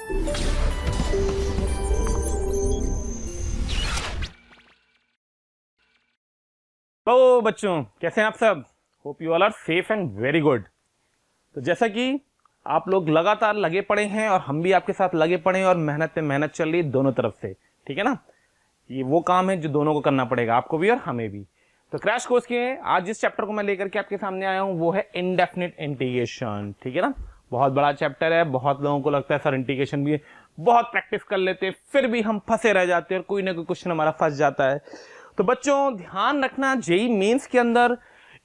Hello बच्चों, कैसे हैं आप सब? Hope you all are safe and very good. तो जैसा कि आप लोग लगातार लगे पड़े हैं और हम भी आपके साथ लगे पड़े हैं और मेहनत पे मेहनत चल रही है दोनों तरफ से, ठीक है ना। ये वो काम है जो दोनों को करना पड़ेगा, आपको भी और हमें भी। तो क्रैश कोर्स के आज जिस चैप्टर को मैं लेकर के आपके सामने आया हूं वो है इंडेफिनिट इंटीग्रेशन, ठीक है ना। बहुत बड़ा चैप्टर है, बहुत लोगों को लगता है सर इंटीग्रेशन भी बहुत प्रैक्टिस कर लेते हैं फिर भी हम फंसे रह जाते हैं और कोई ना कोई क्वेश्चन हमारा फंस जाता है। तो बच्चों ध्यान रखना, जेई मेंस के अंदर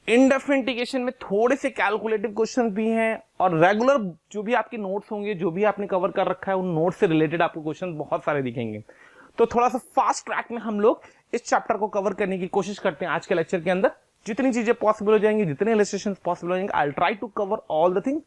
इंडेफिनिट इंटीग्रेशन में थोड़े से कैलकुलेटिव क्वेश्चंस भी हैं और रेगुलर जो भी आपके नोट्स होंगे, जो भी आपने कवर कर रखा है उन नोट्स से रिलेटेड आपको क्वेश्चन बहुत सारे दिखेंगे। तो थोड़ा सा फास्ट ट्रैक में हम लोग इस चैप्टर को कवर करने की कोशिश करते हैं आज के लेक्चर के अंदर। जितनी चीजें पॉसिबल हो जाएंगी, जितने इलस्ट्रेशंस पॉसिबल हो जाएंगे, I will try to cover all the thing.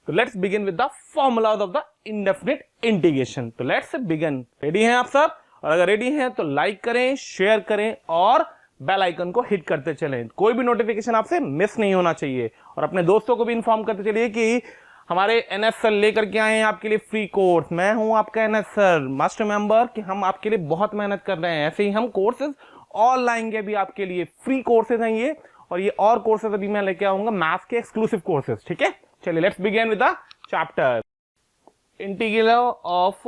तो let's begin with the formulas of the indefinite integration. तो लेट्स बिगिन। रेडी हैं आप सब? और अगर रेडी हैं तो लाइक करें, शेयर करें और बेल आइकन को हिट करते चलें। कोई भी नोटिफिकेशन आपसे मिस नहीं होना चाहिए। और अपने दोस्तों को भी इन्फॉर्म करते चलिए कि हमारे एनएस सर लेकर के आए हैं आपके लिए फ्री कोर्स। मैं हूं आपका एनएस सर, मस्ट रिमेंबर कि हम आपके लिए बहुत मेहनत कर रहे हैं। ऐसे ही हम कोर्सेज और लाएंगे भी आपके लिए, फ्री कोर्सेज हैं ये। और ये और कोर्सेज अभी मैं लेके आऊंगा, मैथ्स के एक्सक्लूसिव कोर्सेज, ठीक है। चलिए let's begin with the chapter. Integral of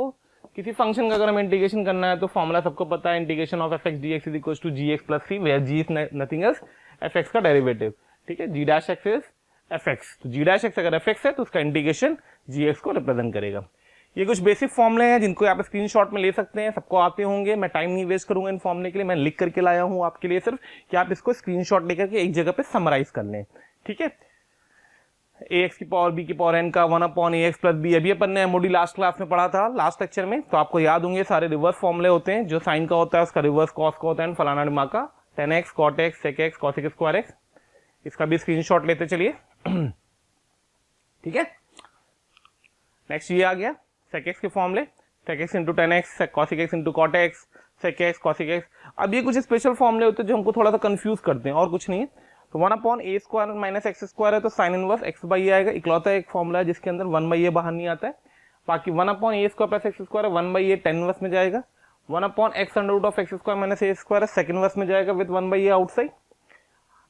किसी फंक्शन का अगर हमें इंटीग्रेशन करना है तो फॉर्मूला सबको पता है, integration of f x d x is equal to g x plus c, where g is nothing else f x का डेरिवेटिव, ठीक है। G dash x is f x, तो जी डैश एक्स अगर f x है तो उसका integration g x को represent करेगा। ये कुछ बेसिक फॉर्मूले हैं जिनको आप स्क्रीनशॉट में ले सकते हैं, सबको आते होंगे। मैं टाइम नहीं वेस्ट करूंगा इन फॉर्मूले के लिए, मैं लिख करके लाया हूं आपके लिए सिर्फ कि आप इसको स्क्रीनशॉट लेकर के एक जगह पे समराइज कर लें, ठीक है। ax की पावर b की पावर n का 1/ax प्लस b, अभी अपन ने एमओडी लास्ट क्लास में पढ़ा था, लास्ट लेक्चर में, तो आपको याद होंगे सारे रिवर्स फॉर्मूले होते हैं। जो साइन का होता है उसका रिवर्स कॉस का होता है, फलाना डिमा का 10x cot x sec x cos x square x। इसका भी स्क्रीनशॉट लेते चलिए, ठीक है। नेक्स्ट ये आ गया sec x के फॉर्मूले, sec x into 10x cos x into cot x sec x cos x। अब ये कुछ स्पेशल फॉर्मूले होते हैं जो हमको थोड़ा सा कंफ्यूज करते हैं, और कुछ नहीं है। तो 1/a square minus x square है तो साइन इनवर्स x बाई ए आएगा। इकलौता एक फॉर्मूला है जिसके अंदर 1/a बाहर नहीं आता है। बाकी 1/a square plus x square है, 1/a tan इनवर्स में जाएगा। 1/x under root of x square minus a square है, सेकंड इनवर्स में जाएगा with 1/a outside.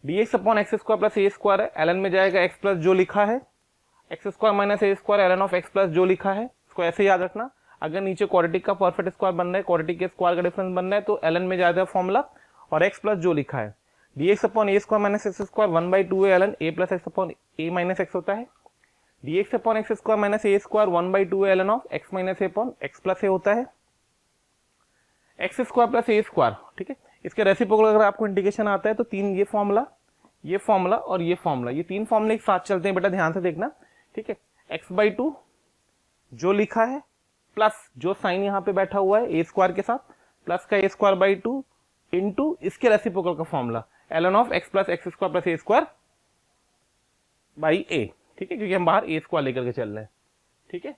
dx upon x square plus a square है, ln में जाएगा x प्लस जो लिखा है, x square minus a square ln of x plus जो लिखा है। इसको ऐसे याद रखना, अगर नीचे क्वाड्रेटिक का परफेक्ट स्क्वायर बन रहा है, क्वाड्रेटिक के स्क्वायर का डिफरेंस बन रहा है तो ln में जाएगा फॉर्मूला और x प्लस जो लिखा है। dx upon a square minus x square 1/2 ln a plus x upon a minus x होता है। dx upon x square minus a square 1/2 ln of x minus a upon x plus a होता है। X square plus a square, ठीक है। इसके reciprocal अगर आपको integration आता है तो तीन ये फॉर्मूला और ये फॉर्मूला, ये तीन फॉर्मूले एक साथ चलते हैं बेटा, ध्यान से देखना, ठीक है। x/2 जो लिखा है प्लस जो साइन यहाँ पे बैठा हुआ है ए स्क्वायर के साथ, प्लस का ए स्क्वायर बाई 2 इंटू इसके रेसिप्रोकल का formula ln of x plus x square plus a square by a, ठीक है, क्योंकि हम बाहर ए स्क्वायर लेकर के चल रहे हैं, ठीक है।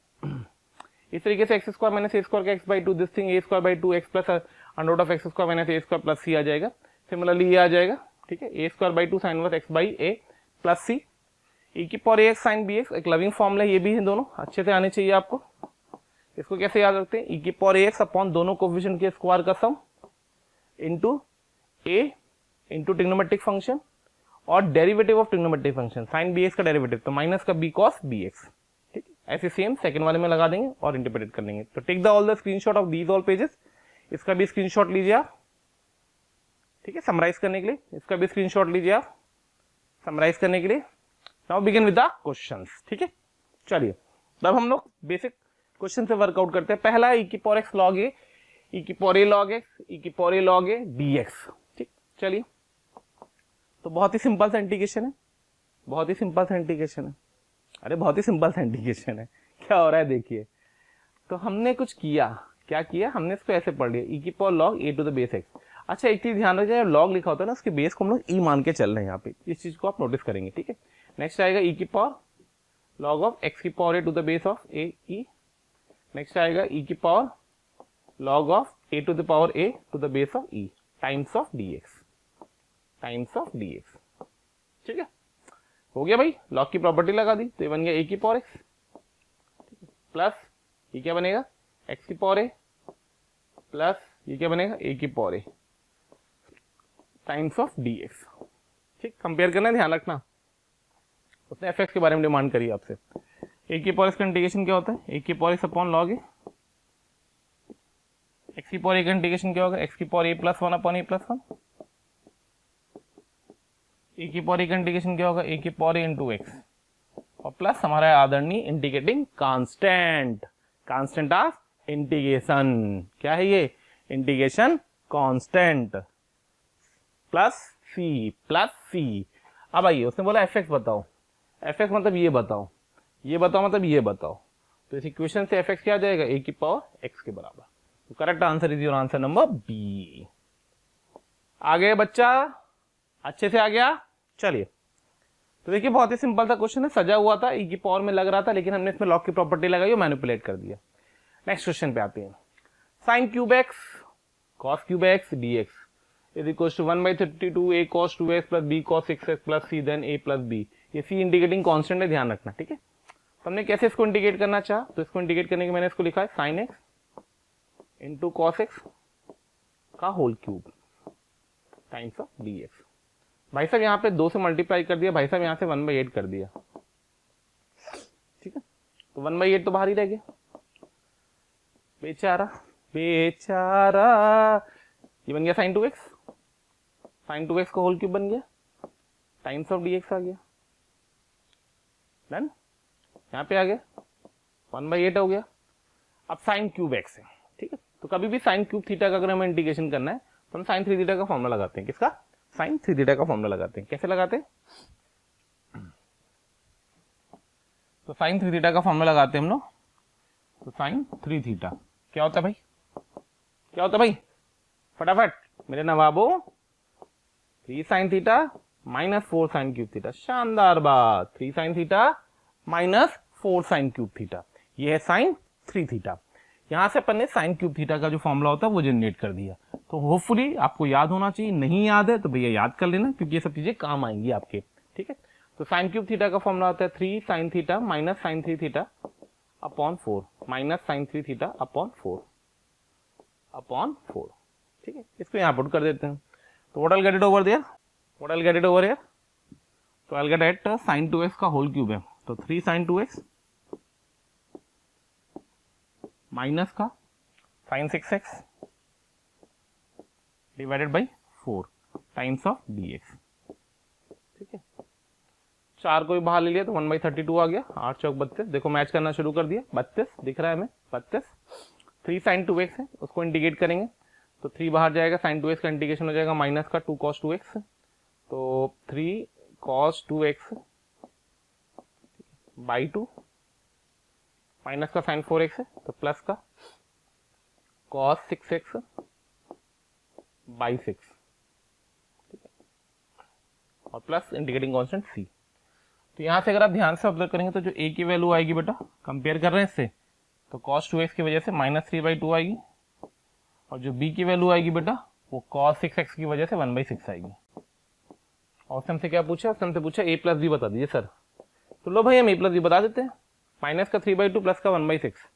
इस तरीके से x square minus a square का x/2 this thing a square by 2 x plus under root of x square minus a square plus c आ जाएगा। सिमिलरली ये आ जाएगा, ठीक है, a square by 2 sine inverse x by a plus c, e की power ax sine bx, एक loving formula ये भी है, दोनों अच्छे से आने चाहिए आपको। इसको कैसे याद रखते हैं, e की पावर ax अपॉन दोनों कोफिशिएंट के स्क्वायर का sum into a into trigonometric function और derivative of trigonometric function sine bx का डेरिवेटिव तो माइनस का b cos bx, ठीक है। ऐसे सेम सेकंड वाले में लगा देंगे और इंटरप्रेट कर लेंगे। तो take the all the screenshot of these all pages, इसका भी स्क्रीनशॉट लीजिए आप, ठीक है, समराइज करने के लिए। इसका भी स्क्रीनशॉट लीजिए आप समराइज करने के लिए। Now begin with the questions, ठीक है। चलिए तब हम लोग बेसिक क्वेश्चन से वर्कआउट करते हैं। पहला है e की power x log a, e की power a log x, e की power a log a dx, ठीक। चलिए तो बहुत ही सिंपल सा इंटीग्रेशन है, बहुत ही सिंपल सा इंटीग्रेशन है, अरे बहुत ही सिंपल सा इंटीग्रेशन है। क्या हो रहा है देखिए, तो हमने कुछ किया, क्या किया, हमने इसको ऐसे पढ़ लिया e की power log a to the base x। अच्छा एक चीज ध्यान रखिए, लॉग लिखा होता है ना उसके बेस को हम लोग e मान के चल रहे हैं यहाँ पे, इस चीज को आप नोटिस करेंगे, ठीक है। नेक्स्ट आएगा e की पावर log ऑफ x की power a to the base of a e। Next आएगा e की power log of a to the power a to the base of e times of dx, times of dx, ठीक है। हो गया भाई, log की property लगा दी तो ये बन गया a की पावर x प्लस ये क्या बनेगा x की पावर a प्लस ये क्या बनेगा a की power a times of dx। ठीक, कंपेयर करना है, ध्यान रखना। उसने fx के बारे में डिमांड करी आपसे। a की पावर इसका इंटीग्रेशन क्या होता है, a की power upon log a, x की पावर a का इंटीग्रेशन क्या होगा, x की power a plus one upon a plus one, a की पावर a का इंटीग्रेशन क्या होगा, a की पावर a इंटू एक्स, और प्लस हमारा आदरणीय integrating constant, constant of integration क्या है ये, इंटीग्रेशन कांस्टेंट प्लस सी। अब आइए, उसने बोला एफ एक्स बताओ, एफ एक्स मतलब ये बताओ, ये बताओ मतलब ये बताओ, तो इस इक्वेशन से एफ एक्स क्या आ जाएगा, ए की पावर एक्स के बराबर। तो correct answer is your answer number b. आ गए बच्चा, अच्छे से आ गया। चलिए, तो देखिए बहुत ही सिंपल सा क्वेश्चन है, सजा हुआ था, ई की पावर में लग रहा था, लेकिन हमने इसमें लॉग की प्रॉपर्टी लगाई और मैनिपुलेट कर दिया। नेक्स्ट क्वेश्चन पे आते हैं। Sine cube x cos cube x d x is equal to 1/32 a cos 2x plus b cos 6x plus c then a plus b। ये c इंटीग्रेटिंग कांस्टेंट है, ध्यान रखना, ठीक है। तो हमने कैसे इसको इंटीग्रेट करना चाहा, तो इसको इंटीग्रेट करने के मैंने इसको लिखा है sine x into cos x का whole cube times of d x. भाई साहब यहाँ पे 2 से मल्टीप्लाई कर दिया, भाई साहब यहाँ से 1/8 कर दिया, ठीक है। तो 1/8 तो बाहर ही रह गया, बेचारा बेचारा। ये बन गया साइन 2x, साइन 2x का होल क्यूब बन गया, टाइम्स ऑफ dx आ गया, डन। यहाँ पे आ गया 1/8 हो गया। अब साइन क्यूब x है, ठीक है। तो कभी भी साइन क्यूब थीटा का अगर हमें इंटीग्रेशन करना है तो हम साइन 3 थीटा का फॉर्मूला लगाते हैं। किसका, साइन 3 थीटा का फॉर्मूला लगाते हैं। कैसे लगाते हैं, तो साइन 3 थीटा का फॉर्मूला लगाते हैं हम लोग। तो साइन 3 थीटा क्या होता है भाई, क्या होता है भाई, फटाफट मेरे नवाबो, 3 sine theta minus 4 sign cube theta. शानदार बात, 3 sine theta minus 4 sign cube theta, ये है साइन 3 थीटा। यहां से अपन ने साइन क्यूब थीटा का जो फॉर्मूला होता है वो जनरेट कर दिया। तो होपफुली आपको याद होना चाहिए, नहीं याद है तो भैया याद कर लेना, क्योंकि ये सब चीजें काम आएंगी आपके, ठीक है। तो साइन क्यूब थीटा का फॉर्मूला होता है 3 sine theta minus sine 3 theta upon 4 minus sine 3 theta upon 4, ठीक है। इसको यहां पुट कर देते हैं। तो what I get it over there, what I get it over here, तो I gate eight sine 2x का होल क्यूब है, तो 3 साइन 2x माइनस का sine 6x divided by 4 times of dx, ठीक है। 4 को भी बाहर ले लिया तो 1/32 आ गया, 8 चौक 32। देखो मैच करना शुरू कर दिया, 32 दिख रहा है हमें, 32। 3 साइन 2x है, उसको इंटीग्रेट करेंगे तो 3 बाहर जाएगा, साइन 2x का इंटीग्रेशन हो जाएगा माइनस का 2 cos 2x, तो 3 cos 2x बाई 2 माइनस का साइन 4x है, तो प्लस का cos 6x बाई 6, ठीक है, और प्लस इंटीग्रेटिंग कांस्टेंट c। तो यहां से अगर आप ध्यान से ऑब्जर्व करेंगे तो जो a की वैल्यू आएगी बेटा, कंपेयर कर रहे हैं इससे, तो cos 2x की वजह से -3/2 आएगी, और जो b की वैल्यू आएगी बेटा वो cos 6x की वजह से 1/6 आएगी। और उसने हमसे क्या पूछा, उसने हमसे पूछा a प्लस b बता दीजिए सर। तो लो भाई हम a प्लस b बता देते हैं। माइनस का 3/2 प्लस का 1/6,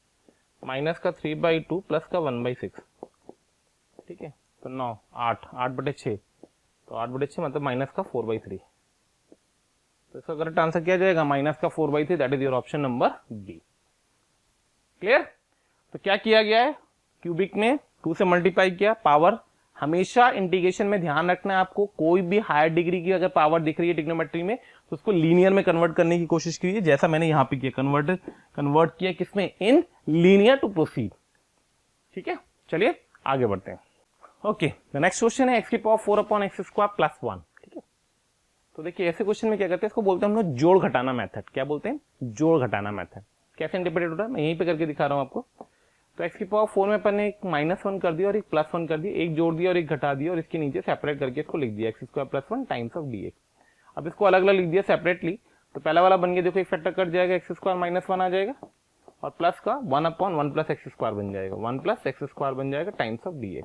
माइनस का 3/2 प्लस का 1/6, ठीक है। तो 9 8/6, तो 8/6 मतलब माइनस का 4/3। तो इसका करेक्ट आंसर क्या जाएगा, माइनस का 4/3, that is your option number B. Clear. तो क्या किया गया है, क्यूबिक में 2 से मल्टीप्लाई किया, पावर हमेशा इंटीग्रेशन में ध्यान रखना है आपको, कोई भी हायर डिग्री की अगर पावर दिख रही है ट्रिग्नोमेट्री में तो उसको लीनियर में कन्वर्ट करने की कोशिश कीजिए, जैसा मैंने यहां पे किया, कन्वर्ट किया किसमें, इन लीनियर टू प्रोसीड, ठीक है। चलिए आगे बढ़ते हैं। ओके, द नेक्स्ट क्वेश्चन है x की power 4 upon x square plus 1, ठीक है। तो देखिए ऐसे क्वेश्चन में क्या करते हैं, इसको बोलते हैं हम लोग जोड़ घटाना मेथड। क्या बोलते हैं, जोड़ घटाना मेथड। कैसे इंटरप्रेट होता है मैं यहीं पे करके दिखा रहा हूं आपको। तो x की पावर 4 में अपन ने एक -1 कर दिया और एक +1 कर दिया, एक जोड़ दिया और एक घटा दिया, और इसके नीचे सेपरेट करके इसको लिख दिया x square plus 1 times of dx। अब इसको अलग अलग लिख दिया सेपरेटली, तो पहला वाला बन गया, देखो एक फैक्टर कट जाएगा, x स्क्वायर -1 आ जाएगा, और प्लस का 1/1 प्लस x स्क्वायर बन जाएगा, 1 प्लस x स्क्वायर बन जाएगा टाइम्स ऑफ dx,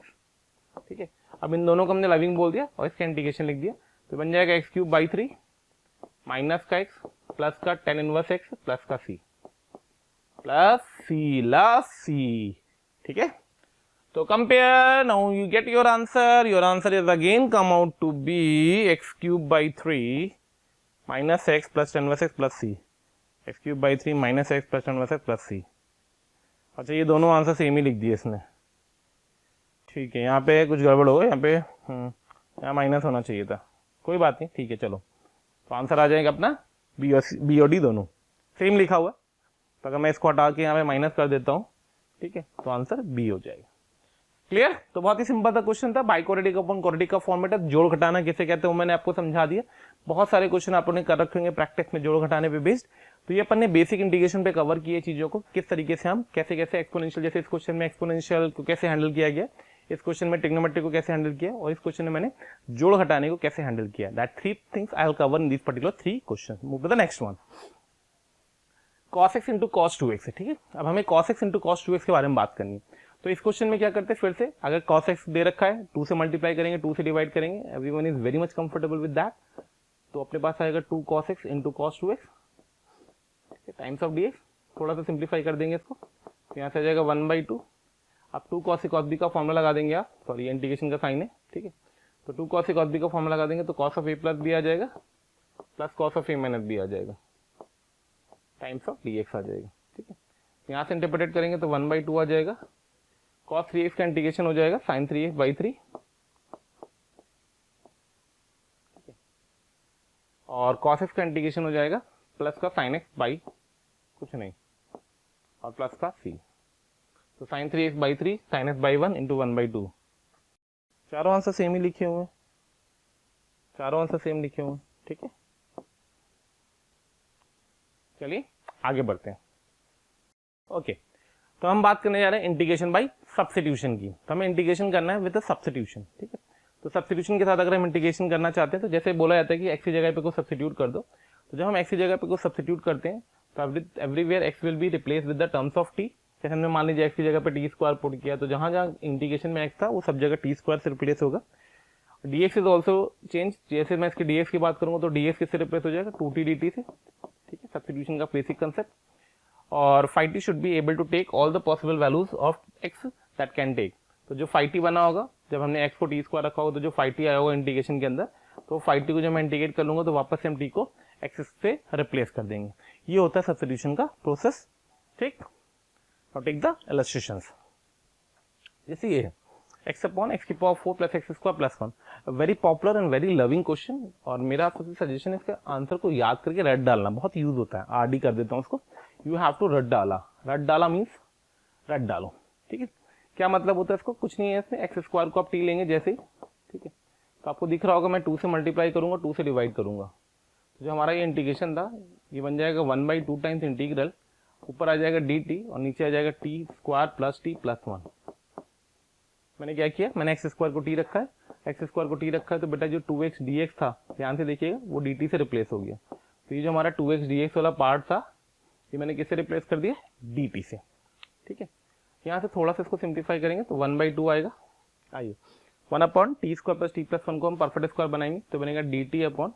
ठीक है। अब इन दोनों को हमने लविंग बोल दिया और इसका इंटीग्रेशन लिख दिया, तो बन जाएगा x³/3 माइनस का x प्लस का tan इनवर्स x प्लस का c, प्लस सी ला सी, ठीक है। तो compare, now you get your answer is again come out to be x cube by 3 minus x plus 10 plus c, x cube by 3 minus x plus 10 plus c. अच्छा, ये दोनों answer same ही लिख दिए इसने, ठीक है। यहाँ पे कुछ गड़बड़ हो गई, यहाँ पे यहाँ माइनस होना चाहिए था, कोई बात नहीं, ठीक है। चलो, तो आंसर आ जाएगा अपना बी और डी दोनों सेम लिखा हुआ है। तो अगर मैं इसको हटा के यहाँ पे माइनस कर देता हूँ, ठीक है, तो आंसर बी हो जाएगा। क्लियर? तो बहुत ही सिंपल सा क्वेश्चन था, बाइक्वाड्रेटिक अपॉन क्वाड्रेटिक का फॉर्मेट है। जोड़ घटाना किसे कहते हैं वो मैंने आपको समझा दिया। बहुत सारे क्वेश्चन आप लोगों ने कर रखेंगे प्रैक्टिस में जोड़ घटाने पे बेस्ड। तो ये अपन ने बेसिक इंटीग्रेशन पे कवर किए चीजों को, किस तरीके से हम कैसे कैसे एक्सपोनेंशियल, जैसे इस क्वेश्चन में एक्सपोनेंशियल को कैसे हैंडल किया गया, इस क्वेश्चन में ट्रिग्नोमेट्री को कैसे हैंडल किया, और इस क्वेश्चन में मैंने जोड़ घटाने को कैसे हैंडल किया। That 3 things I will cover in this particular 3 question. Move to the next one, cos x into cos 2x है, ठीक है। अब हमें cos x into cos 2x के बारे में बात करनी है। तो इस क्वेश्चन में क्या करते हैं, फिर से अगर cos x दे रखा है 2 से मल्टीप्लाई करेंगे, 2 से डिवाइड करेंगे, everyone is very much comfortable with that. तो अपने पास आएगा 2 cos x into cos 2x times of dx। थोड़ा सा सिंप्लीफाई कर देंगे इसको, तो यहाँ से आ जाएगा 1/2। अब 2 cos a cos b का फॉर्मूला लगा देंगे आप, सॉरी इंटीग्रेशन का साइन है, ठीक है। तो 2 cos a cos b का फॉर्मूला लगा देंगे, तो cos of a plus b आ जाएगा plus cos of a minus b आ जाएगा टाइम्स ऑफ dx आ जाएगा, ठीक है। यहाँ से इंटरप्रेट करेंगे तो 1/2 आ जाएगा, cos 3x का इंटीग्रेशन हो जाएगा sin 3x/3, और cos x का इंटीग्रेशन हो जाएगा प्लस का sin x बाई कुछ नहीं और प्लस का c। तो sin 3x/3 sin x by 1 into 1/2। चारों आंसर सेम ही लिखे हुए हैं, चारों आंसर सेम लिखे हुए हैं, ठीक है। चलिए आगे बढ़ते हैं। ओके, तो हम बात करने जा रहे हैं इंटीग्रेशन बाय सब्स्टिट्यूशन की। तो हमें इंटीग्रेशन करना है विद सब्स्टिट्यूशन, ठीक है। तो सब्स्टिट्यूशन के साथ अगर हम इंटीग्रेशन करना चाहते हैं, तो जैसे बोला जाता है कि एक्स की जगह पे को सब्स्टिट्यूट कर दो। तो जब हम एक्स की जगह पे को सब्स्टिट्यूट करते हैं तो everywhere x will be replace with the terms of T. जैसे हमने मान लीजिए एक्स की जगह पे टी स्क्वायर पुट किया, तो जहां जहां इंटीग्रेशन में एक्स था वो सब जगह टी स्क्वायर से रिप्लेस होगा। dx इज ऑल्सो चेंज, जैसे मैं इसकी dx की बात करूंगा तो dx किससे रिप्लेस हो जाएगा 2t dt से, ठीक है। सब्स्टिट्यूशन का बेसिक कंसेप्ट। और phi t should be able to take all the possible values of x that can take. तो जो phi t बना होगा, जब हमने x को t स्क्वायर रखा होगा, तो जो phi t आया होगा इंटीग्रेशन के अंदर, तो phi t को जब मैं इंटीग्रेट कर लूंगा तो वापस से हम t को x से रिप्लेस कर देंगे। ये होता है सब्स्टिट्यूशन का प्रोसेस, ठीक। Now take the illustrations. जैसे ये है x अपॉन x की power 4 plus x square plus 1, very popular and very loving question. और मेरा आपसे सजेशन है इसके आंसर को याद करके रट डालना, बहुत यूज होता है। आरडी कर देता हूँ उसको, यू हैव टू रट डाला। रट डाला मीन्स रट डालो, ठीक है। क्या मतलब होता है इसको, कुछ नहीं है इसमें, एक्स स्क्वायर को आप टी लेंगे जैसे ही, ठीक है। तो आपको दिख रहा होगा मैं 2 से मल्टीप्लाई करूंगा, 2 से डिवाइड करूंगा, तो जो हमारा ये इंटीग्रेशन था ये बन जाएगा 1/2 टाइम्स इंटीग्रल, ऊपर आ जाएगा dt और नीचे आ जाएगा T square plus T plus 1। मैंने क्या किया, मैंने एक्स स्क्वायर को टी रखा है, एक्स स्क्वायर को टी रखा है, तो बेटा जो 2x dx था, ध्यान से देखिएगा, वो dt से रिप्लेस हो गया। तो ये जो हमारा 2x dx वाला पार्ट था, ये मैंने किससे रिप्लेस कर दिया, dt से, ठीक है। यहाँ से थोड़ा सा इसको सिंप्लीफाई करेंगे तो 1/2 आएगा। आइए 1 upon T square plus T plus 1 को हम परफेक्ट स्क्वायर बनाएंगे, तो बनेगा dt अपॉन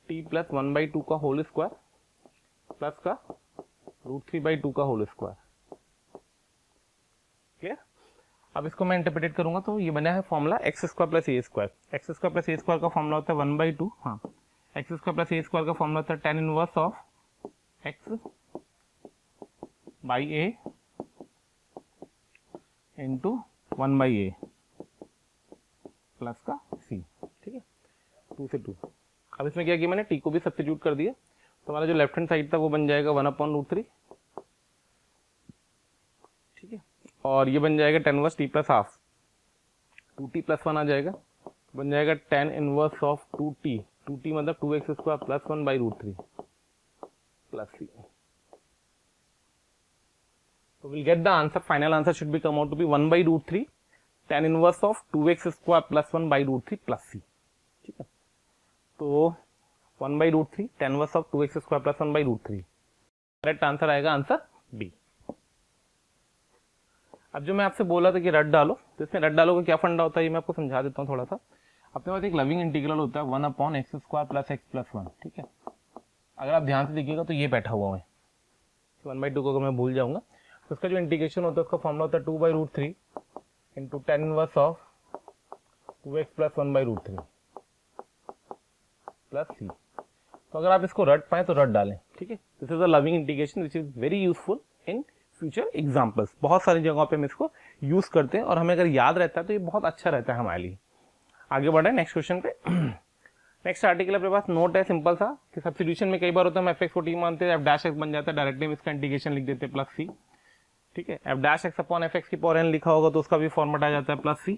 टी प्लस 1/2 का होल स्क्वायर प्लस का √3/2 का होल स्क्वायर। क्लियर? अब इसको मैं इंटरप्रेट करूंगा तो ये बना है formula x square plus a square. X square plus a square का फॉर्मूला होता है 1/2, हाँ, x square plus a square का फॉर्मूला होता है tan inverse of x by A into 1/a plus का c, ठीक है, 2 से 2। अब इसमें क्या किया मैंने, t को भी सब्स्टिट्यूट कर दिया, तो हमारा जो लेफ्ट हैंड साइड था वो बन जाएगा 1/√3, ठीक है। और ये बन जाएगा tan inverse t plus half, 2t plus 1 आ जाएगा, बन जाएगा tan inverse of 2t, 2t मतलब 2x square plus 1/√3 plus c। So we'll get the answer, final answer should be come out to be 1/√3 tan inverse of 2x square plus 1/√3 plus c, ठीक है। तो 1/√3 tan inverse of 2x square plus 1/√3, correct answer आएगा answer B. अब जो मैं आपसे बोला था कि रट डालो, तो इसमें रट डालो का क्या फंडा होता है, ये मैं आपको समझा देता हूँ थोड़ा सा। अपने पास एक लविंग इंटीग्रल होता है 1 upon x square plus x plus 1, ठीक है। अगर आप ध्यान से देखिएगा तो ये बैठा हुआ है, 1/2 को अगर मैं भूल जाऊंगा तो उसका जो इंटीग्रेशन होता है उसका फॉर्मूला होता है 2/√3 into tan inverse of 2x plus 1/√3 plus c. तो अगर आप इसको रट पाए तो रट डालें, ठीक है। This is a loving integration which is very useful in future examples. बहुत सारी जगहों पे हम इसको यूज करते हैं और हमें अगर याद रहता है तो ये बहुत अच्छा रहता है हमारे लिए। आगे बढ़े नेक्स्ट क्वेश्चन पे। नेक्स्ट आर्टिकल अपने पास नोट है सिंपल सा कि सब्स्टिट्यूशन में कई बार होता है हम एफ एक्स को टी मानते हैं, एफ डैश एक्स बन जाता है, डायरेक्टली हम इसका इंटीग्रेशन लिख देते हैं प्लस सी, ठीक है। F dash x upon f x की पावर एन लिखा होगा तो उसका भी फॉर्मेट आ जाता है plus c.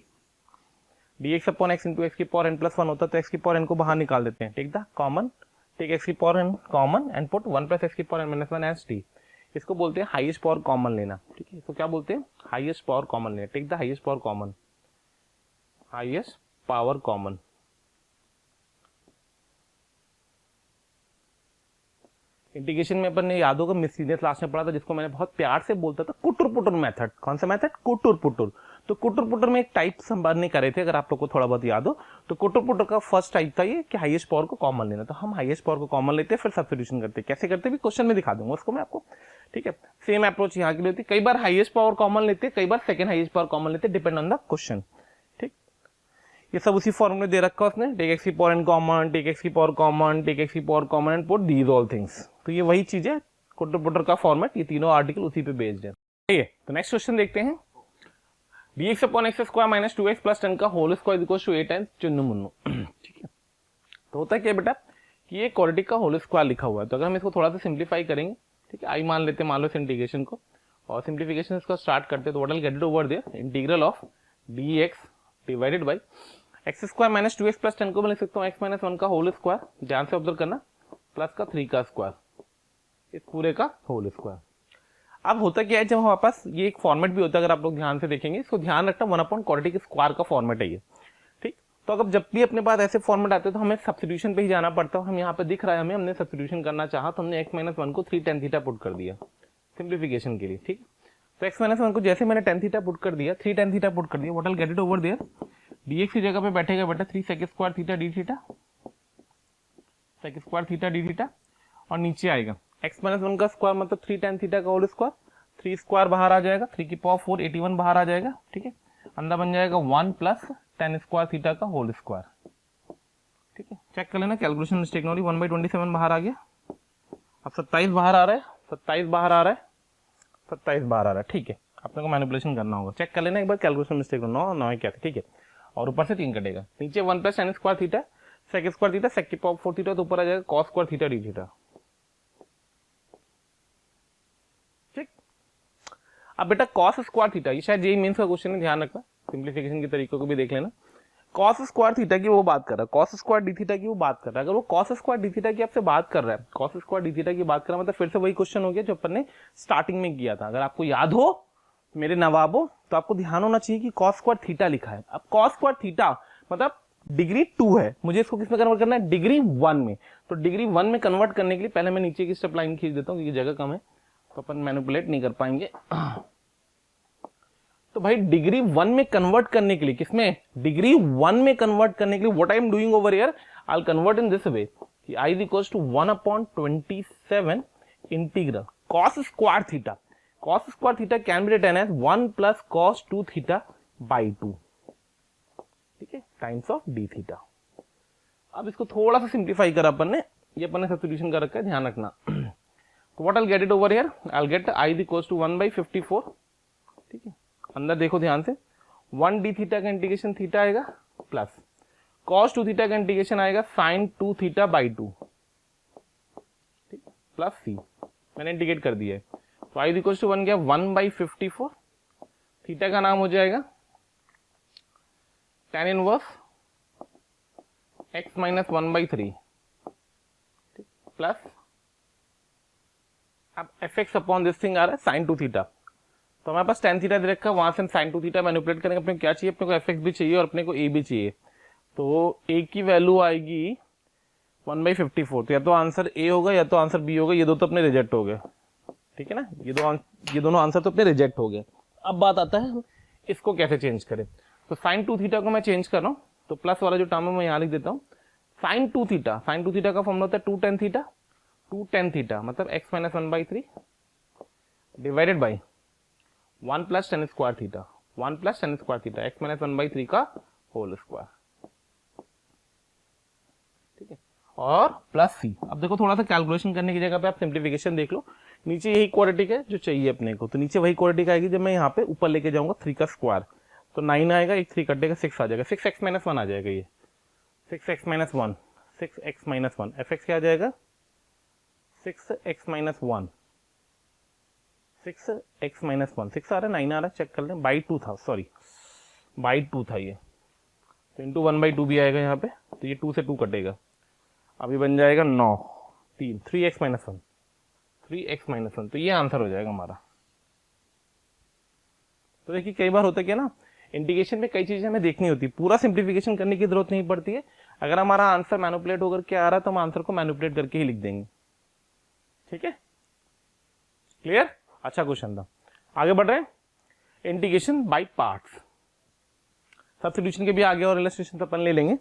D x upon x into x की पावर एन प्लस 1 होता है तो एक्स की पावर एन को बाहर निकाल देते हैं, take the common, take x की power n common and put 1 plus x की power n minus 1 as t. इसको बोलते हैं हाईएस्ट पावर कॉमन लेना, ठीक है। तो क्या बोलते हैं, हाईएस्ट पावर कॉमन लेना, take the highest power common, highest power common. Integration में अपन ने याद होगा मिसलीनियस क्लास में पढ़ा था जिसको मैंने बहुत प्यार से बोलता था कुटुर पुटुर मेथड। कौन सा मेथड, कुटुर पुटुर। तो कुटुर पुटुर में एक टाइप संभालने करे थे, अगर आप लोग को थोड़ा बहुत याद हो तो कुटुर पुटुर का फर्स्ट टाइप था ये कि हाईएस्ट पावर को कॉमन लेना। तो हम हाईएस्ट पावर को कॉमन लेते हैं फिर सब्स्टिट्यूशन करते हैं, कैसे करते भी क्वेश्चन में दिखा दूंगा उसको मैं आपको, ठीक है। सेम अप्रोच यहाँ की होती है, कई बार हाईएस्ट पावर कॉमन लेते हैं, कई बार सेकंड हाईएस्ट पावर कॉमन लेते हैं, डिपेंड ऑन द क्वेश्चन, ठीक। ये सब उसी फॉर्म में दे रखा है उसने, टेक एक्स की power n common, take x की पावर कॉमन, टेक एक्स की power common and put these all things. तो ये वही चीज है कुटुर पुटुर का फॉर्मेट, ये तीनों आर्टिकल उसी पे बेस्ड है, ठीक है। तो नेक्स्ट क्वेश्चन देखते हैं, dx upon x square minus 2x plus 10 का whole square equals to 8 times चुन्नू मुन्नू, ठीक है। तो होता है क्या बेटा कि ये क्वाड्रेटिक का होल स्क्वायर लिखा हुआ है, तो अगर हम इसको थोड़ा सा सिंप्लीफाई करेंगे, ठीक है, आई मान लेते हैं, मान लो इस इंटीग्रेशन को, और सिंप्लीफिकेशन इसको स्टार्ट करते हैं तो what will get it over there, integral of dx divided by x square minus 2x plus 10 को मैं लिख सकता हूँ x माइनस 1 का होल स्क्वायर, ध्यान से ऑब्जर्व करना, प्लस का 3 का स्क्वायर, इस पूरे का होल स्क्वायर। अब होता क्या है जब हमारे पास ये एक फॉर्मेट भी होता है, अगर आप लोग ध्यान से देखेंगे इसको, ध्यान रखना 1 अपॉन क्वाड्रेटिक स्क्वायर का फॉर्मेट है ये, ठीक। तो अगर जब भी अपने पास ऐसे फॉर्मेट आते हैं तो हमें सब्स्टिट्यूशन पे ही जाना पड़ता है। हम यहाँ पे दिख रहा है हमें, हमने सब्स्टिट्यूशन करना चाहा तो हमने x माइनस 1 को 3 tan थीटा पुट कर दिया सिंप्लीफिकेशन के लिए, ठीक। तो x माइनस 1 को जैसे मैंने tan थीटा पुट कर दिया, 3 tan थीटा पुट कर दिया, what will get it over there, dx की जगह पे बैठेगा बेटा 3 sec square theta d theta, sec square theta d theta, और नीचे आएगा x माइनस 1 का स्क्वायर मतलब 3 tan थीटा का होल स्क्वायर, 3 स्क्वायर बाहर आ जाएगा, 3 की पावर 4 81 बाहर आ जाएगा, ठीक है। अंदर बन जाएगा 1 प्लस tan स्क्वायर थीटा का होल स्क्वायर, ठीक है। चेक कर लेना कैलकुलेशन मिस्टेक नॉली, 1/27 बाहर आ गया। अब 27 बाहर आ रहा है, 27 बाहर आ रहा है, 27 बाहर आ रहा है, ठीक है। अपने को मैनिपुलेशन करना होगा, चेक कर लेना एक बार कैलकुलेशन मिस्टेक, 9 क्या था, ठीक है। और ऊपर से 3 कटेगा, नीचे 1 plus tan square theta sec square theta, sec की पावर 4 थीटा, तो ऊपर आ जाएगा cos square theta d theta, ठीक। अब बेटा cos स्क्वायर थीटा, ये शायद जेईई मेंस का क्वेश्चन है, ध्यान रखना, सिंप्लीफिकेशन के तरीकों को भी देख लेना। cos स्क्वायर थीटा की वो बात कर रहा है, cos स्क्वायर डी थीटा की वो बात कर रहा है। अगर वो cos स्क्वायर डी थीटा की आपसे बात कर रहा है, cos स्क्वायर डी थीटा की बात कर रहा है, मतलब फिर से वही क्वेश्चन हो गया जो अपन ने स्टार्टिंग में किया था। अगर आपको याद हो मेरे नवाबो तो आपको ध्यान होना चाहिए कि cos स्क्वायर थीटा लिखा है। अब cos स्क्वायर थीटा मतलब डिग्री 2 है, मुझे इसको किस में कन्वर्ट करना है, डिग्री 1 में। तो डिग्री 1 में कन्वर्ट करने के लिए पहले मैं नीचे की स्टेप लाइन खींच देता हूँ क्योंकि जगह कम है तो अपन मैनिपुलेट नहीं कर पाएंगे। तो भाई डिग्री 1 में कन्वर्ट करने के लिए, किसमें, डिग्री 1 में कन्वर्ट करने के लिए what I am doing over here, I will convert in this way कि i is equals to 1/27 integral cos square theta, cos square theta can be written as 1 plus cos 2 theta by 2, ठीक है, times of D theta. अब इसको थोड़ा सा simplify करा अपन ने, ये अपन ने सब्स्टिट्यूशन कर रखा है, ध्यान रखना। तो what I will get it over here, I will get i is equals to 1/54, ठीक है। अंदर देखो ध्यान से, 1 डी थीटा का इंटीग्रेशन थीटा आएगा प्लस cos 2 थीटा का इंटीग्रेशन आएगा sin 2 थीटा बाई 2, ठीक, प्लस c मैंने इंटीग्रेट कर दिया है। तो i इज इक्वल्स टू 1 गया 1/54, थीटा का नाम हो जाएगा tan inverse x minus 1/3 plus, अब fx अपॉन दिस थिंग आ रहा है sin 2 थीटा। तो हमारे पास tan थीटा दे रखा है, वहां से हम sin 2 थीटा मैनिपुलेट करेंगे। अपने को क्या चाहिए, अपने को fx भी चाहिए और अपने को a भी चाहिए। तो a की वैल्यू आएगी 1/54, तो या तो आंसर a होगा या तो आंसर b होगा, ये दो तो अपने रिजेक्ट हो गए, ठीक है ना, ये दोनों आंसर तो अपने रिजेक्ट हो गए। अब बात आता है इसको कैसे चेंज करें। तो sin 2 थीटा को मैं चेंज कर रहा हूँ, तो प्लस वाला जो टर्म है मैं यहाँ लिख देता हूँ। sin 2 थीटा का फॉर्मूला होता है 2 tan थीटा, 2 tan थीटा मतलब x minus 1/3 divided by 1 plus ten square theta, 1 plus ten square theta, x minus 1/3 का होल स्क्वायर, ठीक है, और प्लस सी। अब देखो थोड़ा सा कैलकुलेशन करने की जगह पे आप सिंप्लीफिकेशन देख लो, नीचे यही क्वाड्रेटिक है जो चाहिए अपने को, तो नीचे वही क्वाड्रेटिक आएगी। जब मैं यहाँ पे ऊपर लेके जाऊंगा 3 का स्क्वायर, तो 9 आएगा, एक 3 कटेगा, 6 आ जाएगा, 6x माइनस 1 आ जाएगा, ये 6x minus 1, 6x minus 1, F क्या आ जाएगा 6x माइनस 1, 6x माइनस 1, 6 आ रहा है 9 आ रहा है, चेक कर लें, बाई 2 था, सॉरी बाई 2 था ये, तो इंटू 1/2 भी आएगा यहाँ पे, तो ये 2 से 2 कटेगा, अभी बन जाएगा 9, 3, 3x माइनस 1, 3x माइनस 1, तो ये आंसर हो जाएगा हमारा। तो देखिए कई बार होता है क्या ना, इंटीग्रेशन में कई चीजें हमें देखनी होती है, पूरा सिंप्लीफिकेशन करने की जरूरत नहीं पड़ती है। अगर हमारा आंसर मैनिपुलेट होकर के आ रहा है तो हम आंसर को मैनिपुलेट करके ही लिख देंगे, ठीक है, क्लियर। अच्छा क्वेश्चन था, आगे बढ़ रहे हैं। इंटीग्रेशन बाय पार्ट्स, सब्स्टिट्यूशन के भी आगे और इलस्ट्रेशन अपन ले लेंगे।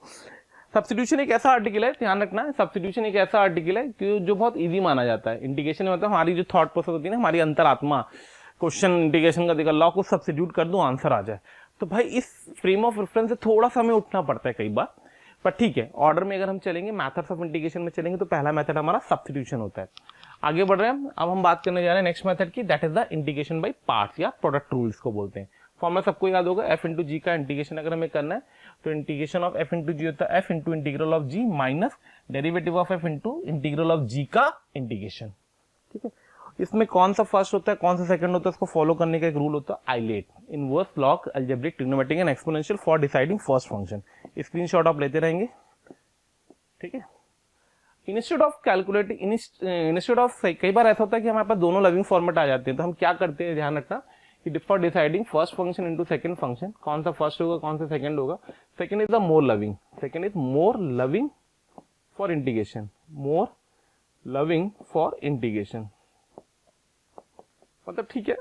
सब्स्टिट्यूशन एक ऐसा आर्टिकल है, ध्यान रखना है, सब्स्टिट्यूशन एक ऐसा आर्टिकल है कि जो बहुत इजी माना जाता है। इंटीग्रेशन में मतलब हमारी जो थॉट प्रोसेस होती है ना, हमारी अंतरात्मा, क्वेश्चन इंटीग्रेशन का देखा, लॉ को सब्स्टिट्यूट कर दो आंसर आ जाए, तो भाई इस फ्रेम ऑफ रेफरेंस से थोड़ा सा हमें उठना पड़ता है कई बार, पर ठीक है, ऑर्डर में अगर हम चलेंगे, मेथड्स ऑफ इंटीग्रेशन में चलेंगे, तो पहला मेथड हमारा सब्स्टिट्यूशन होता है। आगे बढ़ रहे हैं, अब हम बात करने जा रहे हैं नेक्स्ट मेथड की, that is the integration by parts या प्रोडक्ट रूल्स को बोलते हैं। फॉर्मूला सबको याद होगा, एफ इंटू जी का इंटीग्रेशन अगर हमें करना है तो integration of f into g होता है f into integral of g minus derivative of f into integral of g का इंटीग्रेशन, ठीक है। इसमें कौन सा फर्स्ट होता है कौन सा सेकंड होता है, उसको फॉलो करने का एक रूल होता है ILATE, inverse log algebraic trigonometric and exponential for deciding first function. Screenshot आप लेते रहेंगे, ठीक है। Instead of calculating, instead of, कई बार ऐसा होता है कि हमारे पास दोनों लविंग फॉर्मेट आ जाते हैं, तो हम क्या करते हैं, ध्यान रखना कि for deciding first function into second function, कौन सा फर्स्ट होगा कौन सा सेकंड होगा, second is the more loving, second is more loving for integration, more loving for integration, मतलब ठीक है।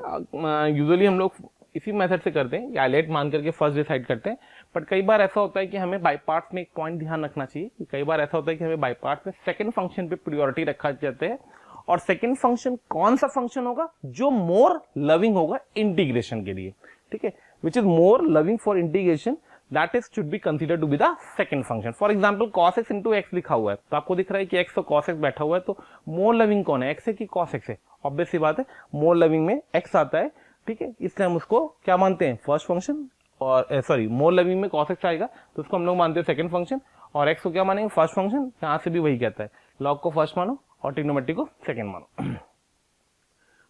यूजुअली हम लोग इसी मेथड से करते हैं, आइलेट मान करके फर्स्ट डिसाइड करते हैं, बट कई बार ऐसा होता है कि हमें बाय पार्ट्स में एक पॉइंट ध्यान रखना चाहिए कि कई बार ऐसा होता है कि हमें बाय पार्ट्स में सेकंड फंक्शन पे प्रायोरिटी रखा जाता है, और सेकंड फंक्शन कौन सा फंक्शन होगा जो मोर लविंग होगा इंटीग्रेशन के लिए, ठीक है, which is more loving for integration, that is should be considered to be the second function. For example cos x into x लिखा हुआ है, तो आपको दिख रहा है कि x तो cos x बैठा हुआ है, तो मोर लविंग कौन है, x है कि cos x है, ऑब्वियस सी बात है, मोर लविंग में x आता है, ठीक है, इसलिए हम उसको क्या मानते हैं फर्स्ट फंक्शन, और सॉरी मोर लविंग में cos x आएगा तो उसको हम लोग मानते हैं सेकंड फंक्शन, और x को क्या मानेंगे फर्स्ट फंक्शन, यहां से भी वही कहता है, लॉग को फर्स्ट मानो और ट्रिग्नोमेट्री को सेकंड मानो।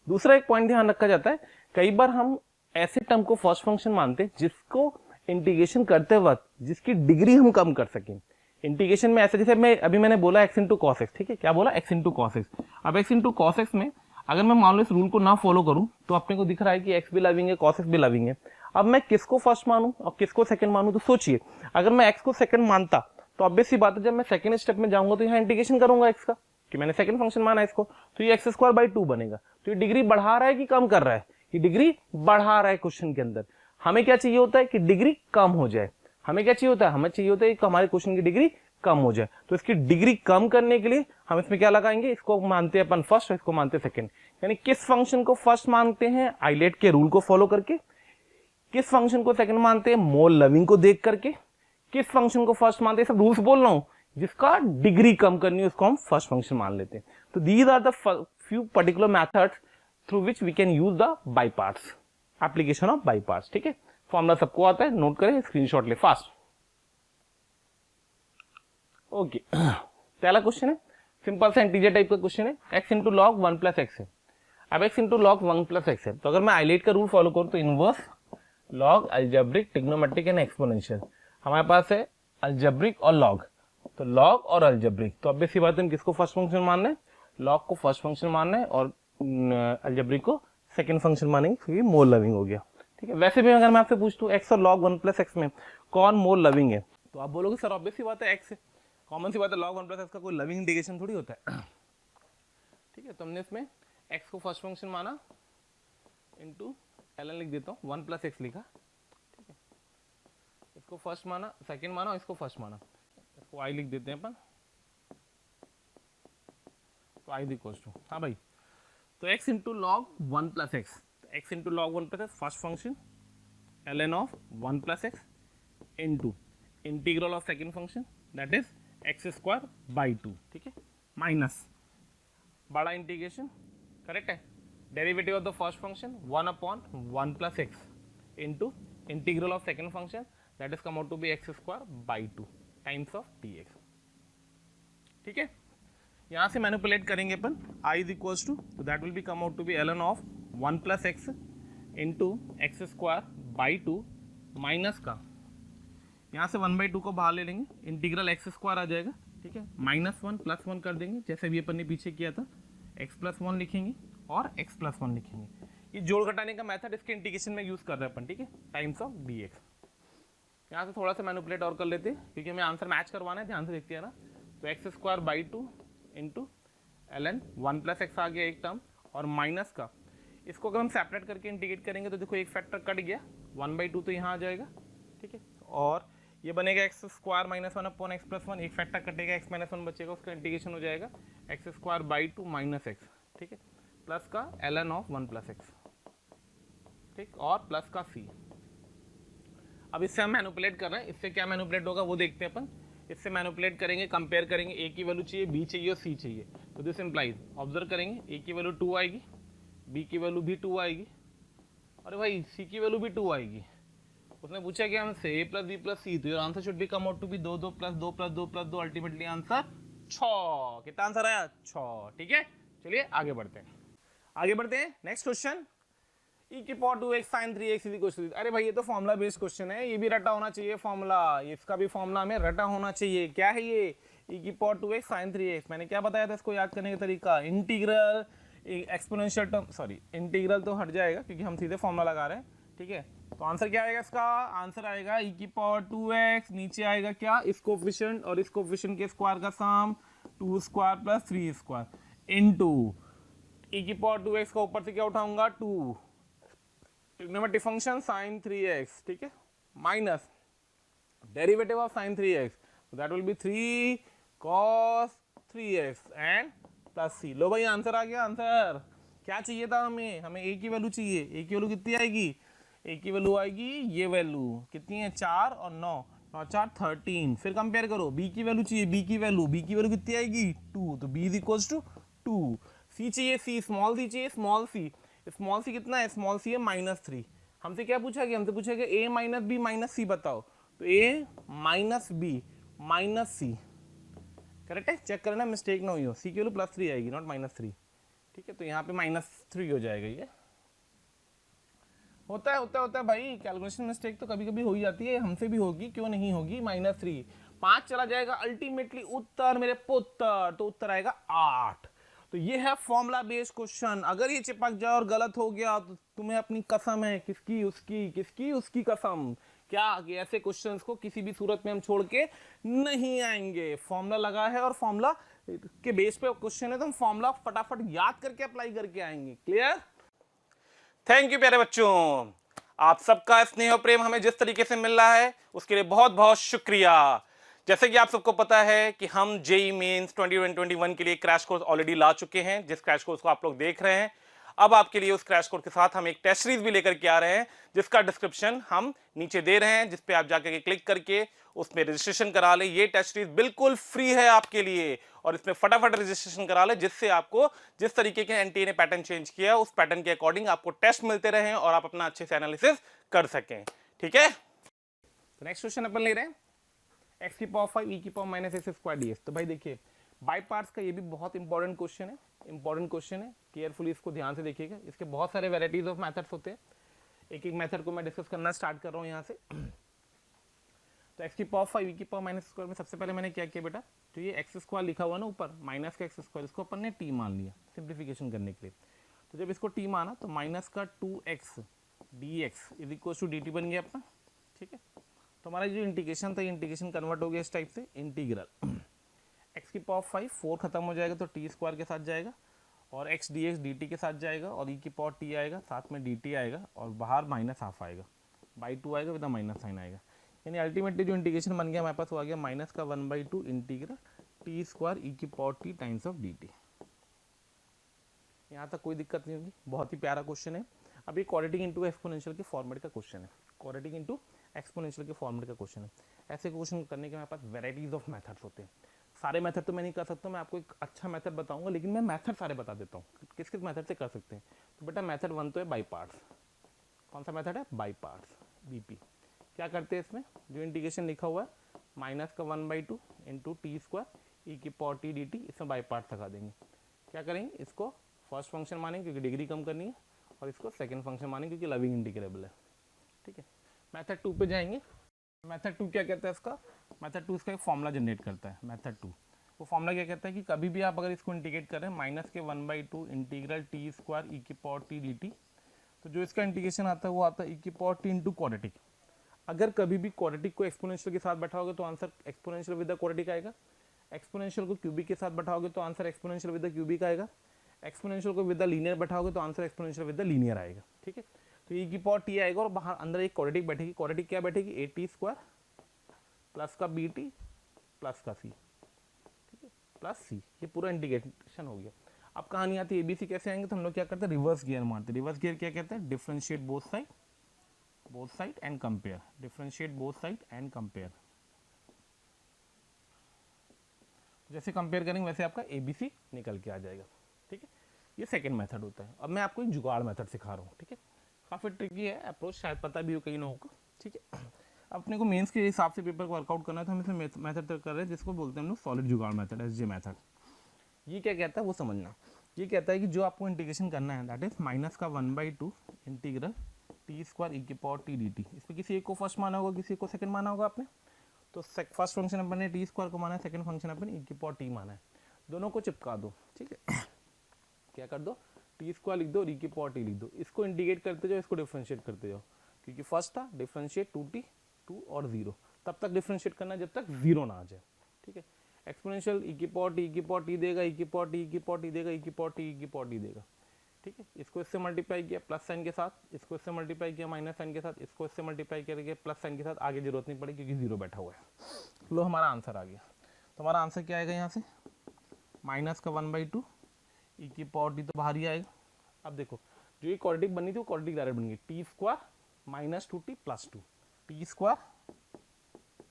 दूसरा एक पॉइंट ध्यान रखा जाता है, कई बार हम ऐसे टर्म को फर्स्ट फंक्शन मानते हैं जिसको इंटीग्रेशन करते वक्त जिसकी डिग्री हम कम कर सकें। इंटीग्रेशन में ऐसे, जैसे मैंने बोला x इंटू कॉस एक्स, ठीक है, क्या बोला x इंटू कॉस एक्स। अब x इंटू कॉस एक्स में अगर मैं मान लो इस रूल को ना फॉलो करूं तो अपने को दिख रहा है कि x भी लविंग है cos x भी लविंग है। अब मैं किसको फर्स्ट मानूं और किसको सेकंड मानूं, तो सोचिए, अगर मैं x को सेकंड मानता तो ऑब्वियस सी बात है जब मैं सेकंड स्टेप में जाऊंगा तो यहाँ इंटीग्रेशन करूंगा x का, कि मैंने सेकंड फंक्शन माना इसको, तो ये x² by 2 बनेगा। तो ये डिग्री बढ़ा रहा है कि कम कर रहा है, ये डिग्री बढ़ा रहा है। क्वेश्चन के अंदर हमें क्या चाहिए होता है कि डिग्री कम हो जाए, हमें क्या चाहिए होता है, हमें चाहिए होता है कि हमारे क्वेश्चन की डिग्री कम हो जाए। तो इसकी डिग्री कम करने के लिए हम इसमें क्या लगाएंगे, इसको मानते हैं अपन फर्स्ट और इसको मानते हैं सेकंड। यानी किस फंक्शन को फर्स्ट मानते हैं आइलेट के रूल को फॉलो करके, किस फंक्शन को सेकंड मानते हैं मोर लविंग को देख करके, किस फंक्शन को फर्स्ट मानते हैं, सब रूल्स बोल रहा हूं, जिसका डिग्री कम करनी है उसको हम फर्स्ट फंक्शन मान लेते हैं। तो these are the few particular methods through which we can use the by parts, application of by parts, ठीक है। फॉर्मूला सबको आता है, नोट करें, स्क्रीनशॉट ले फास्ट। ओके, पहला क्वेश्चन है सिंपल सा इंटीजर टाइप का क्वेश्चन है, x into log 1 plus x है। अब x into log 1 plus x है, तो अगर मैं आइलेट का रूल फॉलो करूं तो inverse log algebraic trigonometric and exponential, हमारे पास है अलजेब्रिक और लॉग, तो लॉग और अलजेब्रिक, तो ऑब्वियस सी बात है हम किसको फर्स्ट फंक्शन मानना है, लॉग को फर्स्ट फंक्शन मानना है और अलजेब्रिक को सेकंड फंक्शन मानेंगे, क्योंकि मोर लविंग हो गया, ठीक है। वैसे भी अगर मैं आपसे पूछ दूं x और लॉग 1 प्लस एक्स में कौन मोर लविंग है, तो आप बोलोगे सर ऑब्वियस सी बात है x है, कॉमन सी बात है, लॉग 1 प्लस एक्स का कोई लविंग इंटीग्रेशन थोड़ी होता है, ठीक है। तो हमने इसमें x को फर्स्ट फंक्शन माना इनटू ln लिख देता हूँ 1 प्लस एक्स लिखा, ठीक है, इसको फर्स्ट माना, सेकंड माना और इसको फर्स्ट माना, इसको i लिख देते हैं अपन, तो i इक्वल्स टू, हाँ भाई, तो x into log 1 plus x, x into log 1 plus x first function ln of 1 plus x into integral of second function that is x square by 2, ठीक है, माइनस बड़ा इंटीग्रेशन, करेक्ट है, derivative of the first function 1 upon 1 plus x into integral of second function that is come out to be x square by 2 times of d x, ठीक है। यहाँ से manipulate करेंगे अपन i इज इक्वल्स टू, तो that will be come out to be ln of 1 plus x into x square by 2 minus का, यहाँ से 1/2 को बाहर ले लेंगे, इंटीग्रल एक्स स्क्वायर आ जाएगा, ठीक है, -1 +1 कर देंगे जैसे भी अपन ने पीछे किया था, x + 1 लिखेंगे और x + 1 लिखेंगे। ये जोड़ घटाने का मेथड इसके इंटीग्रेशन में यूज़ कर रहे हैं अपन, ठीक है, टाइम्स ऑफ dx। यहाँ से थोड़ा सा मैनिपुलेट और कर लेते हैं क्योंकि हमें आंसर मैच करवाना है, ध्यान से देखते हैं ना। तो x square by 2 into ln 1 plus x आ गया एक टर्म, और माइनस का, इसको अगर हम सेपरेट करके इंटीग्रेट करेंगे तो देखो एक फैक्टर कट गया, 1/2 तो यहाँ आ जाएगा, ठीक है, और ये बनेगा एक्स स्क्वायर -1 अपॉन एक्स + 1, एक फैक्टर कटेगा, x - 1 बचेगा, उसका इंटीग्रेशन हो जाएगा x square by 2 minus x, ठीक है, प्लस का ln ऑफ 1 प्लस एक्स, ठीक, और प्लस का c। अब इससे हम मैनिपुलेट कर रहे हैं, इससे क्या मैनिपुलेट होगा वो देखते हैं अपन। इससे मैनिपुलेट करेंगे, कंपेयर करेंगे, a की वैल्यू चाहिए, b चाहिए और c चाहिए, तो दिस इंप्लाइज, ऑब्जर्व करेंगे a की वैल्यू 2 आएगी, b की वैल्यू भी 2 आएगी, अरे भाई c की वैल्यू भी 2 आएगी। उसने पूछा कि हमसे a + b + c, तो your answer should be come out to be 2 2 + 2 + 2 + 2, ultimately answer 6। कितना आंसर आया? 6, ठीक है। चलिए आगे बढ़ते हैं, नेक्स्ट क्वेश्चन, e की power 2x sin 3x is equal to, अरे भाई ये तो फॉर्मूला बेस्ड क्वेश्चन है, ये भी रटा होना चाहिए फॉर्मूला, इसका भी फॉर्मूला हमें रटा होना चाहिए। क्या है ये? e की पावर 2x sin 3x, मैंने क्या बताया था इसको याद करने का तरीका, integral exponential term, sorry integral तो हट जाएगा क्योंकि हम सीधे फॉर्मूला लगा रहे हैं, ठीक है। तो आंसर क्या आएगा इसका? आंसर आएगा e की पावर 2x, नीचे आएगा क्या, इस कोफिशिएंट और इस कोफिशिएंट के स्क्वायर का सम 2 square plus 3 square into e की पावर 2x का ऊपर से क्या उठाऊंगा 2, ट्रिग्नोमेट्रिक फंक्शन sin 3x, ठीक है, minus derivative of sin 3x, that will B 3 cos 3x and plus c। लो भाई आंसर आ गया। आंसर क्या चाहिए था हमें a की वैल्यू चाहिए, a की वैल्यू कितनी आएगी, a की वैल्यू आएगी ये वैल्यू कितनी है 4 और 9, 9 4 13। फिर कंपेयर करो, b की वैल्यू चाहिए, b की वैल्यू कितनी आएगी 2, तो b is equals to 2, c चाहिए c, स्मॉल c चाहिए स्मॉल c, स्मॉल सी कितना है, स्मॉल सी है -3। हमसे क्या पूछा गया, हमसे पूछा गया a - b - c बताओ, तो a - b - c, करेक्ट है, चेक करना मिस्टेक ना हुई हो, c की वैल्यू +3 आएगी नॉट -3, ठीक है, तो यहाँ पे -3 हो जाएगा। ये होता है भाई, कैलकुलेशन मिस्टेक तो कभी कभी हो ही जाती है, हमसे भी होगी, क्यों नहीं होगी। -3 5 चला जाएगा अल्टीमेटली उत्तर मेरे पुत्र, तो उत्तर आएगा 8। तो ये है फॉर्मूला बेस्ड क्वेश्चन, अगर ये चिपक जाए और गलत हो गया तो तुम्हें अपनी कसम है, किसकी उसकी कसम, क्या कि ऐसे क्वेश्चंस को किसी भी सूरत में हम छोड़ के नहीं आएंगे। फॉर्मूला लगा है और फॉर्मूला के बेस पे क्वेश्चन है, तो हम फॉर्मूला फटाफट याद करके अप्लाई करके आएंगे। क्लियर? थैंक यू प्यारे बच्चों, आप सबका स्नेह और प्रेम हमें जिस तरीके से मिल रहा है उसके लिए बहुत बहुत शुक्रिया। जैसे कि आप सबको पता है कि हम जेईई मेंस 2021 के लिए क्रैश कोर्स ऑलरेडी ला चुके हैं, जिस क्रैश कोर्स को आप लोग देख रहे हैं। अब आपके लिए उस क्रैश कोर्स के साथ हम एक टेस्ट सीरीज भी लेकर के आ रहे हैं, जिसका डिस्क्रिप्शन हम नीचे दे रहे हैं, जिस पे आप जाकर के क्लिक करके उसमें रजिस्ट्रेशन करा ले। ये टेस्ट सीरीज बिल्कुल फ्री है आपके लिए, और इसमें फटाफट रजिस्ट्रेशन करा ले, जिससे आपको जिस तरीके के एनटीए ने पैटर्न चेंज किया उस पैटर्न के अकॉर्डिंग आपको टेस्ट मिलते रहे और आप अपना अच्छे से एनालिसिस कर सकें। ठीक है, तो नेक्स्ट क्वेश्चन अपन ले रहे हैं, x की पावर 5 e की पावर -x² dx। तो भाई देखिए, बाई पार्ट्स का ये भी बहुत इंपॉर्टेंट क्वेश्चन है, केयरफुली इसको ध्यान से देखिएगा। इसके बहुत सारे वेराइटीज ऑफ मेथड्स होते हैं, एक एक मेथड को मैं डिस्कस करना स्टार्ट कर रहा हूँ यहाँ से। तो x की पावर 5 e की पावर -x² में सबसे पहले मैंने क्या किया बेटा, तो ये x² लिखा हुआ ना ऊपर, माइनस का x², इसको अपन ने t मान लिया सिंप्लीफिकेशन करने के लिए। तो जब इसको t माना तो माइनस का 2x dx is equal to dt बन गया अपना। ठीक है, तो हमारा जो इंटीग्रेशन था, इंटीग्रेशन कन्वर्ट हो गया इस टाइप से, इंटीग्रल x की पावर 5 4 खत्म हो जाएगा तो t² के साथ जाएगा, और x dx dt के साथ जाएगा, और e की पावर t आएगा, साथ में dt आएगा, और बाहर -½ आएगा, बाई 2 आएगा, विद माइनस साइन आएगा। यानी अल्टीमेटली जो इंटीग्रेशन बन गया हमारे पास वो आ गया माइनस का 1/2 इंटीग्रल t² e की power t times of dt। यहाँ तक कोई दिक्कत नहीं होगी, बहुत ही प्यारा क्वेश्चन है। अब ये क्वाड्रेटिक इंटू एक्सपोनेंशियल के फॉर्मेट का क्वेश्चन है, क्वाड्रेटिक इंटू एक्सपोनेंशियल के फॉर्मेट का क्वेश्चन है। ऐसे क्वेश्चन करने के मेरे पास वेराइटीज ऑफ मेथड्स होते हैं। सारे मेथड तो मैं नहीं कर सकता, मैं आपको एक अच्छा मेथड बताऊंगा, लेकिन मैं मेथड सारे बता देता हूँ किस किस मेथड से कर सकते हैं। तो बेटा मेथड 1 तो है बाई पार्ट्स। कौन सा मेथड है? By parts, BP. क्या करते हैं इसमें, जो इंटीग्रेशन लिखा हुआ है माइनस का 1/2 इंटू टी स्क्वायर ई की पावर टी डी टी, इसमें बाई पार्ट्स लगा देंगे। क्या करेंगे, इसको फर्स्ट फंक्शन मानेंगे क्योंकि डिग्री कम करनी है, और इसको सेकंड फंक्शन मानेंगे क्योंकि लविंग इंटीग्रेबल है। ठीक है, मेथड 2 पे जाएंगे। मेथड 2 क्या कहता है इसका, मेथड 2 इसका एक फॉर्मूला जनरेट करता है। मेथड 2 वो फॉर्मूला क्या कहता है कि कभी भी आप अगर इसको इंटीग्रेट करें माइनस के 1/2 इंटीग्रल टी स्क्वायर ई की पावर टी डी टी, तो जो इसका इंटीग्रेशन आता है वो आता है ई की पावर टी इंटू क्वाड्रेटिक। अगर कभी भी क्वाड्रेटिक को एक्सपोनेंशियल के साथ बैठाओगे तो answer exponential with the quadratic आएगा। एक्सपोनेंशियल को क्यूबिक के साथ बैठाओगे तो answer exponential with the cubic आएगा। एक्सपोनेंशियल को विद द लीनियर बैठाओगे तो answer exponential with the linear आएगा। ठीक है, तो ई की पावर टी आएगा और बाहर अंदर एक क्वाड्रेटिक बैठेगी। क्वाड्रेटिक क्या बैठेगी, ए टी स्क्वायर प्लस का बी टी प्लस का सी, ठीक है, प्लस सी। ये पूरा इंटीग्रेशन हो गया। अब कहानी आती है एबीसी कैसे आएंगे, तो हम लोग क्या करते हैं, रिवर्स गियर मारते हैं। रिवर्स गियर क्या कहते हैं, differentiate both side and compare. Differentiate both side and compare. जैसे कंपेयर करेंगे वैसे आपका एबीसी निकल के आ जाएगा। ठीक है, ये सेकंड मेथड होता है। अब मैं आपको एक जुगाड़ मेथड सिखा रहा हूँ। ठीक है, काफ़ी ट्रिकी है अप्रोच, शायद पता भी हो कहीं लोगों को। ठीक है, अपने को मेंस के हिसाब से पेपर को वर्कआउट करना है, तो हम इसे मेथड कर रहे हैं जिसको बोलते हैं हम लोग सॉलिड जुगाड़ मेथड, एसजे मेथड। ये क्या कहता है वो समझना। ये कहता है कि जो आपको इंटीग्रेशन करना है दैट इज माइनस का 1/2 इंटीग्रल टी स्क्वायर ई की पावर टी डी टी। इसमें किसी एक को फर्स्ट माना होगा, किसी को सेकंड माना होगा आपने। तो फर्स्ट फंक्शन अपन ने टी स्क्वायर को माना है, सेकंड फंक्शन अपन ई की पावर टी माना है। दोनों को चिपका दो। ठीक है, क्या कर दो, टी स्क्वायर लिख दो और ई की पावर टी लिख दो। इसको इंटीग्रेट करते जाओ, इसको डिफरेंशिएट करते जाओ, क्योंकि फर्स्ट था डिफरेंशिएट 2t 2 और 0, तब तक डिफरेंशिएट करना जब तक 0 ना आ जाए। ठीक है, एक्सपोनेंशियल ई की पावर टी देगा, ई की पावर टी देगा, ई की पावर टी देगा। ठीक है, इसको इससे मल्टीप्लाई किया प्लस साइन के साथ, इसको इससे मल्टीप्लाई किया माइनस साइन के साथ, इसको इससे मल्टीप्लाई करके प्लस साइन के साथ, आगे जरूरत नहीं पड़ी क्योंकि 0 बैठा हुआ है। लो हमारा आंसर आ गया। तो हमारा आंसर क्या आएगा यहाँ से, माइनस का 1/2 ई की पावर टी तो बाहर ही आएगा। अब देखो जो ये क्वाड्रेटिक बनी थी वो क्वाड्रेटिक डायरेक्ट बन गई, t square minus 2t plus 2, t square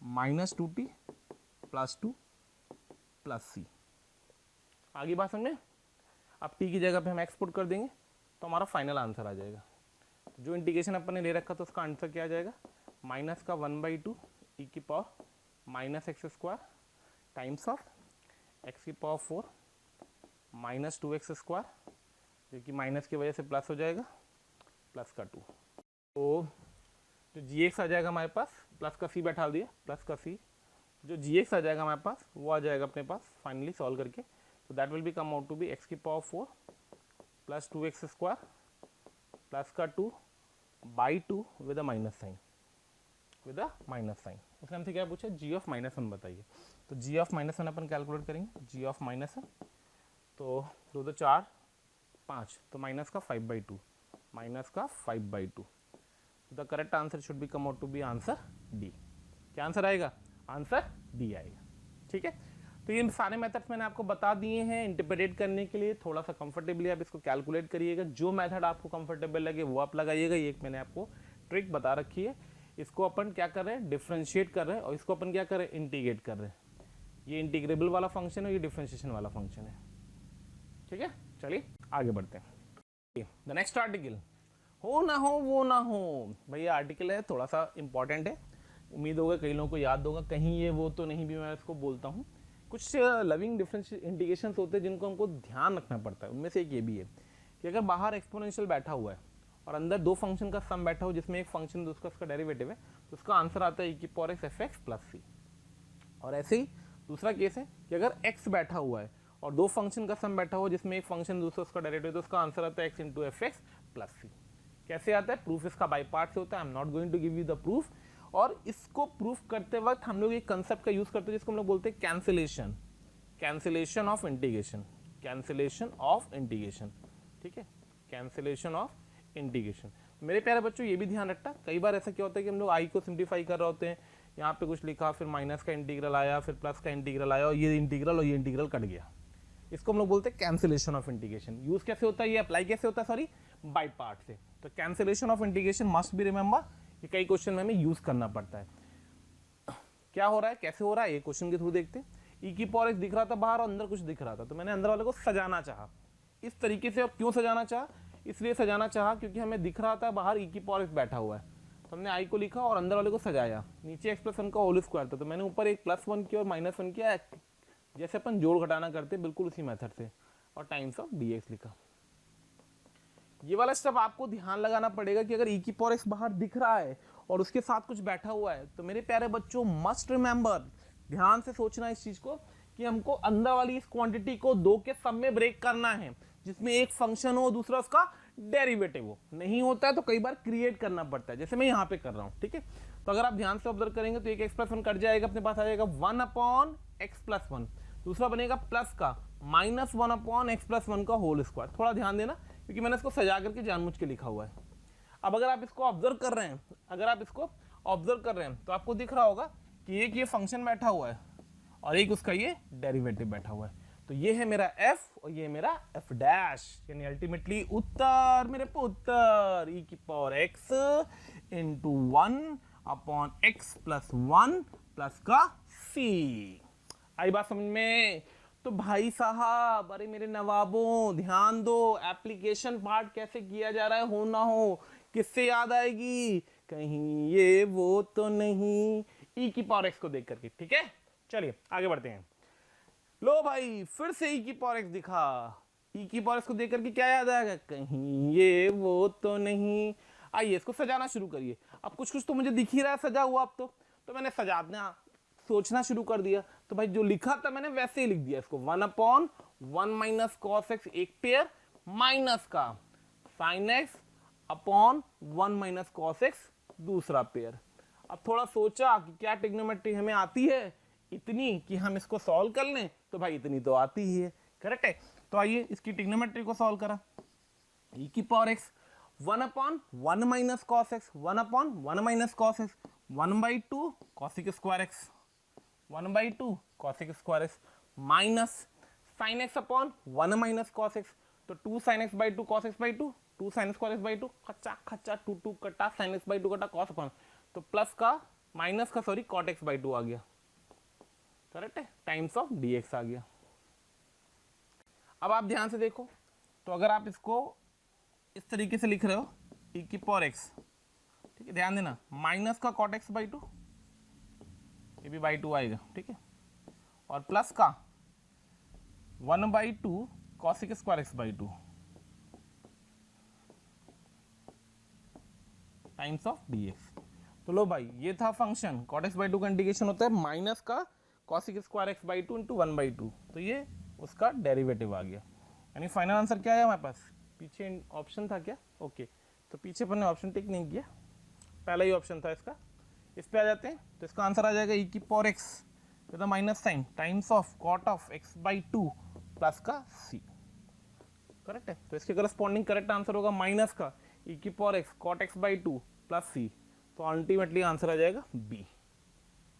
minus 2t plus 2 plus c. आगे बात समझे। अब t की जगह पे हम एक्स पुट कर देंगे तो हमारा फाइनल आंसर आ जाएगा। जो इंटीग्रेशन अपन ने ले रखा तो उसका आंसर क्या आ जाएगा, माइनस का 1/2 ई की power minus x square times of x की पावर 4 माइनस 2x स्क्वायर, जो कि माइनस की वजह से प्लस हो जाएगा, प्लस का 2। तो जो gx आ जाएगा हमारे पास, प्लस का c बैठा दिया, प्लस का c, जो gx आ जाएगा हमारे पास वो आ जाएगा अपने पास फाइनली सॉल्व करके। तो that will be come out to be x की power 4 plus 2x square plus का 2 by 2 with a minus sign, उसने हमसे क्या पूछा, g ऑफ -1 बताइए। तो g ऑफ -1 अपन कैलकुलेट करेंगे, g ऑफ -1 तो 2 2 4 5, तो माइनस का 5/2, the correct answer should be come out to be answer D. क्या आंसर आएगा, आंसर डी आएगा। ठीक है, तो ये सारे मेथड्स मैंने आपको बता दिए हैं इंटरप्रेट करने के लिए। थोड़ा सा कंफर्टेबली आप इसको कैलकुलेट करिएगा, जो मेथड आपको कंफर्टेबल लगे वो आप लगाइएगा। ये एक मैंने आपको ट्रिक बता रखी है। इसको अपन क्या कर रहे हैं, डिफ्रेंशिएट कर रहे हैं, और इसको अपन क्या कर रहे हैं, इंटीग्रेट कर रहे हैं। ये इंटीग्रेबल वाला फंक्शन है, ये डिफ्रेंशिएशन वाला फंक्शन है। ठीक है, चलिए आगे बढ़ते हैं। द नेक्स्ट आर्टिकल, हो ना हो वो ना हो, भैया आर्टिकल है थोड़ा सा इंपॉर्टेंट है, उम्मीद होगा कई लोगों को याद होगा, कहीं ये वो तो नहीं भी मैं इसको बोलता हूँ। कुछ लविंग डिफरेंस इंटीग्रेशंस होते हैं जिनको हमको ध्यान रखना पड़ता है। उनमें से एक ये भी है कि अगर बाहर एक्सपोनेंशियल बैठा हुआ है और अंदर दो फंक्शन का सम बैठा हो जिसमें एक फंक्शन दूसरा उसका डेरिवेटिव है, तो उसका आंसर आता है e की power x f x plus c. और ऐसे ही दूसरा केस है कि अगर x बैठा हुआ है और दो फंक्शन का सम बैठा हुआ जिसमें एक फंक्शन दूसरा उसका डेरिवेटिव, तो उसका आंसर आता है x into f x plus c. कैसे आता है, प्रूफ इसका बाई पार्ट से होता है। I am not going to give you the proof. और इसको प्रूफ करते वक्त हम लोग एक कंसेप्ट का यूज करते हैं जिसको हम लोग बोलते हैं cancellation, cancellation of integration, cancellation of integration. ठीक है, कैंसिलेशन ऑफ इंटीग्रेशन। मेरे प्यारे बच्चों ये भी ध्यान रखना, कई बार ऐसा क्या होता है कि हम लोग आई को सिंप्लीफाई कर रहे होते हैं, यहाँ पे कुछ लिखा, फिर माइनस का इंटीग्रल आया, फिर प्लस का इंटीग्रल आया, और ये इंटीग्रल कट गया। इसको हम लोग बोलते हैं कैंसिलेशन ऑफ इंटीग्रेशन। यूज कैसे होता है, ये अप्लाई कैसे होता है, सॉरी, बाय पार्ट से। तो cancellation of integration must be remember, ये कई क्वेश्चन में हमें यूज करना पड़ता है। क्या हो रहा है, कैसे हो रहा है, ये क्वेश्चन के थ्रू देखते हैं। ई की पावर एक्स दिख रहा था बाहर और अंदर कुछ दिख रहा था, तो मैंने अंदर वाले को सजाना चाहा इस तरीके से। और क्यों सजाना चाहा, इसलिए सजाना चाहा क्योंकि हमें दिख रहा था बाहर ई की पावर एक्स बैठा हुआ है, तो हमने आई को लिखा और अंदर वाले को सजाया। नीचे एक्स प्लस वन का होल स्क्वायर था, तो मैंने ऊपर एक प्लस वन किया और माइनस वन किया, जैसे अपन जोड़ घटाना करते बिल्कुल उसी मेथड से, और टाइम्स ऑफ डी एक्स लिखा। ये वाला स्टेप आपको ध्यान लगाना पड़ेगा कि अगर ई की पावर एक्स बाहर दिख रहा है और उसके साथ कुछ बैठा हुआ है, तो मेरे प्यारे बच्चों मस्ट रिमेंबर, ध्यान से सोचना इस चीज को, कि हमको अंदर वाली इस क्वांटिटी को दो के सम में ब्रेक करना है, जिसमें एक फंक्शन हो दूसरा उसका डेरिवेटिव हो। नहीं होता है तो कई बार क्रिएट करना पड़ता है, जैसे मैं यहाँ पे कर रहा हूँ, ठीक है। तो अगर आप ध्यान से ऑब्जर्व करेंगे तो एक एक्स प्लस वन कट जाएगा, अपने पास आ जाएगा 1/x+1, दूसरा बनेगा प्लस का -1/x+1 का होल स्क्वायर। थोड़ा ध्यान देना क्योंकि मैंने इसको सजा करके जानबूझ के लिखा हुआ है। अब अगर आप इसको ऑब्जर्व कर रहे हैं, तो आपको दिख रहा होगा कि एक ये फंक्शन बैठा हुआ है और एक उसका ये डेरिवेटिव बैठा हुआ है। तो ये है मेरा f और ये मेरा f डैश, यानी अल्टीमेटली उत्तर मेरे पुत्र e की power x into 1/x+1 plus का c। आई बात समझ में? तो भाई साहब, अरे मेरे नवाबों, ध्यान दो, एप्लीकेशन पार्ट कैसे किया जा रहा है, हो ना हो किससे याद आएगी, कहीं ये वो तो नहीं, e की पावर x को देख करके, ठीक है। चलिए आगे बढ़ते हैं। लो भाई, फिर से e की पावर x दिखा, e की पावर x को देख करके क्या याद आएगा, कहीं ये वो तो नहीं। आइए इसको सजाना शुरू करिए। अब कुछ कुछ तो मुझे दिख ही रहा है सजा हुआ, अब तो मैंने सजाना सोचना शुरू कर दिया। तो भाई जो लिखा था मैंने वैसे ही लिख दिया इसको, 1/1 - cos x एक पेयर, माइनस का sin x upon 1 - cos x दूसरा पेयर। अब थोड़ा सोचा कि क्या ट्रिग्नोमेट्री हमें आती है इतनी कि हम इसको सॉल्व कर लें, तो भाई इतनी तो आती ही है, करेक्ट है। तो आइए इसकी ट्रिग्नोमेट्री को सॉल्व करा। e की power x 1/1 - cos x, 1/1 - cos x, 1/2 cos square x, 1/2 cos square x minus sin x upon 1 - cos x, तो 2 sin x/2 cos x/2, 2 sin square x/2, खच्चा खच्चा 2 कटा sin x/2 कटा cos अपॉन, तो plus का minus का sorry cot x/2 आ गया, correct है, times of dx आ गया। अब आप ध्यान से देखो, तो अगर आप इसको इस तरीके से लिख रहे हो e की पावर x, ठीक है, ध्यान देना, माइनस का cot x/2, ये भी बाई 2 आएगा, ठीक है, और प्लस का 1/2 cos square x/2 times of dx। तो लो भाई, ये था फंक्शन, cot x/2 का इंटीग्रेशन होता है माइनस का cos स्क्वायर x/2 इंटू 1/2, तो ये उसका डेरिवेटिव आ गया। यानी फाइनल आंसर क्या है हमारे पास, पीछे ऑप्शन था क्या, ओके, तो पीछे पर ने ऑप्शन टिक नहीं किया, पहला ही ऑप्शन था इसका। इस पे आ जाते हैं, तो इसका आंसर आ जाएगा e की power x with minus sign times of cot of x/2 plus का c, करेक्ट है। तो इसके करस्पॉन्डिंग करेक्ट आंसर होगा माइनस का e की power x cot x/2 plus c, तो अल्टीमेटली आंसर आ जाएगा b।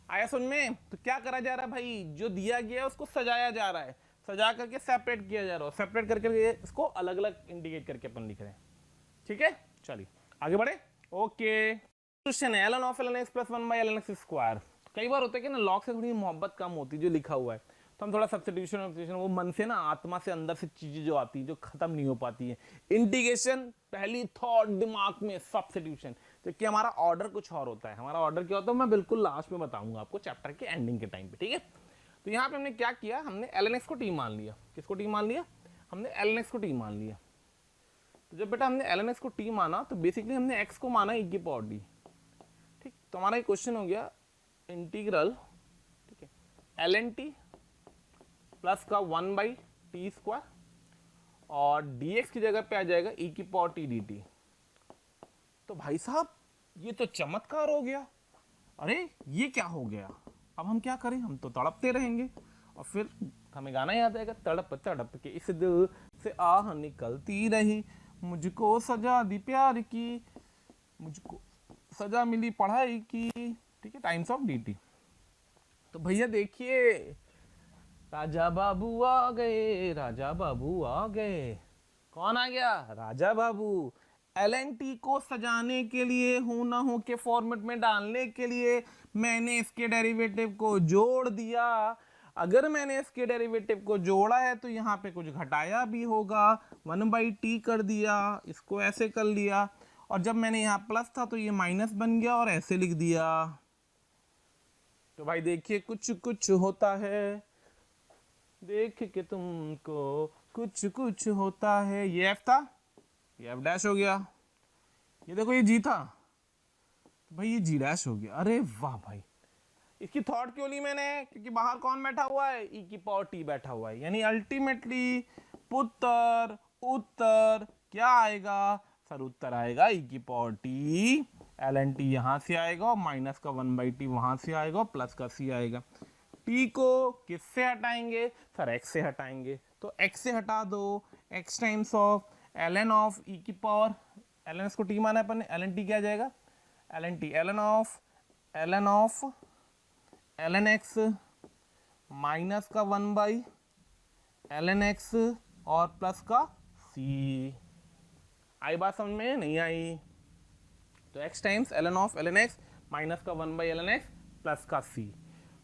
आया समझ में? तो क्या करा जा रहा है भाई, जो दिया गया है उसको सजाया जा रहा है, सजा करके सेपरेट किया जा रहा है, सेपरेट करके इसको अलग अलग इंडिकेट करके अपन लिख रहे हैं, ठीक है। चलिए आगे बढ़े, ओके। क्वेश्चन है ln of ln x plus 1/ln x square. कई बार होता है कि ना लॉग से थोड़ी मोहब्बत कम होती है, जो लिखा हुआ है, तो हम थोड़ा सब्स्टिट्यूशन वो मन से ना, आत्मा से अंदर से चीजें जो आती है जो खत्म नहीं हो पाती है, इंटीग्रेशन पहली थॉट दिमाग में, सब्स्टिट्यूशन, तो कि हमारा ऑर्डर कुछ और होता है। हमारा ऑर्डर क्या होता है मैं बिल्कुल लास्ट में बताऊंगा आपको चैप्टर के एंडिंग के टाइम पे, ठीक है। तो यहाँ पे हमने क्या किया, हमने ln x को t मान लिया। किसको t मान लिया? हमने ln x को t मान लिया। तो जब बेटा हमने ln x को t माना, तो बेसिकली हमने x को माना e की पावर d, ठीक। तो हमारा एक क्वेश्चन हो गया इंटीग्रल, ठीक है, ln t प्लस का 1/t स्क्वायर और dx की जगह पे आ जाएगा e की पावर t dt। तो भाई साहब ये तो चमत्कार हो गया, अरे ये क्या हो गया, अब हम क्या करें, हम तो तड़पते रहेंगे, और फिर हमें गाना याद आएगा, तड़प तड़प के इस दिल से आह निकलती रही, मुझको सजा दी प्यार की, मुझको सजा मिली पढ़ाई की, ठीक है, टाइम्स ऑफ dt। तो भैया देखिए राजा बाबू आ गए, राजा बाबू आ गए। कौन आ गया? राजा बाबू। एलएनटी को सजाने के लिए, हूं ना हूं के फॉर्मेट में डालने के लिए मैंने इसके डेरिवेटिव को जोड़ दिया। अगर मैंने इसके डेरिवेटिव को जोड़ा है तो यहाँ पे कुछ घटाया भी होगा, 1/t कर दिया, इसको ऐसे कर लिया, और जब मैंने यहाँ प्लस था तो ये माइनस बन गया और ऐसे लिख दिया। तो भाई देखिए कुछ कुछ होता है, देख के तुमको कुछ कुछ होता है। ये एफ था, ये एफ डैश हो गया। ये देखो ये जी था, तो भाई ये जी डैश हो गया। अरे वाह भाई, इसकी थॉट क्यों ली मैंने? क्योंकि बाहर कौन बैठा हुआ है? ई की पावर टी बैठा हुआ है। यानी अल्टीमेटली पुत्र उत्तर क्या आएगा सर? उत्तर आएगा ई की power t, l n t यहाँ से आएगा और माइनस का 1/t वहां से आएगा और प्लस का सी आएगा। टी को किससे हटाएंगे सर? एक्स से हटाएंगे। तो एक्स से हटा दो, x times of l n of e की पावर, एल एन एस को टी माना है अपन ने, एल एन टी क्या आ जाएगा? L n t l n of l n x minus का 1/ln x और प्लस का c। आई बात समझ में? नहीं आई? तो x times ln of ln x minus का 1/ln x प्लस का c।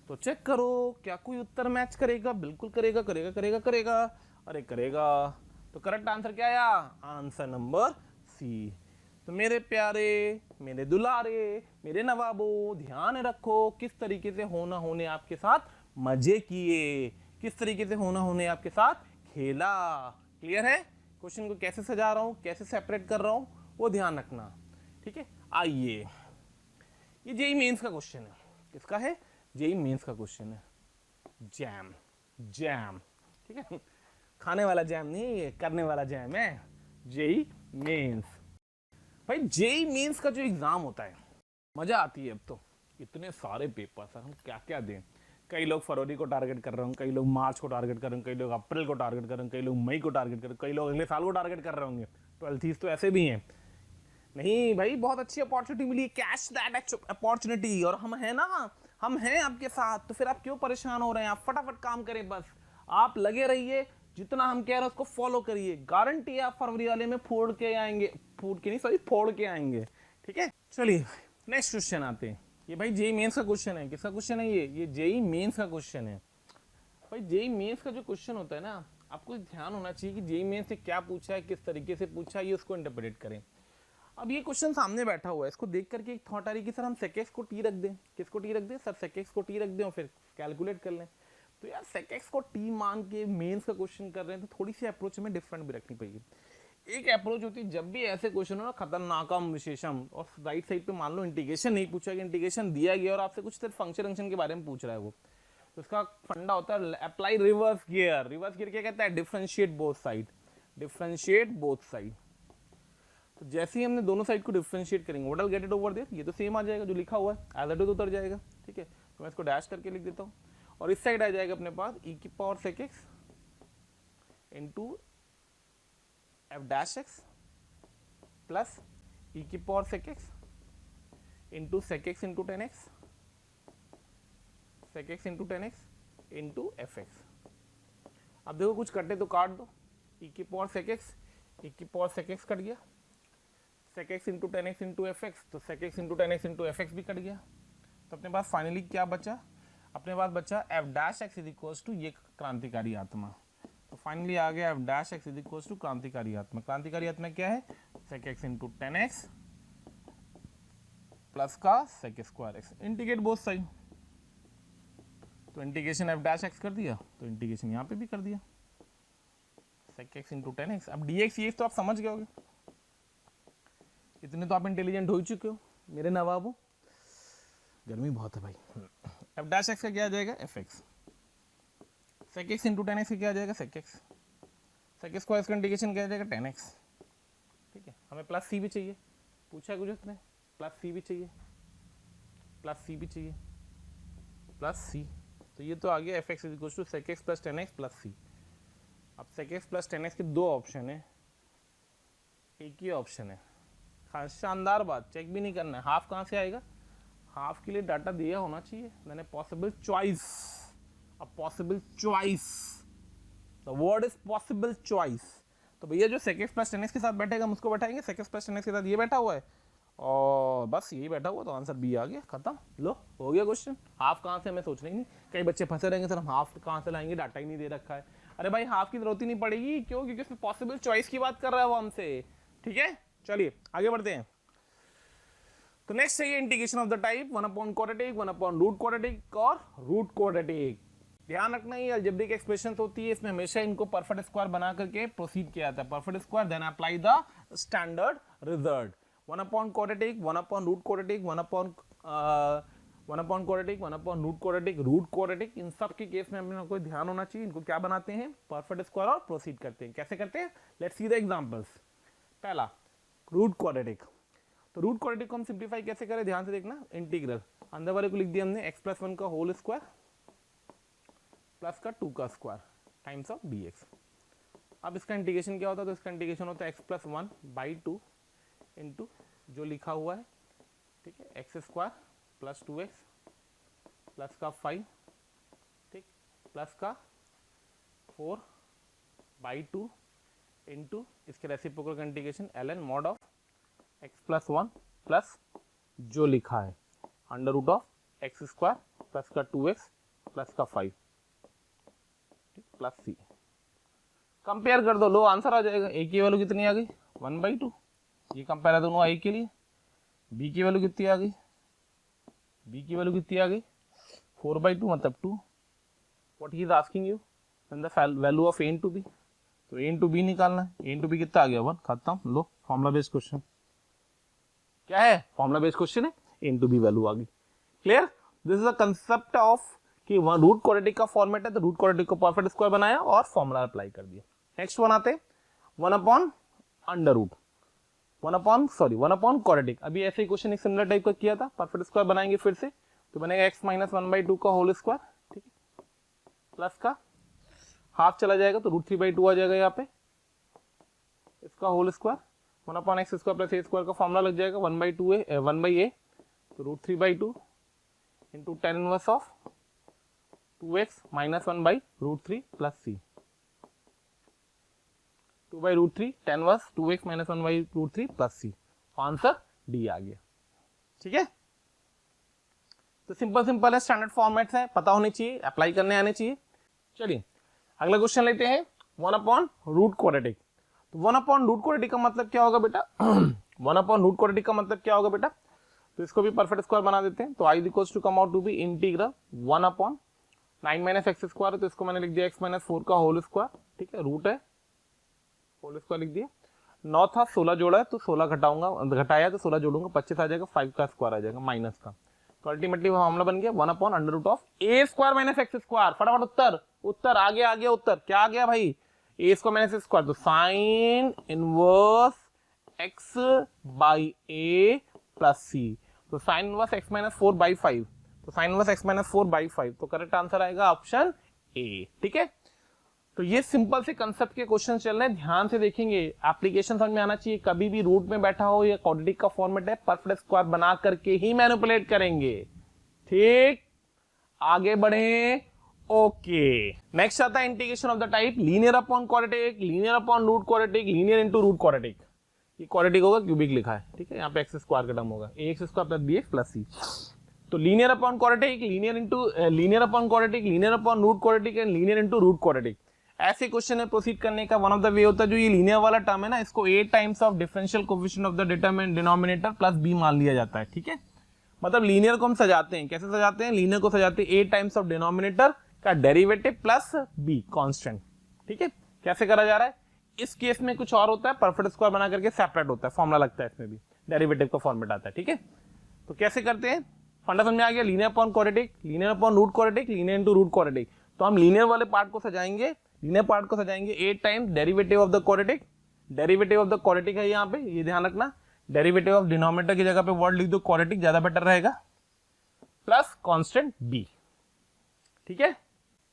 तो चेक करो क्या कोई उत्तर मैच करेगा? बिल्कुल करेगा, करेगा करेगा करेगा, अरे करेगा। तो करेक्ट आंसर क्या आया? Answer number C. तो मेरे प्यारे, मेरे दुलारे, मेरे नवाबो, ध्यान रखो किस तरीके से होना होने आपके साथ मजे किए, किस तरीके से होना होने आपके साथ खेला। क्लियर है? क्वेश्चन को कैसे सजा रहा हूं, कैसे सेपरेट कर रहा हूं, वो ध्यान रखना। ठीक है, आइए, ये जेई मेंस का क्वेश्चन है। किसका है? जेई मेंस का क्वेश्चन है। जैम, जैम, ठीक है, खाने वाला जैम नहीं, ये करने वाला जैम है। JEE Mains. भाई जेई मेंस का जो एग्जाम होता है, मजा आती है। अब तो इतने सारे पेपर सर, हम क्या क्या दें। कई लोग फरवरी को टारगेट कर रहे होंगे, कई लोग मार्च को टारगेट कर रहे होंगे, कई लोग अप्रैल को टारगेट कर रहे होंगे, कई लोग मई को टारगेट कर रहे होंगे, कई लोग अगले साल को टारगेट कर रहे होंगे। 12th तो ऐसे भी हैं। नहीं भाई, बहुत अच्छी अपॉर्चुनिटी मिली, कैश दैट अपॉर्चुनिटी, और हम हैं ना, हम हैं आपके साथ। तो फिर आप क्यों परेशान हो रहे हैं? आप फटाफट काम करें, बस आप लगे रहिए, जितना हम कह रहे हैं उसको फॉलो करिए। गारंटी है आप फरवरी वाले में फोड़ के आएंगे, फोड़ के आएंगे। ठीक है, चलिए नेक्स्ट क्वेश्चन आते हैं। ये भाई जेई मेंस का क्वेश्चन है। किसका क्वेश्चन है ये जेई मेंस का क्वेश्चन है। भाई जेई मेंस का जो क्वेश्चन होता है ना, आपको ध्यान होना चाहिए कि जेई मेंस से क्या पूछा है, किस तरीके से पूछा है, ये उसको इंटरप्रेट करें। अब ये क्वेश्चन सामने बैठा हुआ है, इसको देख करके एक थॉट आ रही है कि सर हम सेकेक्स को टी रख दें। किसको टी रख दें सर? सेकेक्स को टी रख दें और फिर कैलकुलेट कर लें। तो यार सेकेक्स को टी मान के मेंस का क्वेश्चन कर रहे हैं, तो थोड़ी सी अप्रोच हमें डिफरेंट भी रखनी पड़ेगी। एक अप्रोच होती है जब भी ऐसे क्वेश्चन हो ना, खतरनाकम विशेषम, और राइट साइड पे मान लो इंटीग्रेशन नहीं पूछा गया, इंटीग्रेशन दिया गया और आपसे कुछ सिर्फ फंक्शन के बारे में पूछ रहा है वो, तो इसका फंडा होता है apply reverse gear. Reverse gear क्या कहता है? Differentiate both side, differentiate both side. तो जैसे ही हमने दोनों साइड को डिफरेंशिएट करेंगे, what will get it over there, ये तो सेम आ जाएगा जो लिखा हुआ है, एज इट इज उतर जाएगा। ठीक है, तो मैं इसको डैश करके लिख देता हूँ, और इस साइड आ जाएगा अपने पास ई की power sec x into f dash x plus e की power sec x into sec x into 10x, sec x into 10x into f x. अब देखो कुछ कटे तो काट दो, ई की पावर सेक एक्स, ई की पावर सेक एक्स कट गया, sec x into 10x into f x, तो sec x into 10x into f x भी कट गया। तो अपने पास फाइनली क्या बचा? अपने पास बचा f dash x is equals to ये क्रांतिकारी आत्मा। तो फाइनली आ गया f dash x is equals to क्रांतिकारी आत्मा। क्रांतिकारी आत्मा क्या है? सेक एक्स इंटू 10x प्लस का sec square x, integrate both side. तो इंटीग्रेशन एफ डैश एक्स कर दिया, तो इंटीग्रेशन यहाँ पे भी कर दिया, सेक एक्स इंटू 10x। अब dx ये तो आप समझ गए होगे, इतने तो आप इंटेलिजेंट हो ही चुके हो मेरे नवाबों। गर्मी बहुत है भाई। एफ डैश एक्स का क्या आ जाएगा? F x. Sec x into 10x का क्या आ जाएगा? Sec x. सेक स्क्वायर का इंटीग्रेशन क्या आ जाएगा? 10x। ठीक है, हमें प्लस सी भी चाहिए, पूछा है कुछ उसने, प्लस सी भी चाहिए, प्लस सी भी चाहिए, प्लस सी। तो ये तो आ गया f x is equal to sec x plus 10x plus c. अब सेक एक्स प्लस 10x के दो ऑप्शन है, एक ही ऑप्शन है। हाँ, शानदार बात, चेक भी नहीं करना है। हाफ कहाँ से आएगा? हाफ के लिए डाटा दिया होना चाहिए, मैंने possible choice. A possible choice, the word is possible choice. तो भैया जो sec x plus tan x के साथ बैठेगा हम उसको बैठाएंगे sec x plus tan x के साथ, ये बैठा हुआ है और बस यही बैठा हुआ, तो आंसर बी आ गया, खत्म। लो हो गया क्वेश्चन। हाफ कहाँ से हमें सोचना ही नहीं, कई बच्चे फंसे रहेंगे सर हम हाफ कहाँ से लाएंगे, डाटा ही नहीं दे रखा है। अरे भाई हाफ की जरूरत ही नहीं पड़ेगी, क्यों? क्योंकि उसमें पॉसिबल चॉइस की बात कर रहा है वो हमसे, ठीक है। चलिए आगे बढ़ते हैं। तो नेक्स्ट है ये integration of the type 1 quadratic, 1 root quadratic और रूट क्वाड्रेटिक। ध्यान रखना ये अलजेब्रिक एक्सप्रेशन होती है, इसमें हमेशा इनको परफेक्ट स्क्वायर बना करके प्रोसीड किया जाता है। Perfect square then apply the standard result. 1 quadratic, 1 root quadratic, 1 quadratic, 1 root quadratic, root quadratic, इन सब के केस में हमें कोई ध्यान होना चाहिए। इनको क्या बनाते हैं? परफेक्ट स्क्वायर और प्रोसीड करते हैं। कैसे करते हैं? Let's see the examples. पहला रूट क्वाड्रेटिक, तो रूट क्वाड्रेटिक को हम सिंप्लीफाई कैसे करें, ध्यान से देखना। इंटीग्रल अंदर वाले को लिख दिया हमने x+1 का होल स्क्वायर प्लस का 2 का स्क्वायर टाइम्स ऑफ dx। अब इसका इंटीग्रेशन क्या होता है? तो इसका इंटीग्रेशन होता है x+1/2 इंटू जो लिखा हुआ है, ठीक है, x² प्लस 2x प्लस का 5, ठीक, प्लस का 4/2 इंटू इसके रेसिप्रोकल का integration ln mod of x+1 plus जो लिखा है √of x² प्लस का 2x प्लस का 5 प्लस c। कंपेयर कर दो, लो आंसर आ जाएगा। a की वैल्यू कितनी आ गई? 1/2। ये कंपेयर है दोनों a के लिए। b की वैल्यू कितनी आ गई? b की वैल्यू कितनी आ गई? 4/2 मतलब 2। What he is asking you the value of a into b, तो a into b निकालना है। a into b कितना आ गया? 1। खत्म। लो फॉर्मुला बेस्ड क्वेश्चन क्या है? फॉर्मुला बेस्ड क्वेश्चन है, a into b वैल्यू आ गई। Clear? This is a concept of कि वहां रूट क्वाड्रेटिक का फॉर्मेट है, तो रूट क्वाड्रेटिक को परफेक्ट स्क्वायर बनाया और फॉर्मूला अप्लाई कर दिया। नेक्स्ट वन आते 1 क्वाड्रेटिक। अभी ऐसे ही क्वेश्चन एक सिमिलर टाइप का किया था, परफेक्ट स्क्वायर बनाएंगे फिर से, तो बनेगा x-1/2 का होल स्क्वायर, ठीक है, प्लस का हाफ चला जाएगा तो √3/2 आ जाएगा यहाँ पे, इसका whole square 1/x² plus a² का फॉर्मूला लग जाएगा 1/a, तो √3/2 into tan inverse of 2x minus 1/√3 plus c, 2/√3 tan inverse 2x minus 1/√3 plus c। Answer d आ गया, ठीक है। तो सिंपल है, स्टैंडर्ड फॉर्मेट्स है, पता होने चाहिए, अप्लाई करने आने चाहिए। चलिए अगला क्वेश्चन लेते हैं 1/रूट क्वाड्रेटिक। तो 1/रूट क्वाड्रेटिक का मतलब क्या होगा बेटा? 1/रूट क्वाड्रेटिक का मतलब क्या होगा बेटा? तो इसको भी परफेक्ट स्क्वायर बना देते हैं। तो i equals to come out to be integral 1/9 - x² है, तो इसको मैंने लिख दिया x-4 का होल स्क्वायर, ठीक है, रूट है, होल स्क्वायर लिख दिया। 9 था, 16 जोड़ा है तो 16 घटाया तो 16 जोड़ूंगा, 25 आ जाएगा, 5 का स्क्वायर आ जाएगा माइनस का, तो अल्टीमेटली मामला बन गया 1/√(a² - x²। फटाफट उत्तर आ गया उत्तर क्या आ गया भाई? a² - x², तो sine inverse x/a plus c, तो साइन इनवर्स x-4/5, तो साइन इनवर्स x-4/5, तो करेक्ट आंसर आएगा ऑप्शन ए, ठीक है। तो ये सिंपल से कंसेप्ट के क्वेश्चन चल रहे हैं, ध्यान से देखेंगे, एप्लीकेशन समझ में आना चाहिए। कभी भी रूट में बैठा हो या क्वाड्रेटिक का फॉर्मेट है, परफेक्ट स्क्वायर बना करके ही मैनिपुलेट करेंगे, ठीक। आगे बढ़े, ओके। नेक्स्ट आता है integration of the type linear upon quadratic, linear upon root quadratic, linear into root quadratic. ये क्वाड्रेटिक होगा, क्यूबिक लिखा है, ठीक है, यहाँ पे x² का टर्म होगा, ax² plus bx plus c। तो linear upon quadratic, linear upon quadratic, linear upon root quadratic and linear into root quadratic. ऐसे क्वेश्चन है प्रोसीड करने का वन ऑफ द वे होता है, जो ये लीनियर वाला टर्म है ना, इसको a times of differential coefficient of the denominator plus b मान लिया जाता है, ठीक है। मतलब लीनियर को हम सजाते हैं, कैसे सजाते हैं? लीनियर को सजाते हैं a टाइम्स ऑफ डिनोमिनेटर का डेरिवेटिव प्लस b कांस्टेंट, ठीक है। कैसे करा जा रहा है? इस केस में कुछ और होता है, परफेक्ट स्क्वायर बना करके सेपरेट होता है, फॉर्मूला लगता है, इसमें भी डेरिवेटिव का फॉर्मेट आता है, ठीक है। तो कैसे करते हैं? फंडा समझ में आ गया। Linear upon quadratic, linear upon root quadratic, linear into root quadratic. तो हम लीनियर वाले पार्ट को सजाएंगे, लीनियर पार्ट को सजाएंगे a times derivative of the quadratic, derivative of the quadratic है यहाँ पे, ये ध्यान रखना, डेरिवेटिव ऑफ डिनोमिनेटर की जगह पे वर्ड लिख दो क्वाड्रेटिक, ज्यादा बेटर रहेगा, प्लस कांस्टेंट b, ठीक है।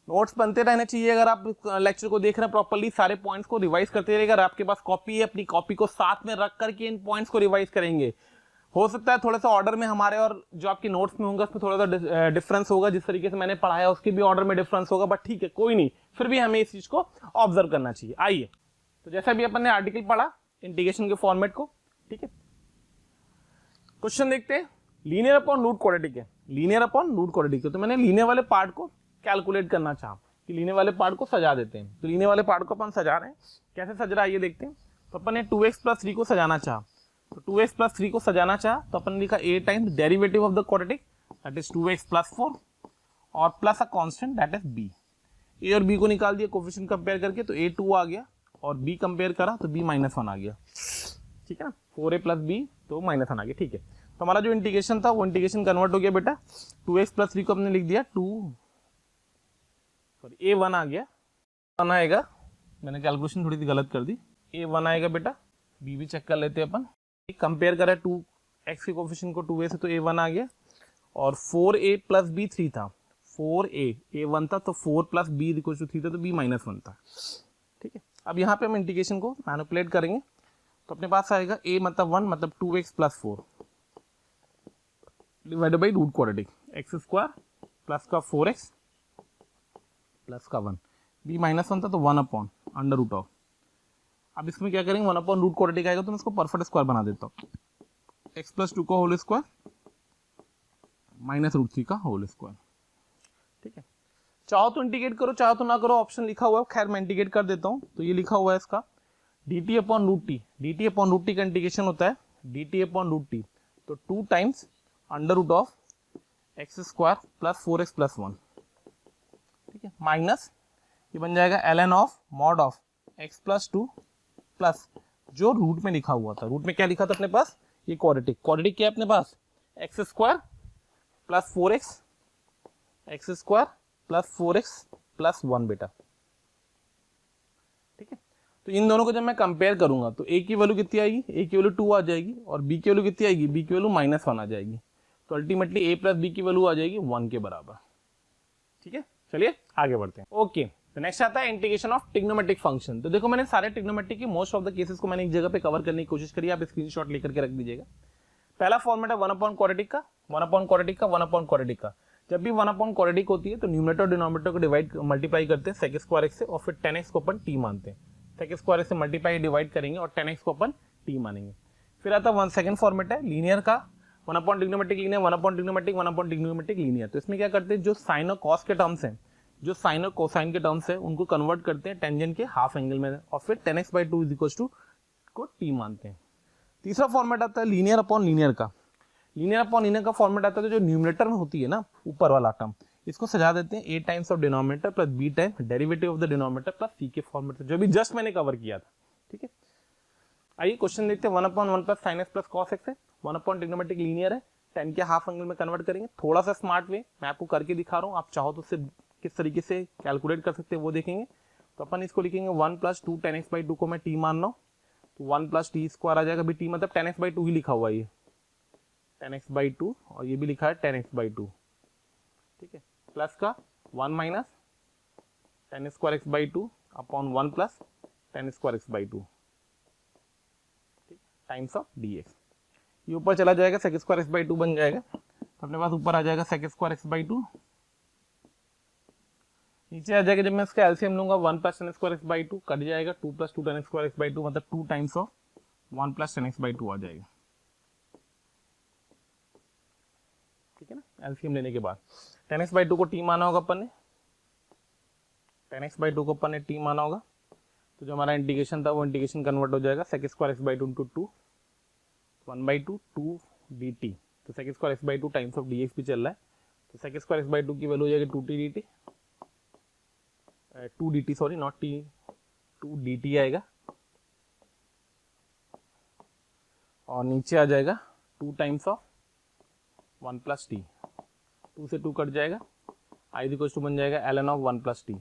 नोट्स बनते रहने चाहिए, अगर आप लेक्चर को देख रहे हैं प्रॉपर्ली, सारे पॉइंट्स को रिवाइज करते रहिएगा। अगर आपके पास कॉपी है, अपनी कॉपी को साथ में रख करके इन पॉइंट्स को रिवाइज करेंगे। हो सकता है थोड़ा सा ऑर्डर में हमारे और जो आपके नोट्स में होंगे उसमें थोड़ा सा डिफरेंस होगा, जिस तरीके से मैंने पढ़ाया उसके भी ऑर्डर में डिफरेंस होगा, बट ठीक है कोई नहीं, फिर भी हमें इस चीज को ऑब्जर्व करना चाहिए। आइए, तो जैसा भी अपन ने आर्टिकल पढ़ा इंटीग्रेशन के फॉर्मेट को, ठीक है, क्वेश्चन देखते हैं। लीनियर अपॉन रूट क्वाड्रेटिक है, लीनियर अपॉन रूट क्वाड्रेटिक है, तो मैंने लीनियर वाले पार्ट को कैलकुलेट करना चाहा कि लीनियर वाले पार्ट को सजा देते हैं। तो लीनियर वाले पार्ट को अपन सजा रहे हैं, कैसे सज रहा है ये देखते हैं। तो अपन ने 2x + 3 को सजाना चाहा, तो 2x + 3 को सजाना चाहा तो अपन ने लिखा a times derivative of the quadratic that is 2x + 4 और plus a constant that is b। a और b को निकाल दिया कोफिशिएंट कंपेयर करके, तो a 2 आ गया और b कंपेयर करा तो b -1 आ गया, ठीक है ना, 4a + b तो -1 आ गया, ठीक है। तो हमारा जो इंटीग्रेशन था वो इंटीग्रेशन कन्वर्ट हो गया बेटा, 2x + 3 को हमने लिख दिया a1 आ गया, 1 आएगा, मैंने कैलकुलेशन थोड़ी सी गलत कर दी, a1 आएगा बेटा, b भी चेक कर लेते हैं अपन, कंपेयर करें 2x के कोफिशिएंट को 2a से तो a1 आ गया और 4a + b 3 था, 4a a1 था तो 4 + b = 3 था तो b -1 था, ठीक है। अब यहाँ पे हम इंटीग्रेशन को मैनिपुलेट करेंगे तो अपने पास आएगा a मतलब 1 मतलब 2x + 4 divided by root quadratic x² plus का 4x प्लस का 1, b -1 था तो 1/√। अब इसमें क्या करेंगे, 1/रूट क्वाड्रेटिक आएगा तो मैं इसको परफेक्ट स्क्वायर बना देता हूँ, x + 2 का होल स्क्वायर -√3 का होल स्क्वायर, ठीक है। चाहो तो इंटीग्रेट करो, चाहो तो ना करो, ऑप्शन लिखा हुआ है, खैर मैं इंटीग्रेट कर देता हूँ। तो ये लिखा हुआ है इसका dt/√t, dt/√t का इंटीग्रेशन होता है dt/√t, तो 2 टाइम्स √(x² + 4x + 1, ठीक है, माइनस ये बन जाएगा ln ऑफ मॉड ऑफ x + 2 प्लस जो रूट में लिखा हुआ था, रूट में क्या लिखा था अपने पास, ये क्वाड्रेटिक, क्वाड्रेटिक क्या है अपने पास, x² + 4x, x² + 4x + 1 बेटा, ठीक है। तो इन दोनों को जब मैं कंपेयर करूंगा तो a की वैल्यू कितनी आएगी, a की वैल्यू 2 आ जाएगी और b की वैल्यू कितनी आएगी, b की वैल्यू -1 आ जाएगी, तो अल्टीमेटली a + b की वैल्यू आ जाएगी 1 के बराबर, ठीक है। चलिए आगे बढ़ते हैं। ओके, तो नेक्स्ट आता है इंटीग्रेशन ऑफ ट्रिग्नोमेट्रिक फंक्शन। तो देखो मैंने सारे ट्रिग्नोमेट्रिक की मोस्ट ऑफ द केसेस को मैंने एक जगह पे कवर करने की कोशिश करी, आप स्क्रीनशॉट लेकर के रख दीजिएगा। पहला फॉर्मेट है 1/क्वाड्रेटिक का, 1/क्वाड्रेटिक का, 1/क्वाड्रेटिक का। जब भी 1/क्वाड्रेटिक होती है तो न्यूमरेटर और डिनोमिनेटर को डिवाइड मल्टीप्लाई करते हैं sec² से और फिर 10x को अपन t मानते हैं, sec² से मल्टीप्लाई डिवाइड करेंगे और 10x को अपन t मानेंगे। फिर आता है सेकंड फॉर्मेट है लीनियर का, 1/ट्रिग्नोमेट्रिक लीनियर, 1/ट्रिग्नोमेट्रिक, 1/ट्रिग्नोमेट्रिक लीनियर। तो इसमें क्या करते हैं, जो साइन और कॉस के टर्म्स हैं, जो साइन और कोसाइन के टर्म्स है उनको कन्वर्ट करते हैं टेंजेंट के हाफ एंगल में और फिर 10x/2 = को t मानते हैं। तीसरा फॉर्मेट आता है लीनियर अपॉन लीनियर का, लीनियर अपॉन लीनियर का फॉर्मेट आता है तो जो न्यूमरेटर में होती है ना ऊपर वाला टर्म, इसको सजा देते हैं a times of denominator plus b times derivative of the denominator plus c के फॉर्मेट से, जो भी जस्ट मैंने कवर किया था, ठीक है। आइए क्वेश्चन देखते हैं, 1/1 + sin x + cos x है, 1/ट्रिग्नोमेट्रिक लीनियर है, 10 के हाफ एंगल में कन्वर्ट करेंगे, थोड़ा सा स्मार्ट वे मैं आपको करके दिखा रहा हूँ, आप चाहो तो उससे किस तरीके से कैलकुलेट कर सकते हैं वो देखेंगे। तो अपन इसको लिखेंगे 1 + 2 10x/2 को मैं t मान रहा हूँ, तो 1 + t² आ जाएगा, अभी t मतलब 10x/2 ही लिखा हुआ है, ये 10x/2 और ये भी लिखा है 10x/2, ठीक है, प्लस का 1 - 10^2x/2 अपॉन 1 + 10^2x/2, ठीक, टाइम्स ऑफ dx। ये ऊपर चला जाएगा sec² बन जाएगा, तो अपने पास ऊपर आ जाएगा sec²x/2, नीचे आ जाएगा जब मैं इसका एलसीएम लूंगा 1 + 10^2x/2 कट जाएगा, 2 + 2 10^2x/2 मतलब 2 टाइम्स ऑफ 1 + 10x/2 आ जाएगा, ठीक है ना। एलसीएम लेने के बाद 10x/2 को t माना होगा अपन ने, 10x/2 को अपन ने t माना होगा, तो जो हमारा इंटीग्रेशन था वो इंटीग्रेशन कन्वर्ट हो जाएगा sec²x/2 × 2 1/2 2 dt, तो sec²x/2 टाइम्स ऑफ dx भी चल रहा है, तो sec²x/2 की वैल्यू हो जाएगी 2 dt sorry not t, 2 dt आएगा और नीचे आ जाएगा 2 टाइम्स ऑफ 1 + t, 2 से 2 कट जाएगा, i = बन जाएगा ln ऑफ 1 + t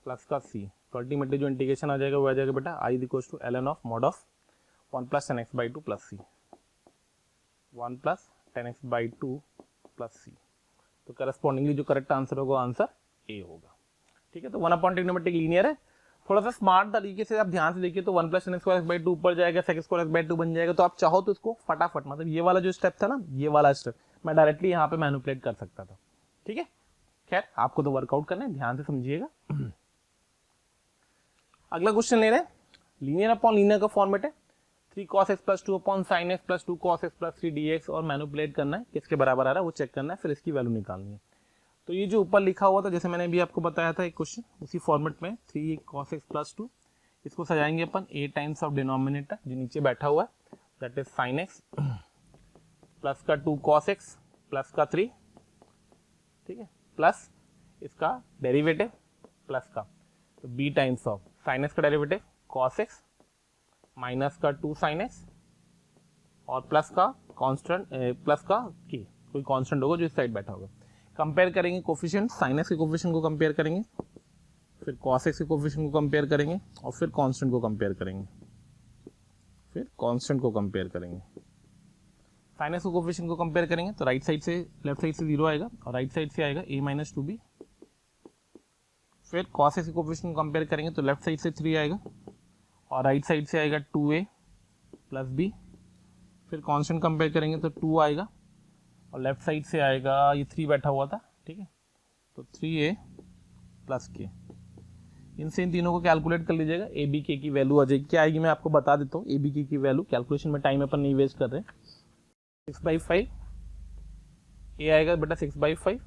प्लस का c, तो अल्टीमेटली जो इंटीग्रेशन आ जाएगा वो आ जाएगा बेटा i = ln ऑफ mod of 1 + 10x/2 plus c, 1 + 10x/2 plus c, तो करस्पॉन्डिंगली जो करेक्ट आंसर होगा आंसर ए होगा, ठीक है। तो 1/ट्रिग्नोमेट्रिक लीनियर है, थोड़ा सा स्मार्ट तरीके से आप ध्यान से देखिए तो 1 + tan² ऊपर जाएगा, sec² बन जाएगा। तो आप चाहो तो इसको फटाफट, मतलब ये वाला जो स्टेप था ना, ये वाला स्टेप मैं डायरेक्टली यहाँ पे मैनिपुलेट कर सकता था। ठीक है, खैर आपको तो वर्कआउट करना है, ध्यान से समझिएगा। अगला क्वेश्चन ले रहे हैं, लीनियर अपॉन लीनियर का फॉर्मेट है, 3 cos x + 2 upon sin x + 2 cos x + 3 dx, और मैनिपुलेट करना है किसके बराबर आ रहा है वो चेक करना है, फिर इसकी वैल्यू निकालनी है। तो ये जो ऊपर लिखा हुआ था, जैसे मैंने अभी आपको बताया था एक क्वेश्चन, उसी फॉर्मेट में 3 cos x + 2, इसको सजाएंगे अपन a टाइम्स ऑफ डिनोमिनेटर जो नीचे बैठा हुआ है, that is sin x plus का 2 cos x प्लस का 3, ठीक है, प्लस इसका डेरिवेटिव प्लस का, तो b times of sin x का डेरिवेटिव cos x माइनस का 2 sin x और प्लस का कांस्टेंट, प्लस का k, कोई कांस्टेंट होगा जो इस साइड बैठा होगा। कंपेयर करेंगे कोफिशिएंट, sin x के कोफिशिएंट को कंपेयर करेंगे, फिर cos x के कोफिशिएंट को कंपेयर करेंगे, और फिर कांस्टेंट को कंपेयर करेंगे, फिर कांस्टेंट को कंपेयर करेंगे। sin x के कोफिशिएंट को कंपेयर करेंगे तो राइट साइड से, लेफ्ट साइड से 0 आएगा और राइट साइड से आएगा a - 2b। फिर cos x के कोफिशिएंट को कंपेयर करेंगे तो लेफ्ट साइड से 3 आएगा और राइट साइड से आएगा 2a + b। फिर कांस्टेंट कंपेयर करेंगे तो 2 आएगा और लेफ्ट साइड से आएगा, ये 3 बैठा हुआ था, ठीक है, तो 3a + k। इनसे इन तीनों को कैलकुलेट कर लीजिएगा, a b k की वैल्यू आ जाएगी। क्या आएगी मैं आपको बता देता हूँ, a b k की वैल्यू, कैलकुलेशन में टाइम अपन नहीं वेस्ट कर रहे। 6/5, a आएगा बेटा 6/5,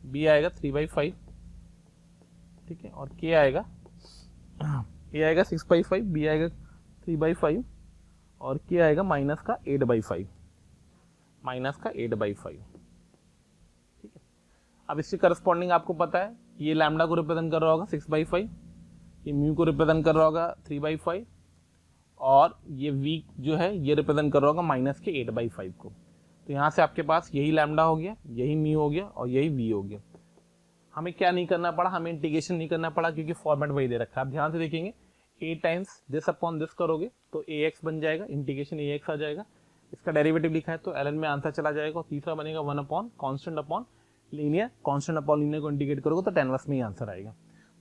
b आएगा 3/5, ठीक है, और k आएगा, a आएगा 6/5, b आएगा 3/5 और k आएगा माइनस का 8/5, ठीक है। अब इससे करस्पॉन्डिंग आपको पता है ये लैम्डा को रिप्रेजेंट कर रहा होगा 6/5, ये म्यू को रिप्रेजेंट कर रहा होगा 3/5 और ये v जो है ये रिप्रेजेंट कर रहा होगा माइनस के 8/5 को। तो यहाँ से आपके पास यही लैम्डा हो गया, यही म्यू हो गया और यही v हो गया। हमें क्या नहीं करना पड़ा, हमें इंटीग्रेशन नहीं करना पड़ा क्योंकि फॉर्मेट वही दे रखा है। आप ध्यान से देखेंगे, a times this upon this करोगे तो ax बन जाएगा, इंटीग्रेशन ax आ जाएगा, इसका डेरिवेटिव लिखा है तो ln में आंसर चला जाएगा, और तीसरा बनेगा 1 upon constant upon linear, constant upon linear को इंटीग्रेट करोगे तो tan 1 में ही आंसर आएगा।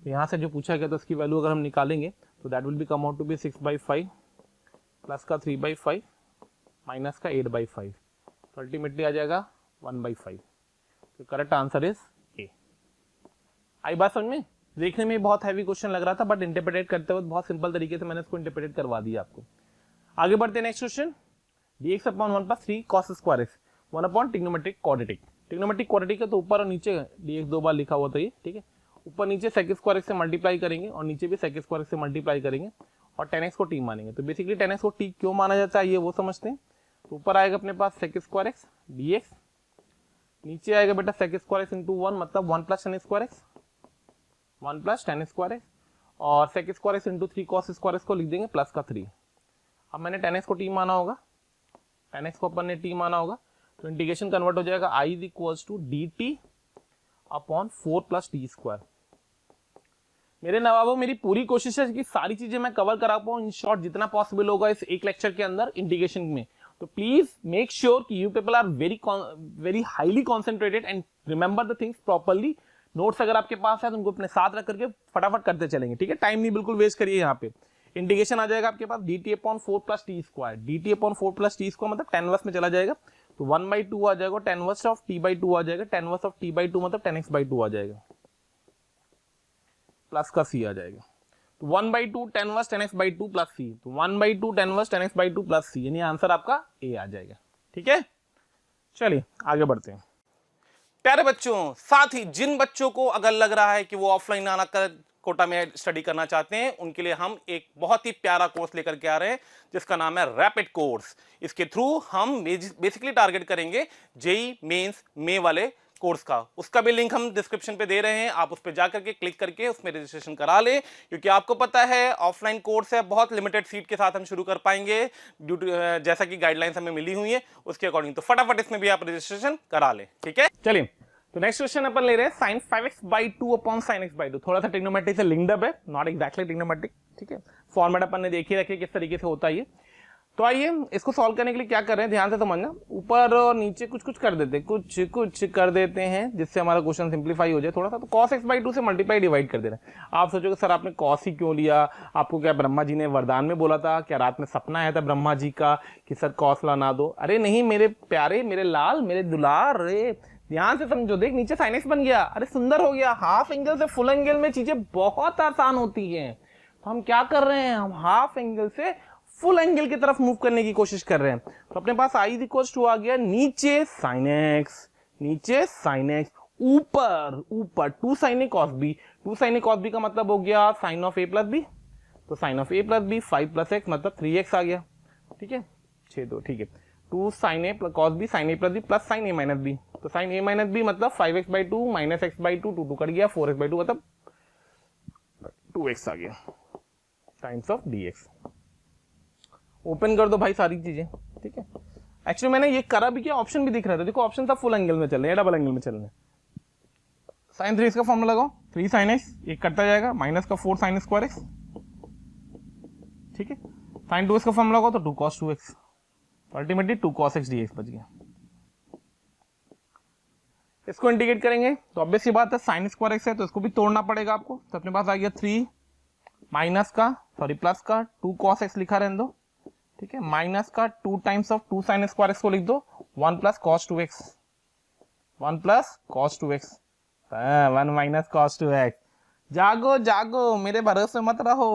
तो यहाँ से जो पूछा गया तो उसकी वैल्यू अगर हम निकालेंगे तो that will be come out to be 6/5 plus का 3/5 माइनस का 8/5, तो अल्टीमेटली आ जाएगा 1/5। तो करेक्ट आंसर इज ए। आई बात समझ में? देखने में बहुत हैवी क्वेश्चन लग रहा था बट इंटरप्रेट करते वक्त बहुत सिंपल तरीके से मैंने इसको इंटरप्रेट करवा दिया आपको। आगे बढ़ते हैं next question, dx upon 1 + 3 cos square x 1 upon trigonometric quadratic. Trigonometric quadratic है तो ऊपर और नीचे dx 2 बार लिखा हुआ था ये, ठीक है। ऊपर नीचे sec स्क्वायर x से मल्टीप्लाई करेंगे और नीचे भी sec स्क्वायर x से मल्टीप्लाई करेंगे और tan x को t मानेंगे। तो बेसिकली tan x को t क्यों माना जाता है ये वो समझते हैं। तो ऊपर आएगा अपने पास sec स्क्वायर x dx, नीचे आएगा बेटा sec स्क्वायर x इंटू 1 मतलब 1 + tan square x, 1 + tan square x, और sec square x into 3 cos square x को लिख देंगे प्लस का 3। अब मैंने tan x को t माना होगा, tan x को अपन ने t माना होगा, तो इंटीग्रेशन कन्वर्ट हो जाएगा i = dt upon 4 + t square. मेरे नवाबों मेरी पूरी कोशिश है कि सारी चीजें मैं कवर करा पाऊँ इन शॉर्ट जितना पॉसिबल होगा इस एक लेक्चर के अंदर इंटीग्रेशन में। तो प्लीज मेक श्योर कि you people are very highly concentrated and remember the things properly. Notes अगर आपके पास है तो उनको अपने साथ रख करके फटाफट करते चलेंगे, ठीक है। टाइम नहीं बिल्कुल वेस्ट करिए। यहाँ पे इंटीग्रेशन आ जाएगा आपके पास dt upon 4 + t square, dt upon 4 + t square मतलब tan 1 में चला जाएगा तो 1/2 आ जाएगा, tan 1 ऑफ t/2 आ जाएगा, tan 1 ऑफ t/2 मतलब tan x/2 आ जाएगा, प्लस का c आ जाएगा। तो 1/2 tan 1 tan x/2 plus c, तो 1/2 tan 1 tan x/2 plus c, यानी आंसर आपका a आ जाएगा, ठीक है। चलिए आगे बढ़ते हैं। प्यारे बच्चों, साथ ही जिन बच्चों को अगर लग रहा है कि वो ऑफलाइन आना कर कोटा में स्टडी करना चाहते हैं उनके लिए हम एक बहुत ही प्यारा कोर्स लेकर के आ रहे हैं जिसका नाम है रैपिड कोर्स। इसके थ्रू हम बेसिकली टारगेट करेंगे जेई मेंस में वाले कोर्स का। उसका भी लिंक हम डिस्क्रिप्शन पे दे रहे हैं, आप उस पर जाकर के क्लिक करके उसमें रजिस्ट्रेशन करा लें, क्योंकि आपको पता है ऑफलाइन कोर्स है, बहुत लिमिटेड सीट के साथ हम शुरू कर पाएंगे ड्यू टू जैसा कि गाइडलाइंस हमें मिली हुई है उसके अकॉर्डिंग। तो फटाफट इसमें भी आप रजिस्ट्रेशन करा लें, ठीक है। चलिए तो नेक्स्ट क्वेश्चन अपन ले रहे हैं sin 5x/2 upon sin x/2। थोड़ा सा ट्रिग्नोमेट्री से लिंक्ड अप है, नॉट एग्जैक्टली ट्रिग्नोमेट्रिक, ठीक है। फॉर्मेट अपन ने देखी रखे किस तरीके से होता है ये। तो आइए इसको सॉल्व करने के लिए क्या कर रहे हैं, ध्यान से समझना। ऊपर और नीचे कुछ कुछ कर देते हैं, कुछ कर देते हैं जिससे हमारा क्वेश्चन सिंप्लीफाई हो जाए थोड़ा सा। तो cos x/2 से मल्टीप्लाई डिवाइड कर दे रहे हैं। आप सोचोगे सर आपने cos ही क्यों लिया, आपको क्या ब्रह्मा जी ने वरदान में बोला था, क्या रात में सपना आया था ब्रह्मा जी का कि सर cos ला ना दो? अरे नहीं मेरे प्यारे, मेरे लाल, मेरे दुलार, रे ध्यान से समझो। देख नीचे sin x बन गया, अरे सुंदर हो गया। हाफ एंगल से फुल एंगल में चीजें बहुत आसान होती हैं। तो हम क्या कर रहे हैं, हम हाफ एंगल से फुल एंगल की तरफ मूव करने की कोशिश कर रहे हैं। तो अपने पास आई इक्वल्स टू आ गया नीचे sin x, नीचे sin x, ऊपर 2 sin a cos b। 2 sin a cos b का मतलब हो गया sin of a plus b। तो sin of a plus b 5 plus x मतलब 3x आ गया। ठीक है 6 2 ठीक है 2 sin a cos b sin a plus b plus sin a minus b। तो sin a माइनस b मतलब 5x/2 माइनस x/2 2 कट गया 4x/2 मतलब 2x आ गया टाइम्स ऑफ dx। ओपन कर दो भाई सारी चीजें। ठीक है एक्चुअली मैंने ये करा भी, क्या ऑप्शन भी दिख रहा था। देखो ऑप्शन था फुल एंगल में चल रहे हैं, डबल एंगल में चल रहे हैं। sin 3x का फॉर्मूला लगाओ, 3 sin x एक कटता जाएगा, माइनस का 4 sin स्क्वायर x। ठीक है sin 2x का फॉर्मूला लगाओ तो 2 cos 2x, ultimately 2 cos x dx बच गया। इसको इंटीग्रेट करेंगे तो ऑब्वियस सी बात है sin स्क्वायर x है तो इसको भी तोड़ना पड़ेगा आपको। तो अपने पास आ गया 3 माइनस का प्लस का 2 cos x लिखा रहने दो। ठीक है माइनस का 2 times of 2 sin square x को लिख दो, 1 plus cos 2x, 1 plus cos 2x, 1 minus cos 2x। जागो जागो, मेरे भरोसे मत रहो।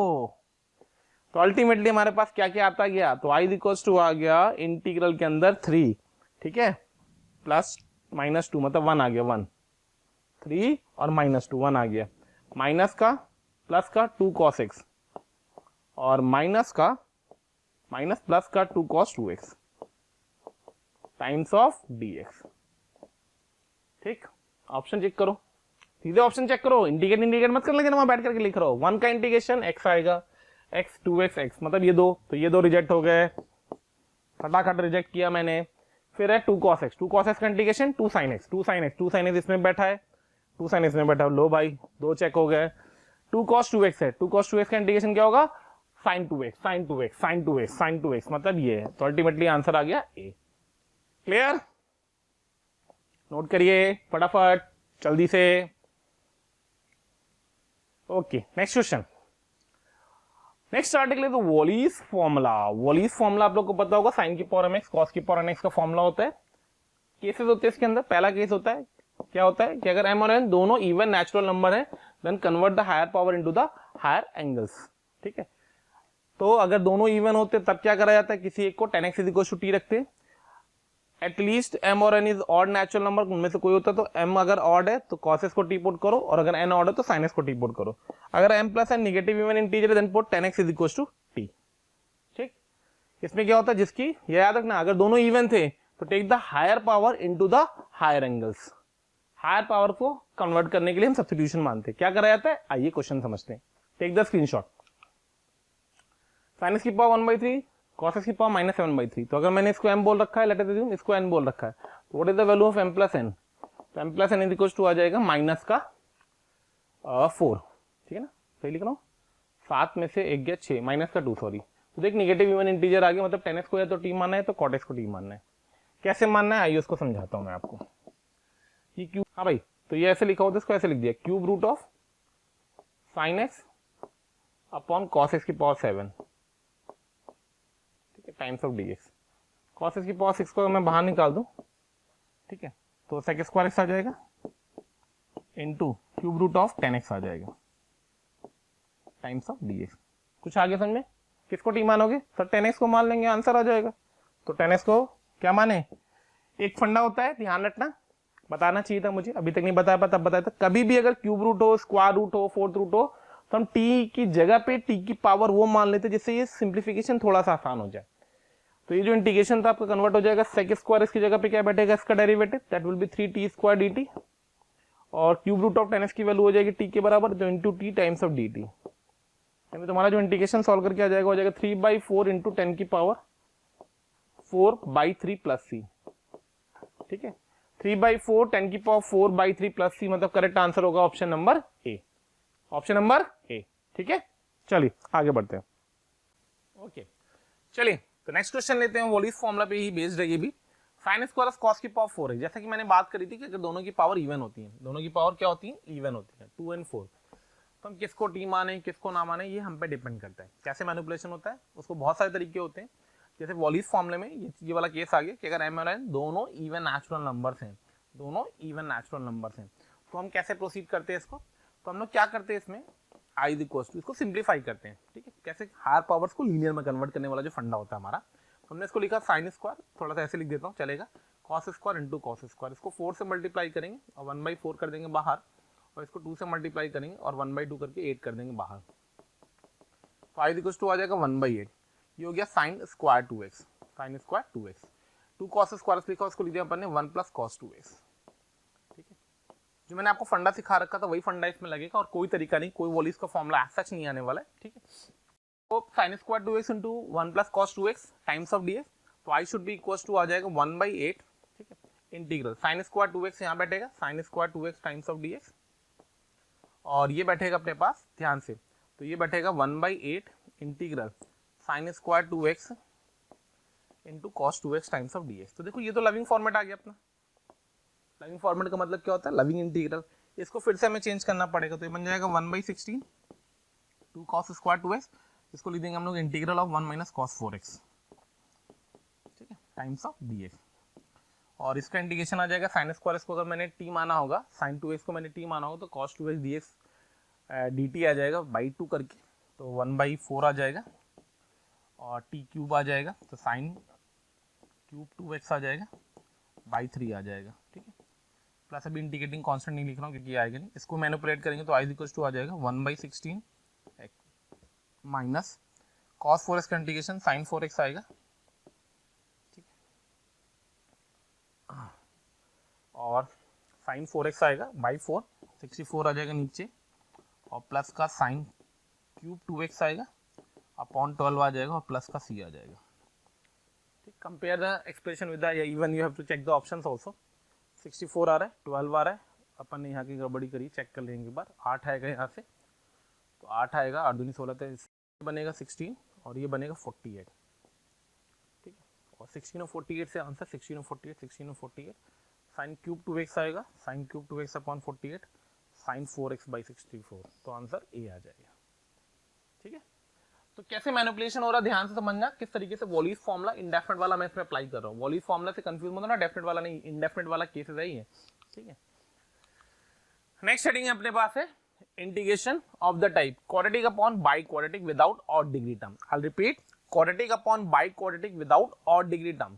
तो अल्टीमेटली हमारे पास क्या क्या आता गया, तो i इक्वल्स टू आ गया इंटीग्रल के अंदर 3। ठीक है प्लस माइनस 2 मतलब 1 आ गया, 1 3 और माइनस 2 1 आ गया, माइनस का प्लस का 2 cos x और माइनस प्लस का 2 cos 2x times of dx। ठीक ऑप्शन चेक करो, सीधे ऑप्शन चेक करो, इंटीग्रेट मत कर लेंगे ना, वहां बैठ करके लिख रहा हो। 1 का इंटीग्रेशन x आएगा, x 2x x मतलब ये दो, तो ये दो रिजेक्ट हो गए, फटाफट रिजेक्ट किया मैंने। फिर है 2 cos x, 2 cos x का integration 2 sin x, 2 sin x इसमें बैठा है, 2 sin इसमें बैठा है, लो भाई दो चेक हो गए। 2 cos 2x है, 2 cos 2x का इंटीग्रेशन क्या होगा, sin 2x मतलब ये है। तो अल्टीमेटली आंसर आ गया ए। क्लियर, नोट करिए फटाफट जल्दी से। Okay next question, next article तो वॉलीज फॉर्मूला। वॉलीज फॉर्मूला आप लोग को पता होगा, साइन की पावर mx कॉस की पावर nx का फॉर्मूला होता है। केसेस होते हैं इसके अंदर, पहला केस होता है क्या होता है कि अगर m और n दोनों इवन नेचुरल नंबर है then convert the higher power into the higher angles. ठीक है तो अगर दोनों इवन होते तब क्या करा जाता है, किसी एक को 10x = t रखते हैं। एटलीस्ट m और n is odd natural number, उनमें से कोई होता है तो m अगर ऑड है तो cos s को t पुट करो, और अगर n ऑड है तो sin s को t पुट करो। अगर m plus n negative even integer है देन पुट 10x = t। ठीक इसमें क्या होता है, जिसकी ये याद रखना, अगर दोनों इवन थे तो take the higher power into the higher angles. Higher power को कन्वर्ट करने के लिए हम सब्स्टिट्यूशन मानते हैं। क्या करा जाता है, आइए क्वेश्चन समझते हैं। Take the screenshot. sin s की पावर 1/3 cos s की पावर -7/3। तो अगर मैंने इसको m बोल रखा है, लेट अस अज्यूम इसको n बोल रखा है, तो what is the value of m plus n? तो m plus n equals to आ जाएगा माइनस का 4। ठीक है ना, सही लिख रहा हूँ, 7 में से 1 गया 6, माइनस का 2 सॉरी। तो देख नेगेटिव इवन इंटीजर आ गया, मतलब 10x को या तो t मानना है तो cot x को t मानना है। कैसे मानना है आइए उसको समझाता हूँ मैं आपको। ये क्यूब, हाँ भाई तो ये ऐसे लिखा होता है, इसको ऐसे लिख दिया, cube root of sin x upon cos x की power 7 times of dx। cos x की पावर 6 को मैं बाहर निकाल दूं, ठीक है, तो sec स्क्वायर x आ जाएगा into cube root of 10x आ जाएगा टाइम्स ऑफ dx। कुछ आगे समझ में, किसको t मानोगे सर? 10x को मान लेंगे, आंसर आ जाएगा। तो 10x को क्या माने, एक फंडा होता है, ध्यान रखना, बताना चाहिए था मुझे, अभी तक नहीं बताया तब बताया था। कभी भी अगर क्यूब रूट हो, स्क्वायर रूट हो, फोर्थ रूट हो, तो हम t की जगह पे t की पावर वो मान लेते जिससे ये सिंप्लीफिकेशन थोड़ा सा आसान हो जाए। तो ये जो इंटीग्रेशन था आपका कन्वर्ट हो जाएगा sec स्क्वायर, इसकी जगह पे क्या बैठेगा, इसका derivative, that will B 3t² dt, और क्यूब रूट ऑफ 10x की वैल्यू हो जाएगी t के बराबर, जो into t times of dt। यानी तुम्हारा जो इंटीग्रेशन सॉल्व करके आ जाएगा हो जाएगा 3/4 इंटू 10 की पावर 4/3 प्लस c। ठीक है 3/4 10 की पावर 4/3 प्लस c, मतलब करेक्ट आंसर होगा option number A. Option number A, ठीक है। चलिए आगे बढ़ते हैं। ओके चलिए तो नेक्स्ट क्वेश्चन लेते हैं, वॉलिस फॉर्मूला पे ही बेस्ड है ये भी। साइन स्क्वायर ऑफ कॉस की पावर 4 है, जैसा कि मैंने बात करी थी कि अगर दोनों की पावर इवन होती है, दोनों की पावर क्या होती है, इवन होती है, 2 and 4, तो हम किसको टी माने किसको ना माने ये हम पे डिपेंड करता है। कैसे मैनिपुलेशन होता है उसको बहुत सारे तरीके होते हैं। जैसे वॉलिस फॉर्मूले में ये वाला केस आ गया कि अगर एम और एन दोनों इवन नेचुरल नंबर्स हैं, दोनों इवन नेचुरल नंबर्स हैं, तो हम कैसे प्रोसीड करते हैं इसको, तो हम लोग क्या करते हैं इसमें आई इज इक्वल टू, इसको सिंप्लीफाई करते हैं, ठीक है। कैसे, हायर पावर्स को लीनियर में कन्वर्ट करने वाला जो फंडा होता है हमारा, तो हमने इसको लिखा साइन स्क्वायर, थोड़ा सा ऐसे लिख देता हूँ चलेगा, cos square into cos square, इसको 4 से मल्टीप्लाई करेंगे और 1/4 कर देंगे बाहर, और इसको 2 से मल्टीप्लाई करेंगे और 1/2 करके 8 कर देंगे बाहर, तो आई इज इक्वल टू आ जाएगा 1/8। ये हो गया sign square 2x, sign square 2x, 2 cos square लिखा उसको लिख दिया अपन ने 1 + cos 2x, ठीक है। जो मैंने आपको फंडा सिखा रखा था वही फंडा इसमें लगेगा और कोई तरीका नहीं, कोई वॉलिस का फॉर्मूला एज सच नहीं आने वाला है, ठीक है। तो sine square 2x into 1 + cos 2x times of dx, तो I should be equal to आ जाएगा 1/8, ठीक है। इंटीग्रल साइन स्क्वायर 2x यहाँ बैठेगा, sign square 2x times of dx, और ये बैठेगा अपने पास ध्यान से, तो ये बैठेगा 1/8 integral sign square 2x into cos 2x times of dx। तो देखो ये तो लविंग फॉर्मेट आ गया अपना। लविंग फॉर्मेट का मतलब क्या होता है, लविंग इंटीग्रल। इसको फिर से हमें चेंज करना पड़ेगा, तो ये बन जाएगा 1/16 2 cos स्क्वायर 2x, इसको लिख देंगे हम लोग इंटीग्रल ऑफ 1 - cos 4x, ठीक है, टाइम्स ऑफ dx। और इसका इंटीग्रेशन आ जाएगा साइन स्क्वायर, इसको अगर मैंने t माना होगा, साइन 2x को मैंने t माना होगा, तो cos 2x dx dt आ जाएगा बाई 2 करके, तो 1/4 आ जाएगा, और t क्यूब आ जाएगा, तो साइन क्यूब 2x आ जाएगा बाई 3 आ जाएगा, ठीक है। प्लस अभी इंटीग्रेटिंग कांस्टेंट नहीं लिख रहा हूँ क्योंकि आएगा नहीं, इसको मैनिपुलेट करेंगे तो आई इक्वल टू आ जाएगा 1/16 माइनस cos 4x का इंटीग्रेशन साइन 4x आएगा, ठीक है, और साइन 4x आएगा बाई 4, 64 आ जाएगा नीचे, और प्लस का साइन क्यूब 2x आएगा अपॉन 12 आ जाएगा, और प्लस का c आ जाएगा, ठीक। Compare the expression with the even, you have to check the options also. 64 आ रहा है, 12 आ रहा है, अपन ने यहाँ की गड़बड़ी करी, चेक कर लेंगे एक बार। 8 आएगा यहाँ से, तो 8 आएगा, 8 दूनी 16, तो बनेगा 16 और ये बनेगा 48, ठीक है। और 16 और 48 से आंसर 16 और 48, 16 और 48, साइन क्यूब 2x आएगा, sine cube 2x upon 48, sign 4x/64, तो आंसर ए आ जाएगा, ठीक है। तो कैसे मैनिपुलेशन हो रहा है ध्यान से समझना, किस तरीके से वॉलिस फॉर्मूला इंडेफिनिट वाला मैं इसमें अप्लाई कर रहा हूँ। वॉलिस फॉर्मूला से कंफ्यूज मत होना, डेफिनेट वाला नहीं, इंडेफिनिट वाला केसेस है ही है, ठीक है। नेक्स्ट हेडिंग अपने पास है integration of the type quadratic upon by quadratic without odd degree term. I repeat, quadratic upon by quadratic without odd degree term.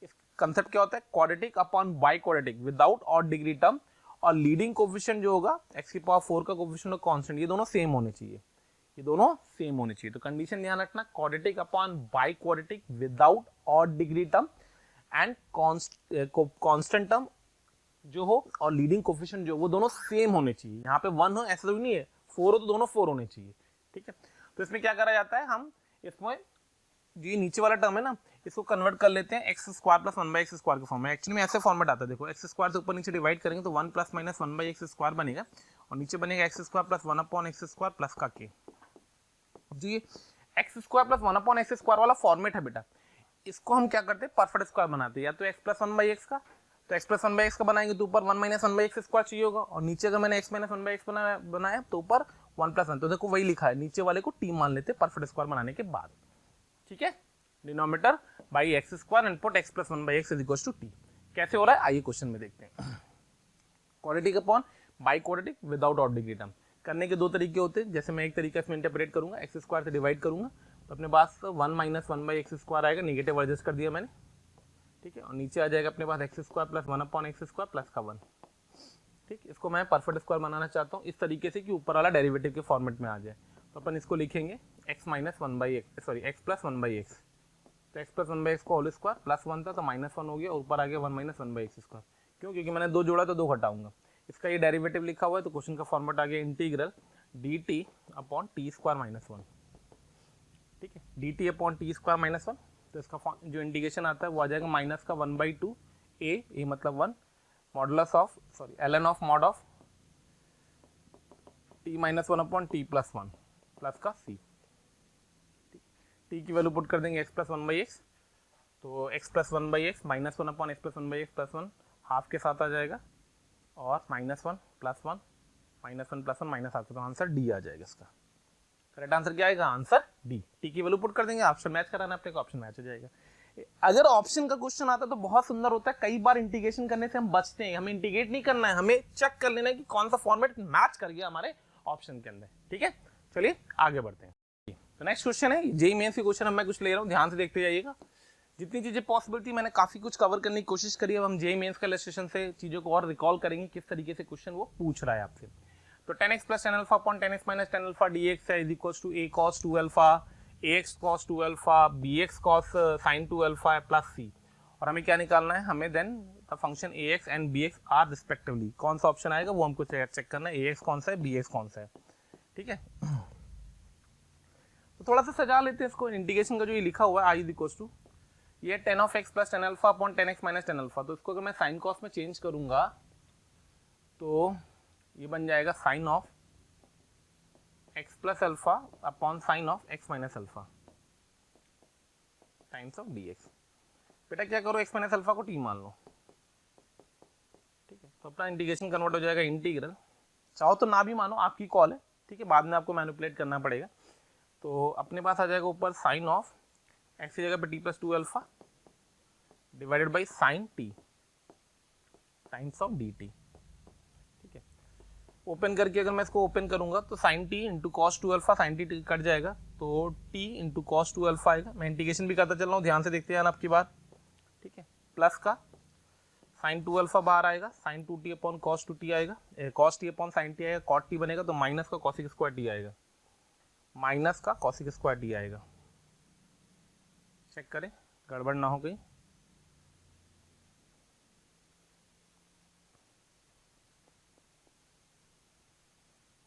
इस कंसेप्ट क्या होता है, quadratic upon by quadratic without odd degree term, और leading coefficient जो होगा x⁴ का coefficient और constant, ये दोनों सेम होने चाहिए, ये दोनों सेम होने चाहिए। तो कंडीशन ध्यान रखना, quadratic upon by quadratic without odd degree term and constant term जो हो और लीडिंग कोफिशिएंट जो, वो दोनों सेम होने चाहिए। यहाँ पे 1 हो ऐसा तो नहीं है, 4 हो तो दोनों 4 होने चाहिए, ठीक है। तो इसमें क्या करा जाता है, हम इसमें जो ये नीचे वाला टर्म है ना, इसको कन्वर्ट कर लेते हैं x² + 1/x² के फॉर्म में। एक्चुअली में ऐसे फॉर्मेट आता है, देखो x² से ऊपर नीचे डिवाइड करेंगे तो 1 ± 1/x² बनेगा, और नीचे बनेगा x² + 1/x² प्लस का k। जो ये x² + 1/x² वाला फॉर्मेट है बेटा, इसको हम क्या करते हैं, परफेक्ट स्क्वायर बनाते हैं। या तो x + 1/x का, तो x + 1/x का बनाएंगे तो ऊपर 1 - 1/x² चाहिए होगा, और नीचे अगर मैंने x - 1/x बनाया तो ऊपर 1 + 1। तो देखो वही लिखा है, नीचे वाले को t मान लेते हैं परफेक्ट स्क्वायर बनाने के बाद, ठीक है। Denominator by x² and put x + 1/x = t। कैसे हो रहा है आइए क्वेश्चन में देखते हैं। Quadratic upon by quadratic without odd degree term करने के दो तरीके होते हैं। जैसे मैं एक तरीका इसमें इंटरप्रेट करूंगा, x² से डिवाइड करूंगा तो अपने पास 1 - 1/x² आएगा, निगेटिव एडजस्ट कर दिया मैंने, ठीक है। और नीचे आ जाएगा अपने पास x² + 1/x² प्लस का 1, ठीक। इसको मैं परफेक्ट स्क्वायर बनाना चाहता हूँ इस तरीके से कि ऊपर वाला डेरिवेटिव के फॉर्मेट में आ जाए। तो अपन इसको लिखेंगे x + 1/x, तो x + 1/x को होल स्क्वायर, प्लस 1 था तो -1 हो गया, ऊपर आ गया 1 - 1/x²। क्यों, क्योंकि मैंने 2 जोड़ा तो 2 घटाऊंगा। इसका ये डेरिवेटिव लिखा हुआ है तो क्वेश्चन का फॉर्मेट आ गया इंटीग्रल dt अपॉन t² - 1, ठीक है। dt अपॉन t² - 1, तो इसका जो इंटीग्रेशन आता है वो आ जाएगा माइनस का 1/2 a मतलब 1 मॉडुलस ऑफ ln ऑफ mod of t - 1 upon t + 1 plus का c। टी की वैल्यू पुट कर देंगे x plus one by x, तो x plus one by x minus one upon x plus one by x plus one half के साथ आ जाएगा, और minus one plus one minus one plus one minus half, तो answer d आ जाएगा इसका। करेक्ट आंसर क्या आएगा? Answer D. टी की वैल्यू पुट कर देंगे, ऑप्शन मैच कराना अपने को, ऑप्शन मैच हो जाएगा। अगर ऑप्शन का क्वेश्चन आता है तो बहुत सुंदर होता है, कई बार इंटीग्रेशन करने से हम बचते हैं, हमें इंटीग्रेट नहीं करना है, हमें चेक कर लेना है कि कौन सा फॉर्मेट मैच कर गया हमारे ऑप्शन के अंदर। ठीक है, चलिए आगे बढ़ते हैं। तो नेक्स्ट क्वेश्चन है जेईई मेंस की क्वेश्चन, मैं कुछ ले रहा हूँ, ध्यान से देखते जाइएगा। जितनी चीजें पॉसिबिलिटी मैंने काफी कुछ कवर करने की कोशिश करी है, अब हम जेईई मेंस का इलस्ट्रेशन से चीजों को और रिकॉल करेंगे किस तरीके से क्वेश्चन वो पूछ रहा है आपसे। तो 10x plus 10 alpha upon 10x minus 10 alpha dx है is equals to a cos 2 alpha ax cos 2 alpha bx cos sin 2 alpha है प्लस c, और हमें क्या निकालना है? हमें then the function ax and bx are respectively, कौन सा ऑप्शन आएगा वो हमको चेक करना है, ax कौन सा है, bx कौन सा है। ठीक है, तो थोड़ा सा सजा लेते हैं इसको। इंटीग्रेशन का जो ये लिखा हुआ है i इज इक्वल्स टू ये 10 of x plus 10 alpha upon 10x minus 10 alpha, तो इसको अगर मैं साइन कॉस में चेंज करूंगा तो ये बन जाएगा sine of x plus alpha upon sine of x minus alpha times of dx। बेटा क्या करो, x माइनस अल्फा को t मान लो। ठीक है, तो अपना इंटीग्रेशन कन्वर्ट हो जाएगा इंटीग्रल, चाहो तो ना भी मानो, आपकी कॉल है। ठीक है, बाद में आपको मैनिपुलेट करना पड़ेगा। तो अपने पास आ जाएगा ऊपर साइन ऑफ x की जगह पे t plus 2 alpha divided by sine t times of dt। ठीक है, ओपन करके अगर मैं इसको ओपन करूंगा तो sine t into cos 2 alpha, sine t cut जाएगा तो टी इंटू कॉस 2 अल्फा आएगा। मैं इंटीग्रेशन भी करता चल रहा हूँ, ध्यान से देखते जाना आपकी बात। ठीक है, प्लस का साइन 2 अल्फा बाहर आएगा, sine 2 t upon cos 2 t आएगा, cos t upon sine t आएगा, कॉट टी बनेगा, तो माइनस का कॉसिक स्क्वायर टी आएगा, माइनस का कॉसिक स्क्वायर टी आएगा। चेक करें गड़बड़ ना हो गई।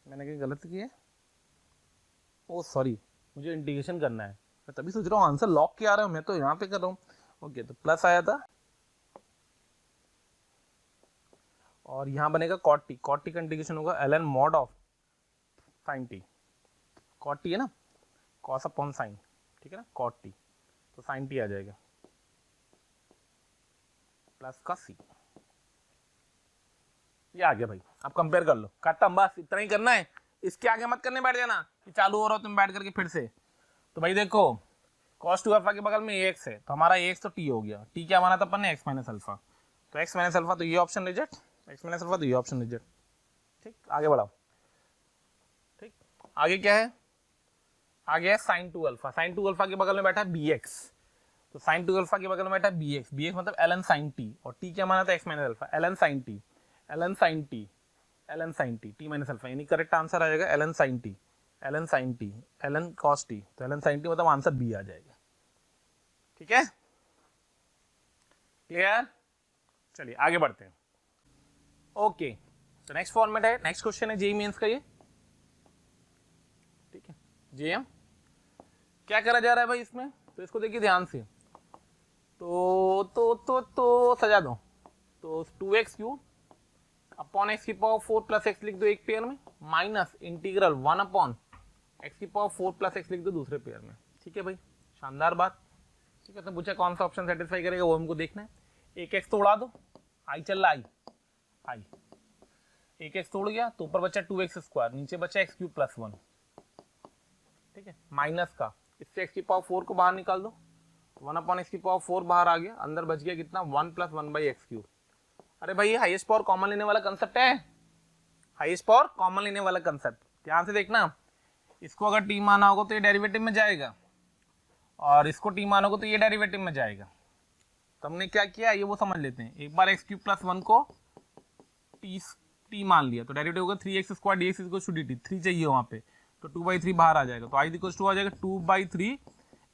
मैंने कहीं गलत की है? ओ सॉरी, मुझे इंटीग्रेशन करना है, मैं तभी सोच रहा हूँ आंसर लॉक क्या आ रहा है, मैं तो यहाँ पे कर रहा हूँ। ओके, तो प्लस आया था और यहाँ बनेगा कॉट टी, कॉट टी का इंटीग्रेशन होगा ln mod of sine t, cot t है ना, कॉस अपॉन साइन, ठीक है ना, कॉट टी, तो साइन टी आ जाएगा प्लस का सी। ये आ गया भाई, आप कंपेयर कर लो, खत्म, बस इतना ही करना है, इसके आगे मत करने बैठ जाना कि चालू हो रहा हो तुम बैठ करके फिर से। तो भाई देखो cos 2 अल्फा के बगल में ax है, तो हमारा ax तो t हो गया, t क्या माना था अपन ने, x माइनस अल्फा, तो x माइनस अल्फा तो ये option reject, x minus alpha तो ये ऑप्शन रिजेक्ट। ठीक, आगे बढ़ाओ। ठीक, आगे क्या है, आगे है साइन 2 अल्फा, साइन 2 अल्फा के बगल में बैठा है bx, तो साइन 2 अल्फा के बगल में बैठा है bx, bx मतलब ln साइन t, और t क्या माना था, x minus alpha, ln sine t, ln sine t, ln sine t, t minus alpha, यानी करेक्ट आंसर आ जाएगा ln sine t, ln sine t, ln cos t, तो ln sine t मतलब answer B आ जाएगा। ठीक है, clear? चलिए आगे बढ़ते हैं। ओके, तो नेक्स्ट फॉर्मेट है, नेक्स्ट क्वेश्चन है जेईई मेंस का ये। ठीक है, जेएम क्या करा जा रहा है भाई इसमें, तो इसको देखिए ध्यान से, तो सजा दो, तो 2x क्यूब अपॉन एक्स की पावर 4 प्लस एक्स लिख दो एक पेयर में, माइनस इंटीग्रल 1 अपॉन एक्स की पावर 4 प्लस एक्स लिख दो दूसरे पेयर में। ठीक है भाई, शानदार बात। ठीक है, तो पूछा कौन सा ऑप्शन सेटिस्फाई करेगा, वो हमको देखना है। एक एक्स तोड़ा दो, आई चल रहा, आई एक एक्स तोड़ गया तो ऊपर बचा 2x स्क्वायर, नीचे बचा एक्स क्यूब प्लस 1। ठीक है, माइनस का इससे एक्स की पावर 4 को बाहर निकाल दो, 1 अपॉन एक्स की पावर 4 बाहर आ गया, अंदर बच गया कितना, 1 प्लस 1 बाई एक्स क्यूब। अरे भाई ये हाईएस्ट पावर कॉमन लेने वाला कंसेप्ट है, हाईएस्ट पावर कॉमन लेने वाला कंसेप्ट, ध्यान से देखना। इसको अगर टी माना होगा तो ये डेरिवेटिव में जाएगा, और इसको टी मानोगे तो ये डेरिवेटिव में जाएगा। तो हमने क्या किया ये वो समझ लेते हैं। एक बार एक्स क्यूब प्लस 1 को टी मान लिया तो डेरिवेटिव होगा 3x square dx equals to dt, 3 चाहिए वहाँ पे, तो 2/3 बाहर आ जाएगा, तो आई इक्वल्स टू आ जाएगा 2/3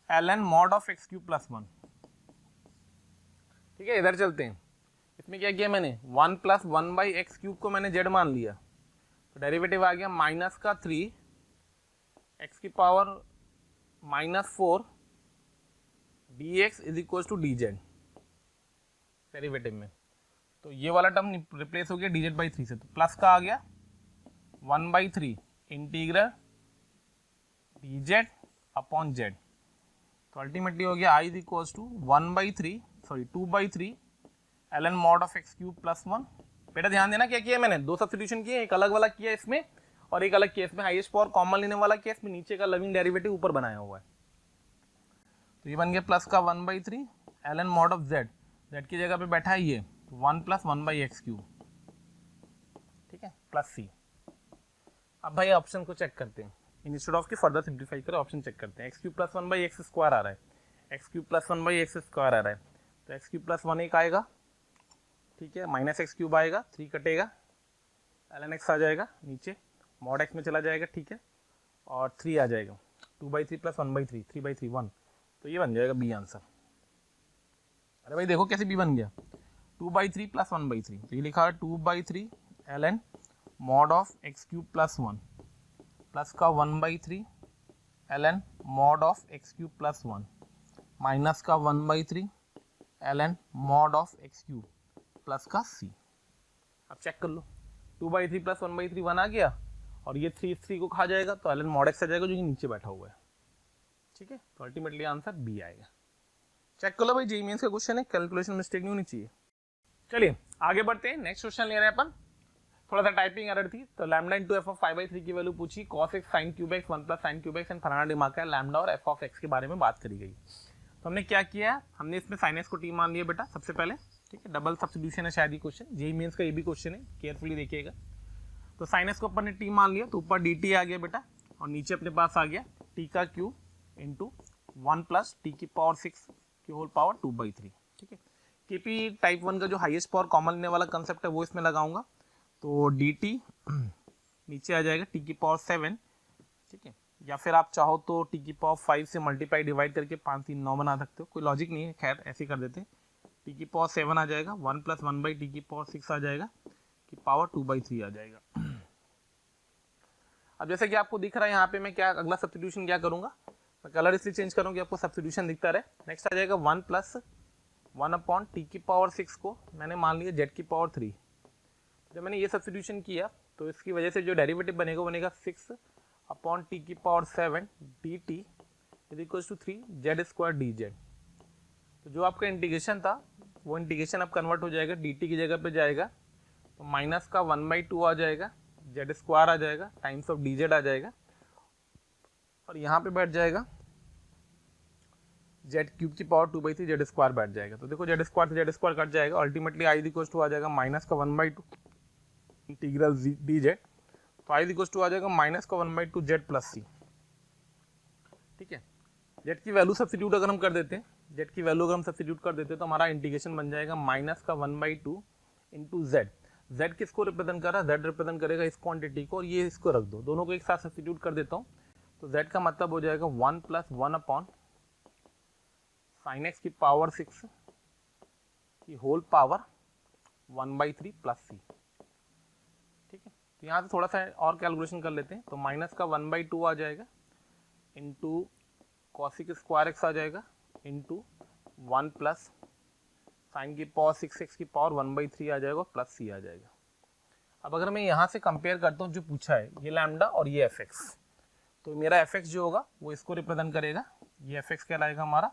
ln mod of x cube plus 1। ठीक है, इधर चलते हैं। इसमें क्या किया मैंने, 1 प्लस 1 बाई एक्स क्यूब को मैंने जेड मान लिया, तो डेरिवेटिव आ गया माइनस का 3 एक्स की power minus 4 dx is equal to D Z derivative में। तो ये वाला टर्म रिप्लेस हो गया dz/3 से, तो प्लस का आ गया 1/3 इंटीग्रल dz अपॉन जेड तो अल्टीमेटली हो गया I is equals to 2/3 ln mod of x cube plus 1। बेटा ध्यान देना क्या किया मैंने, दो सब्स्टिट्यूशन किए, एक अलग वाला किया इसमें और एक अलग किया इसमें, हाईएस्ट पावर कॉमन लेने वाला किया इसमें, नीचे का लविंग डेरिवेटिव ऊपर बनाया हुआ है। तो ये बन गया प्लस का 1/3 ln mod of z, z की जगह पे बैठा है ये 1 + 1/x क्यूब, ठीक है, प्लस सी। अब भाई ऑप्शन को चेक करते हैं, इंस्टेड ऑफ की फर्दर सिंप्लीफाई करें ऑप्शन चेक करते हैं। X cube plus 1/x square आ रहा है, x cube plus 1/x square आ रहा है, तो एक्स क्यूब प्लस 1 एक आएगा, ठीक है, माइनस एक्स क्यूब आएगा, 3 कटेगा, ln x आ जाएगा नीचे, मॉड x में चला जाएगा, ठीक है, और 3 आ जाएगा, 2/3 + 1/3, 3/3 1, तो ये बन जाएगा बी आंसर। अरे भाई देखो कैसे बी बन गया, 2/3 + 1/3, तो ये लिखा है 2/3 ln mod of x cube plus 1 plus का 1/3 ln mod of x cube plus 1 minus का 1/3 ln mod of x cube plus का c। अब चेक कर लो, 2/3 + 1/3 1 आ गया और ये 3 को खा जाएगा तो ln mod x आ जाएगा जो कि नीचे बैठा हुआ है, ठीक है, तो अल्टीमेटली आंसर बी आएगा। चेक कर लो भाई, जेईई मेंस का क्वेश्चन है, कैलकुलेशन मिस्टेक नहीं होनी चाहिए। चलिए आगे बढ़ते हैं, नेक्स्ट क्वेश्चन ले रहे हैं अपन। थोड़ा सा टाइपिंग एरर थी, तो लैम्डा इंटू एफ ऑफ 5/3 की वैल्यू पूछी, cos x sign cube x 1 + sin cube x and फलाना डिमार्क है, लैम्डा और एफ ऑफ एक्स के बारे में बात करी गई। तो हमने क्या किया है, हमने इसमें साइन एक्स को टी मान लिया बेटा सबसे पहले, ठीक है, डबल सब्स्टिट्यूशन है शायद ये क्वेश्चन, जेईई मेंस का ये भी क्वेश्चन है, केयरफुली देखिएगा। तो साइन एक्स को अपन ने टी मान लिया, तो ऊपर dt आ गया बेटा और नीचे अपने पास आ गया t का क्यूब इंटू 1 + t की पावर 6 की होल पावर 2/3, ठीक है। केपी टाइप 1 का जो हाईएस्ट पावर कॉमन लेने वाला कंसेप्ट है वो इसमें लगाऊंगा, तो dt नीचे आ जाएगा t की पावर 7, ठीक है, या फिर आप चाहो तो t की पावर 5 से मल्टीप्लाई डिवाइड करके 5 3 9 बना सकते हो, कोई लॉजिक नहीं है, खैर ऐसे ही कर देते हैं। t की पावर 7 आ जाएगा, 1 + 1/t की पावर 6 आ जाएगा, की पावर 2/3 आ जाएगा। अब जैसे कि आपको दिख रहा है यहाँ पे मैं क्या अगला सब्स्टिट्यूशन क्या करूंगा, मैं कलर इसलिए चेंज करूँगा कि आपको सब्स्टिट्यूशन दिखता रहे। नेक्स्ट आ जाएगा 1 + 1/t की पावर 6 को मैंने मान लिया z की पावर 3। जब मैंने ये सब्स्टिट्यूशन किया तो इसकी वजह से जो डेरिवेटिव बनेगा वो बनेगा 6/t की पावर 7 dt = 3 z² dz। तो जो आपका इंटीग्रेशन था वो इंटीग्रेशन अब कन्वर्ट हो जाएगा, dt की जगह पे जाएगा तो माइनस का 1/2 आ जाएगा, z² आ जाएगा, टाइम्स ऑफ dz आ जाएगा और यहाँ पे बैठ जाएगा z³ की पावर 2/3 z² बैठ जाएगा। तो देखो z² से z² कट जाएगा, अल्टीमेटली i = आ जाएगा माइनस का 1/2 इंटीग्रल dz, तो i = आ जाएगा माइनस का 1/2 z + c, ठीक है। z की वैल्यू सब्स्टिट्यूट अगर हम कर देते हैं, z की वैल्यू अगर हम सब्स्टिट्यूट कर देते हैं तो हमारा इंटीग्रेशन बन जाएगा माइनस का 1/2 इंटू z। z किसको रिप्रेजेंट कर रहा है, z रिप्रेजेंट करेगा इस क्वांटिटी को और ये इसको रख दो, दोनों को एक साथ सब्स्टिट्यूट कर देता हूँ, तो z का मतलब हो जाएगा 1 + 1 sin x की पावर 6 की होल पावर 1/3 + c, ठीक है। तो यहाँ से थोड़ा सा और कैलकुलेशन कर लेते हैं, तो माइनस का 1/2 आ जाएगा इंटू cos² x आ जाएगा इंटू 1 + sin की पावर 6x की पावर 1/3 आ जाएगा प्लस c आ जाएगा। अब अगर मैं यहाँ से कंपेयर करता हूँ जो पूछा है, ये लैम्डा और ये fx, तो मेरा fx जो होगा वो इसको रिप्रेजेंट करेगा, ये fx कहलाएगा हमारा,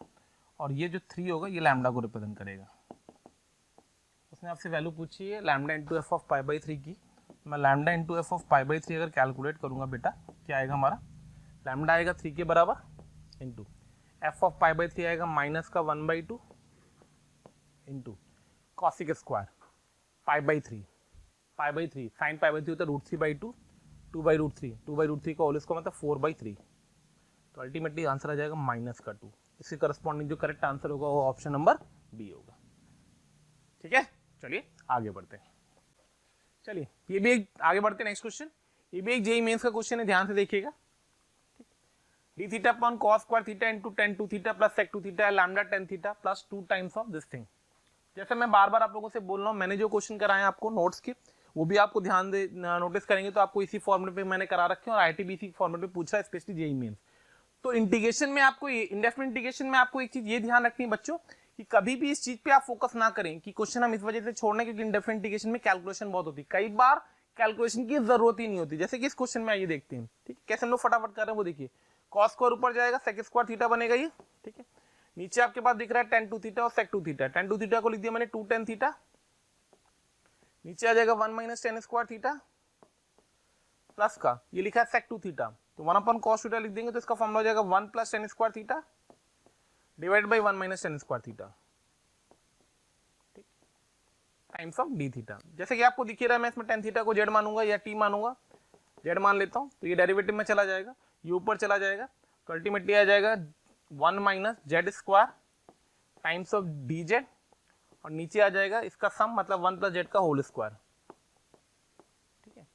और ये जो 3 होगा ये लैम्डा को रिप्रेजेंट करेगा। उसने आपसे वैल्यू पूछी है लैम्डा इंटू एफ ऑफ 5/3 की, मैं लैम्डा इंटू एफ ऑफ 5/3 अगर कैलकुलेट करूँगा बेटा क्या आएगा हमारा, लैम्डा आएगा 3 के बराबर इंटू एफ ऑफ 5/3 आएगा माइनस का 1/2 इंटू कॉसिक स्क्वायर π/3 साइन π/3 होता है √3/2 2/√3 2/√3 का होल स्क्वायर मतलब 4/3, तो अल्टीमेटली आंसर आ जाएगा माइनस का 2। इसके करस्पॉन्डिंग जो करेक्ट आंसर होगा वो ऑप्शन नंबर बी होगा, ठीक है। चलिए आगे बढ़ते हैं, चलिए ये भी एक आगे बढ़ते हैं नेक्स्ट क्वेश्चन, ये भी एक जेईई मेंस का क्वेश्चन है, ध्यान से देखिएगा। d θ upon cos square theta into tan 2 theta plus sec 2 theta lambda tan theta plus 2 times of this thing। जैसे मैं बार बार आप लोगों से बोल रहा हूँ, मैंने जो क्वेश्चन कराए आपको नोट्स के वो भी आपको ध्यान दे नोटिस करेंगे तो आपको इसी फॉर्मेट पे मैंने करा रखे हैं और आईटीबीसी फॉर्मेट पे पूछा है स्पेशली जेईई मेंस। तो इंटीग्रेशन में आपको इंडेफिनिट इंटीग्रेशन में आपको एक चीज ये ध्यान रखनी है बच्चों कि कभी भी इस चीज पे आप फोकस ना करें कि क्वेश्चन हम इस वजह से छोड़ने, क्योंकि इंडेफिनिट इंटीग्रेशन में कैलकुलेशन बहुत होती है, कई बार कैलकुलेशन की जरूरत ही नहीं होती। जैसे कि इस क्वेश्चन में आइए देखते हैं, ठीक है, कैसे हम लोग फटाफट कर रहे हैं वो देखिए। कॉस स्क्वायर ऊपर जाएगा, सेक स्क्वायर थीटा बनेगा ये, ठीक है। नीचे आपके पास दिख रहा है tan 2 थीटा और sec 2 थीटा। tan 2 थीटा को लिख दिया मैंने 2 tan थीटा, नीचे आ जाएगा 1 minus tan square theta plus का ये लिखा है sec 2 थीटा, तो 1 अपॉन cos थीटा लिख देंगे, तो इसका फॉर्मूला हो जाएगा 1 plus tan square theta divide by 1 minus tan square theta, ठीक, टाइम्स ऑफ d थीटा। जैसे कि आपको दिख ही रहा है, मैं इसमें tan थीटा को z मानूंगा या t मानूंगा, z मान लेता हूँ, तो ये डेरिवेटिव में चला जाएगा, ये ऊपर चला जाएगा, तो अल्टीमेटली आ जाएगा 1 minus Z square times of D Z, और नीचे आ जाएगा इसका सम, मतलब 1 प्लस जेड का होल स्क्वायर, ठीक है।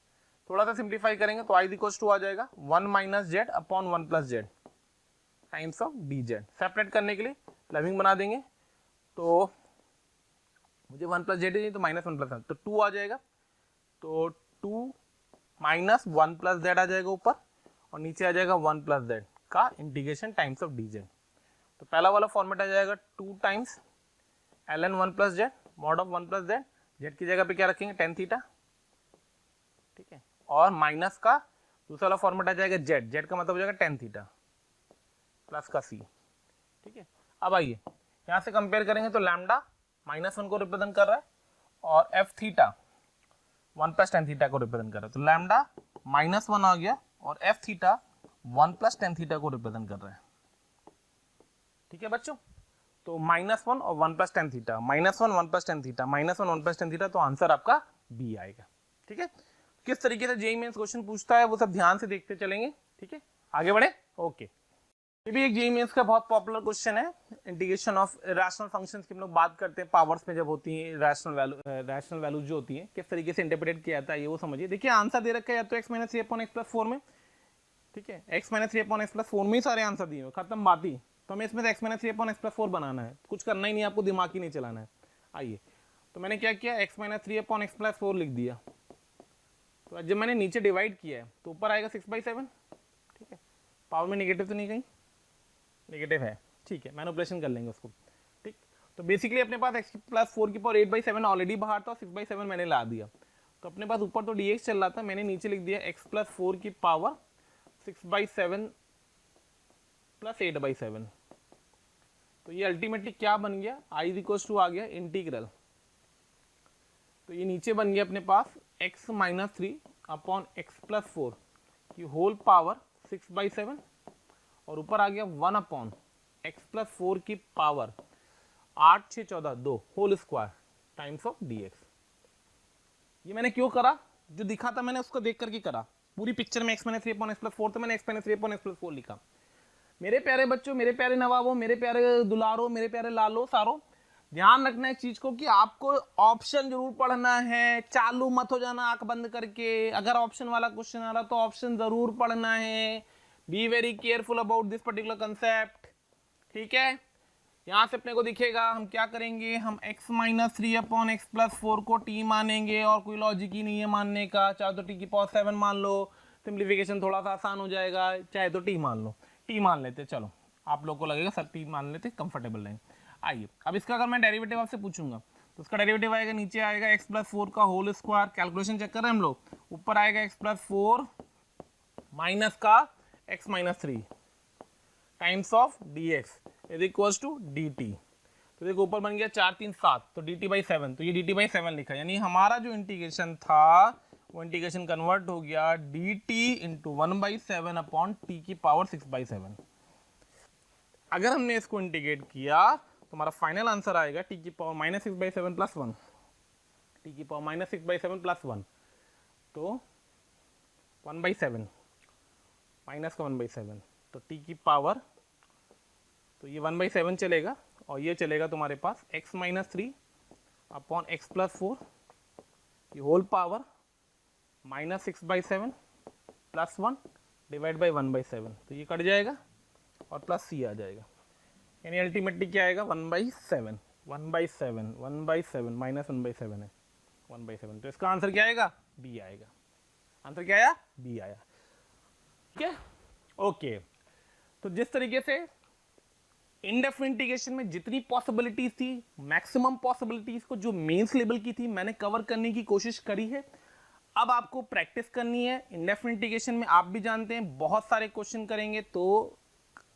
थोड़ा सा सिंप्लीफाई करेंगे तो आई इक्वल्स टू आ जाएगा 1 minus Z upon 1 plus Z times of D Z. Separate करने के लिए लविंग बना देंगे, तो मुझे 1 प्लस जेड नहीं तो माइनस 1 प्लस, तो 2 आ जाएगा, तो 2 माइनस 1 प्लस जेड आ जाएगा ऊपर, और नीचे आ जाएगा 1 प्लस जेड का integration times of D Z. तो पहला वाला फॉर्मेट आ जाएगा 2 times ln 1 plus Z mod of 1 plus Z, Z की जगह पे क्या रखेंगे tan थीटा, ठीक है, और माइनस का दूसरा वाला फॉर्मेट आ जाएगा जेड, जेड का मतलब हो जाएगा tan थीटा प्लस का सी, ठीक है। अब आइए यहाँ से कंपेयर करेंगे, तो लैम्डा -1 को रिप्रेजेंट कर रहा है और F theta 1 plus tan theta को रिप्रेजेंट कर रहा है, तो लैम्डा -1 आ गया और F theta 1 plus tan theta को रिप्रेजेंट कर रहा है, ठीक है बच्चों। तो -1 और 1 plus tan theta, -1 1 plus tan theta, -1 1 plus tan theta, तो आंसर आपका बी आएगा, ठीक है। किस तरीके से जेईई मेंस क्वेश्चन पूछता है वो सब ध्यान से देखते चलेंगे, ठीक है, आगे बढ़े, ओके। ये भी एक जेईई मेंस का बहुत पॉपुलर क्वेश्चन है, इंटीग्रेशन ऑफ रैशनल फंक्शंस की हम लोग बात करते हैं, पावर्स में जब होती है रैशनल वैल्यूज जो होती है, किस तरीके से इंटरप्रेट किया जाता है ये वो समझिए। देखिए आंसर दे रखा है या तो x minus 3 upon x plus 4 में, ठीक है, x minus 3 upon x plus 4 में ही सारे आंसर दिए हुए, खत्म बात ही। तो हमें इसमें से x minus 3 upon x plus 4 बनाना है, कुछ करना ही नहीं, आपको दिमाग ही नहीं चलाना है। आइए, तो मैंने क्या किया, x minus 3 upon x plus 4 लिख दिया, तो जब मैंने नीचे डिवाइड किया है तो ऊपर आएगा 6/7, ठीक है, पावर में नेगेटिव तो नहीं कहीं, नेगेटिव है, ठीक है, मैनिपुलेशन कर लेंगे उसको, ठीक। तो बेसिकली अपने पास x प्लस 4 की पावर 8/7 ऑलरेडी बाहर था, 6/7 मैंने ला दिया, तो अपने पास ऊपर तो dx चल रहा था, मैंने नीचे लिख दिया x प्लस 4 की पावर 6/7 प्लस 8/7, तो ये अल्टीमेटली क्या बन गया, आई इक्वल्स टू आ गया इंटीग्रल, तो ये नीचे बन गया अपने पास x minus 3 upon x plus 4 की होल पावर 6/7, और ऊपर आ गया 1 अपॉन x प्लस 4 की power 8 6 14 2 whole square times of dx। ये मैंने क्यों करा, जो दिखा था मैंने उसको देख करके करा, पूरी पिक्चर में x minus 3 upon x plus 4, तो मैंने x minus 3 upon x plus 4 लिखा। मेरे प्यारे बच्चों, मेरे प्यारे नवाबों, मेरे प्यारे दुलारो, मेरे प्यारे लालो सारो, ध्यान रखना है चीज को कि आपको ऑप्शन जरूर पढ़ना है, चालू मत हो जाना आंख बंद करके। अगर ऑप्शन वाला क्वेश्चन आ रहा तो ऑप्शन जरूर पढ़ना है, be very careful about this particular concept, ठीक है। यहाँ से अपने को दिखेगा हम क्या करेंगे, हम x minus 3 upon x plus 4 को t मानेंगे, और कोई लॉजिक ही नहीं है मानने का, चाहे तो t की पावर 7 मान लो, सिंप्लीफिकेशन थोड़ा सा आसान हो जाएगा, चाहे तो t मान लो, t मान लेते, चलो आप लोग को लगेगा सर t मान लेते कंफर्टेबल रहें। आइए, अब इसका अगर मैं डेरिवेटिव आपसे पूछूंगा तो उसका डेरिवेटिव आएगा, नीचे आएगा x प्लस 4 का होल स्क्वायर, कैलकुलेशन चेक कर रहे हैं हम लोग, ऊपर आएगा x प्लस 4 माइनस का x minus 3 times of dx is equals to dt। तो देखो ऊपर बन गया 4 3 7, तो dt/7, तो ये dt/7 लिखा, यानी हमारा जो इंटीग्रेशन था वो इंटीग्रेशन कन्वर्ट हो गया dt इंटू 1/7 अपॉन t की पावर 6/7। अगर हमने इसको इंटीग्रेट किया तो हमारा फाइनल आंसर आएगा t की पावर -6/7 प्लस 1, t की पावर -6/7 प्लस 1, तो 1/7 माइनस का 1/7, तो t की पावर, तो ये 1/7 चलेगा, और ये चलेगा तुम्हारे पास x minus 3 upon x plus 4 की whole power -6/7 plus 1 divide by 1/7, तो ये कट जाएगा और प्लस c आ जाएगा, यानी अल्टीमेटली क्या आएगा 1/7 माइनस 1/7 है 1/7, तो इसका आंसर क्या आएगा, b आएगा। आंसर क्या आया, b आया, ठीक है, ओके। तो जिस तरीके से इनडेफिनिट इंटीग्रेशन में जितनी पॉसिबिलिटीज थी, मैक्सिमम पॉसिबिलिटीज को जो मेंस लेवल की थी मैंने कवर करने की कोशिश करी है। अब आपको प्रैक्टिस करनी है। इंडेफिनिट इंटीग्रेशन में आप भी जानते हैं बहुत सारे क्वेश्चन करेंगे तो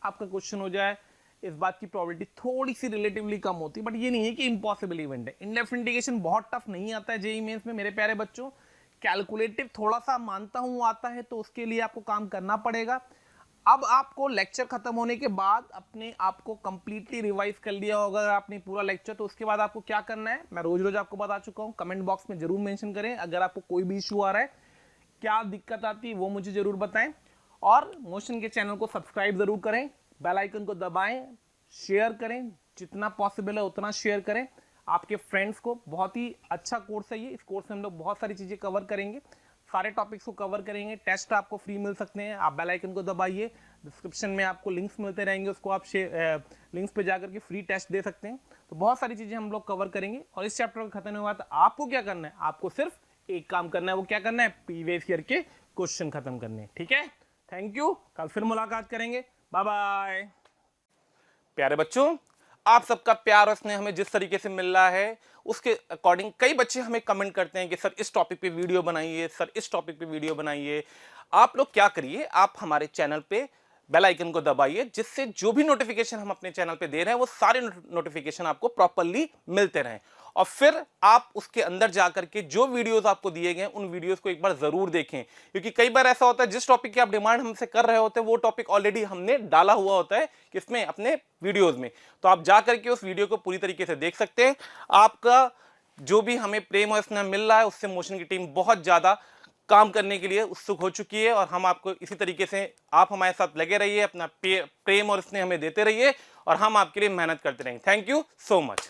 आपका क्वेश्चन हो जाए, इस बात की प्रोबेबिलिटी थोड़ी सी रिलेटिवली कम होती है, बट ये नहीं है कि इम्पॉसिबल इवेंट है। इंडेफिनिट इंटीग्रेशन बहुत टफ नहीं आता है जेईई मेंस में मेरे प्यारे बच्चों। कैलकुलेटिव थोड़ा सा मानता हूँ आता है, तो उसके लिए आपको काम करना पड़ेगा। अब आपको लेक्चर खत्म होने के बाद अपने आप को कंप्लीटली रिवाइज कर लिया होगा आपने पूरा लेक्चर, तो उसके बाद आपको क्या करना है मैं रोज रोज आपको बता चुका हूँ। कमेंट बॉक्स में जरूर मेंशन करें अगर आपको कोई भी इशू आ रहा है, क्या दिक्कत आती है वो मुझे जरूर बताएं। और मोशन के चैनल को सब्सक्राइब जरूर करें, बेल आइकन को दबाएं, शेयर करें, जितना पॉसिबल है उतना शेयर करें आपके फ्रेंड्स को। बहुत ही अच्छा कोर्स है ये। इस कोर्स में हम लोग बहुत सारी चीजें कवर करेंगे, सारे टॉपिक्स को कवर करेंगे। टेस्ट आपको फ्री मिल सकते हैं, आप बेल आइकन को दबाइए। डिस्क्रिप्शन में आपको लिंक्स मिलते रहेंगे, उसको आप लिंक्स पे जाकर के फ्री टेस्ट दे सकते हैं। तो बहुत सारी चीजें हम लोग कवर करेंगे। और इस चैप्टर का खत्म हुआ तो आपको क्या करना है, आपको सिर्फ एक काम करना है। वो क्या करना है, प्रीवियस ईयर के क्वेश्चन खत्म करने। ठीक है, थैंक यू। कल फिर मुलाकात करेंगे। Bye bye. प्यारे बच्चों, आप सबका प्यार और स्नेह हमें जिस तरीके से मिल रहा है उसके अकॉर्डिंग कई बच्चे हमें कमेंट करते हैं कि सर इस टॉपिक पे वीडियो बनाइए, सर इस टॉपिक पे वीडियो बनाइए। आप लोग क्या करिए, आप हमारे चैनल पे बेल आइकन को दबाइए, जिससे जो भी नोटिफिकेशन हम अपने चैनल पे दे रहे हैं वो सारे नोटिफिकेशन आपको प्रॉपरली मिलते रहें। और फिर आप उसके अंदर जाकर के जो वीडियोस आपको दिए गए उन वीडियोस को एक बार जरूर देखें, क्योंकि कई बार ऐसा होता है जिस टॉपिक की आप डिमांड हमसे कर रहे होते हैं वो टॉपिक ऑलरेडी हमने डाला हुआ होता है किसमें, अपने वीडियोस में। तो आप जाकर के उस वीडियो को पूरी तरीके से देख सकते हैं। आपका जो भी हमें प्रेम और स्नेह मिल रहा है उससे मोशन की टीम बहुत ज्यादा काम करने के लिए उत्सुक हो चुकी है। और हम आपको इसी तरीके से, आप हमारे साथ लगे रहिए, अपना प्रेम और स्नेह हमें देते रहिए और हम आपके लिए मेहनत करते रहेंगे। Thank you so much.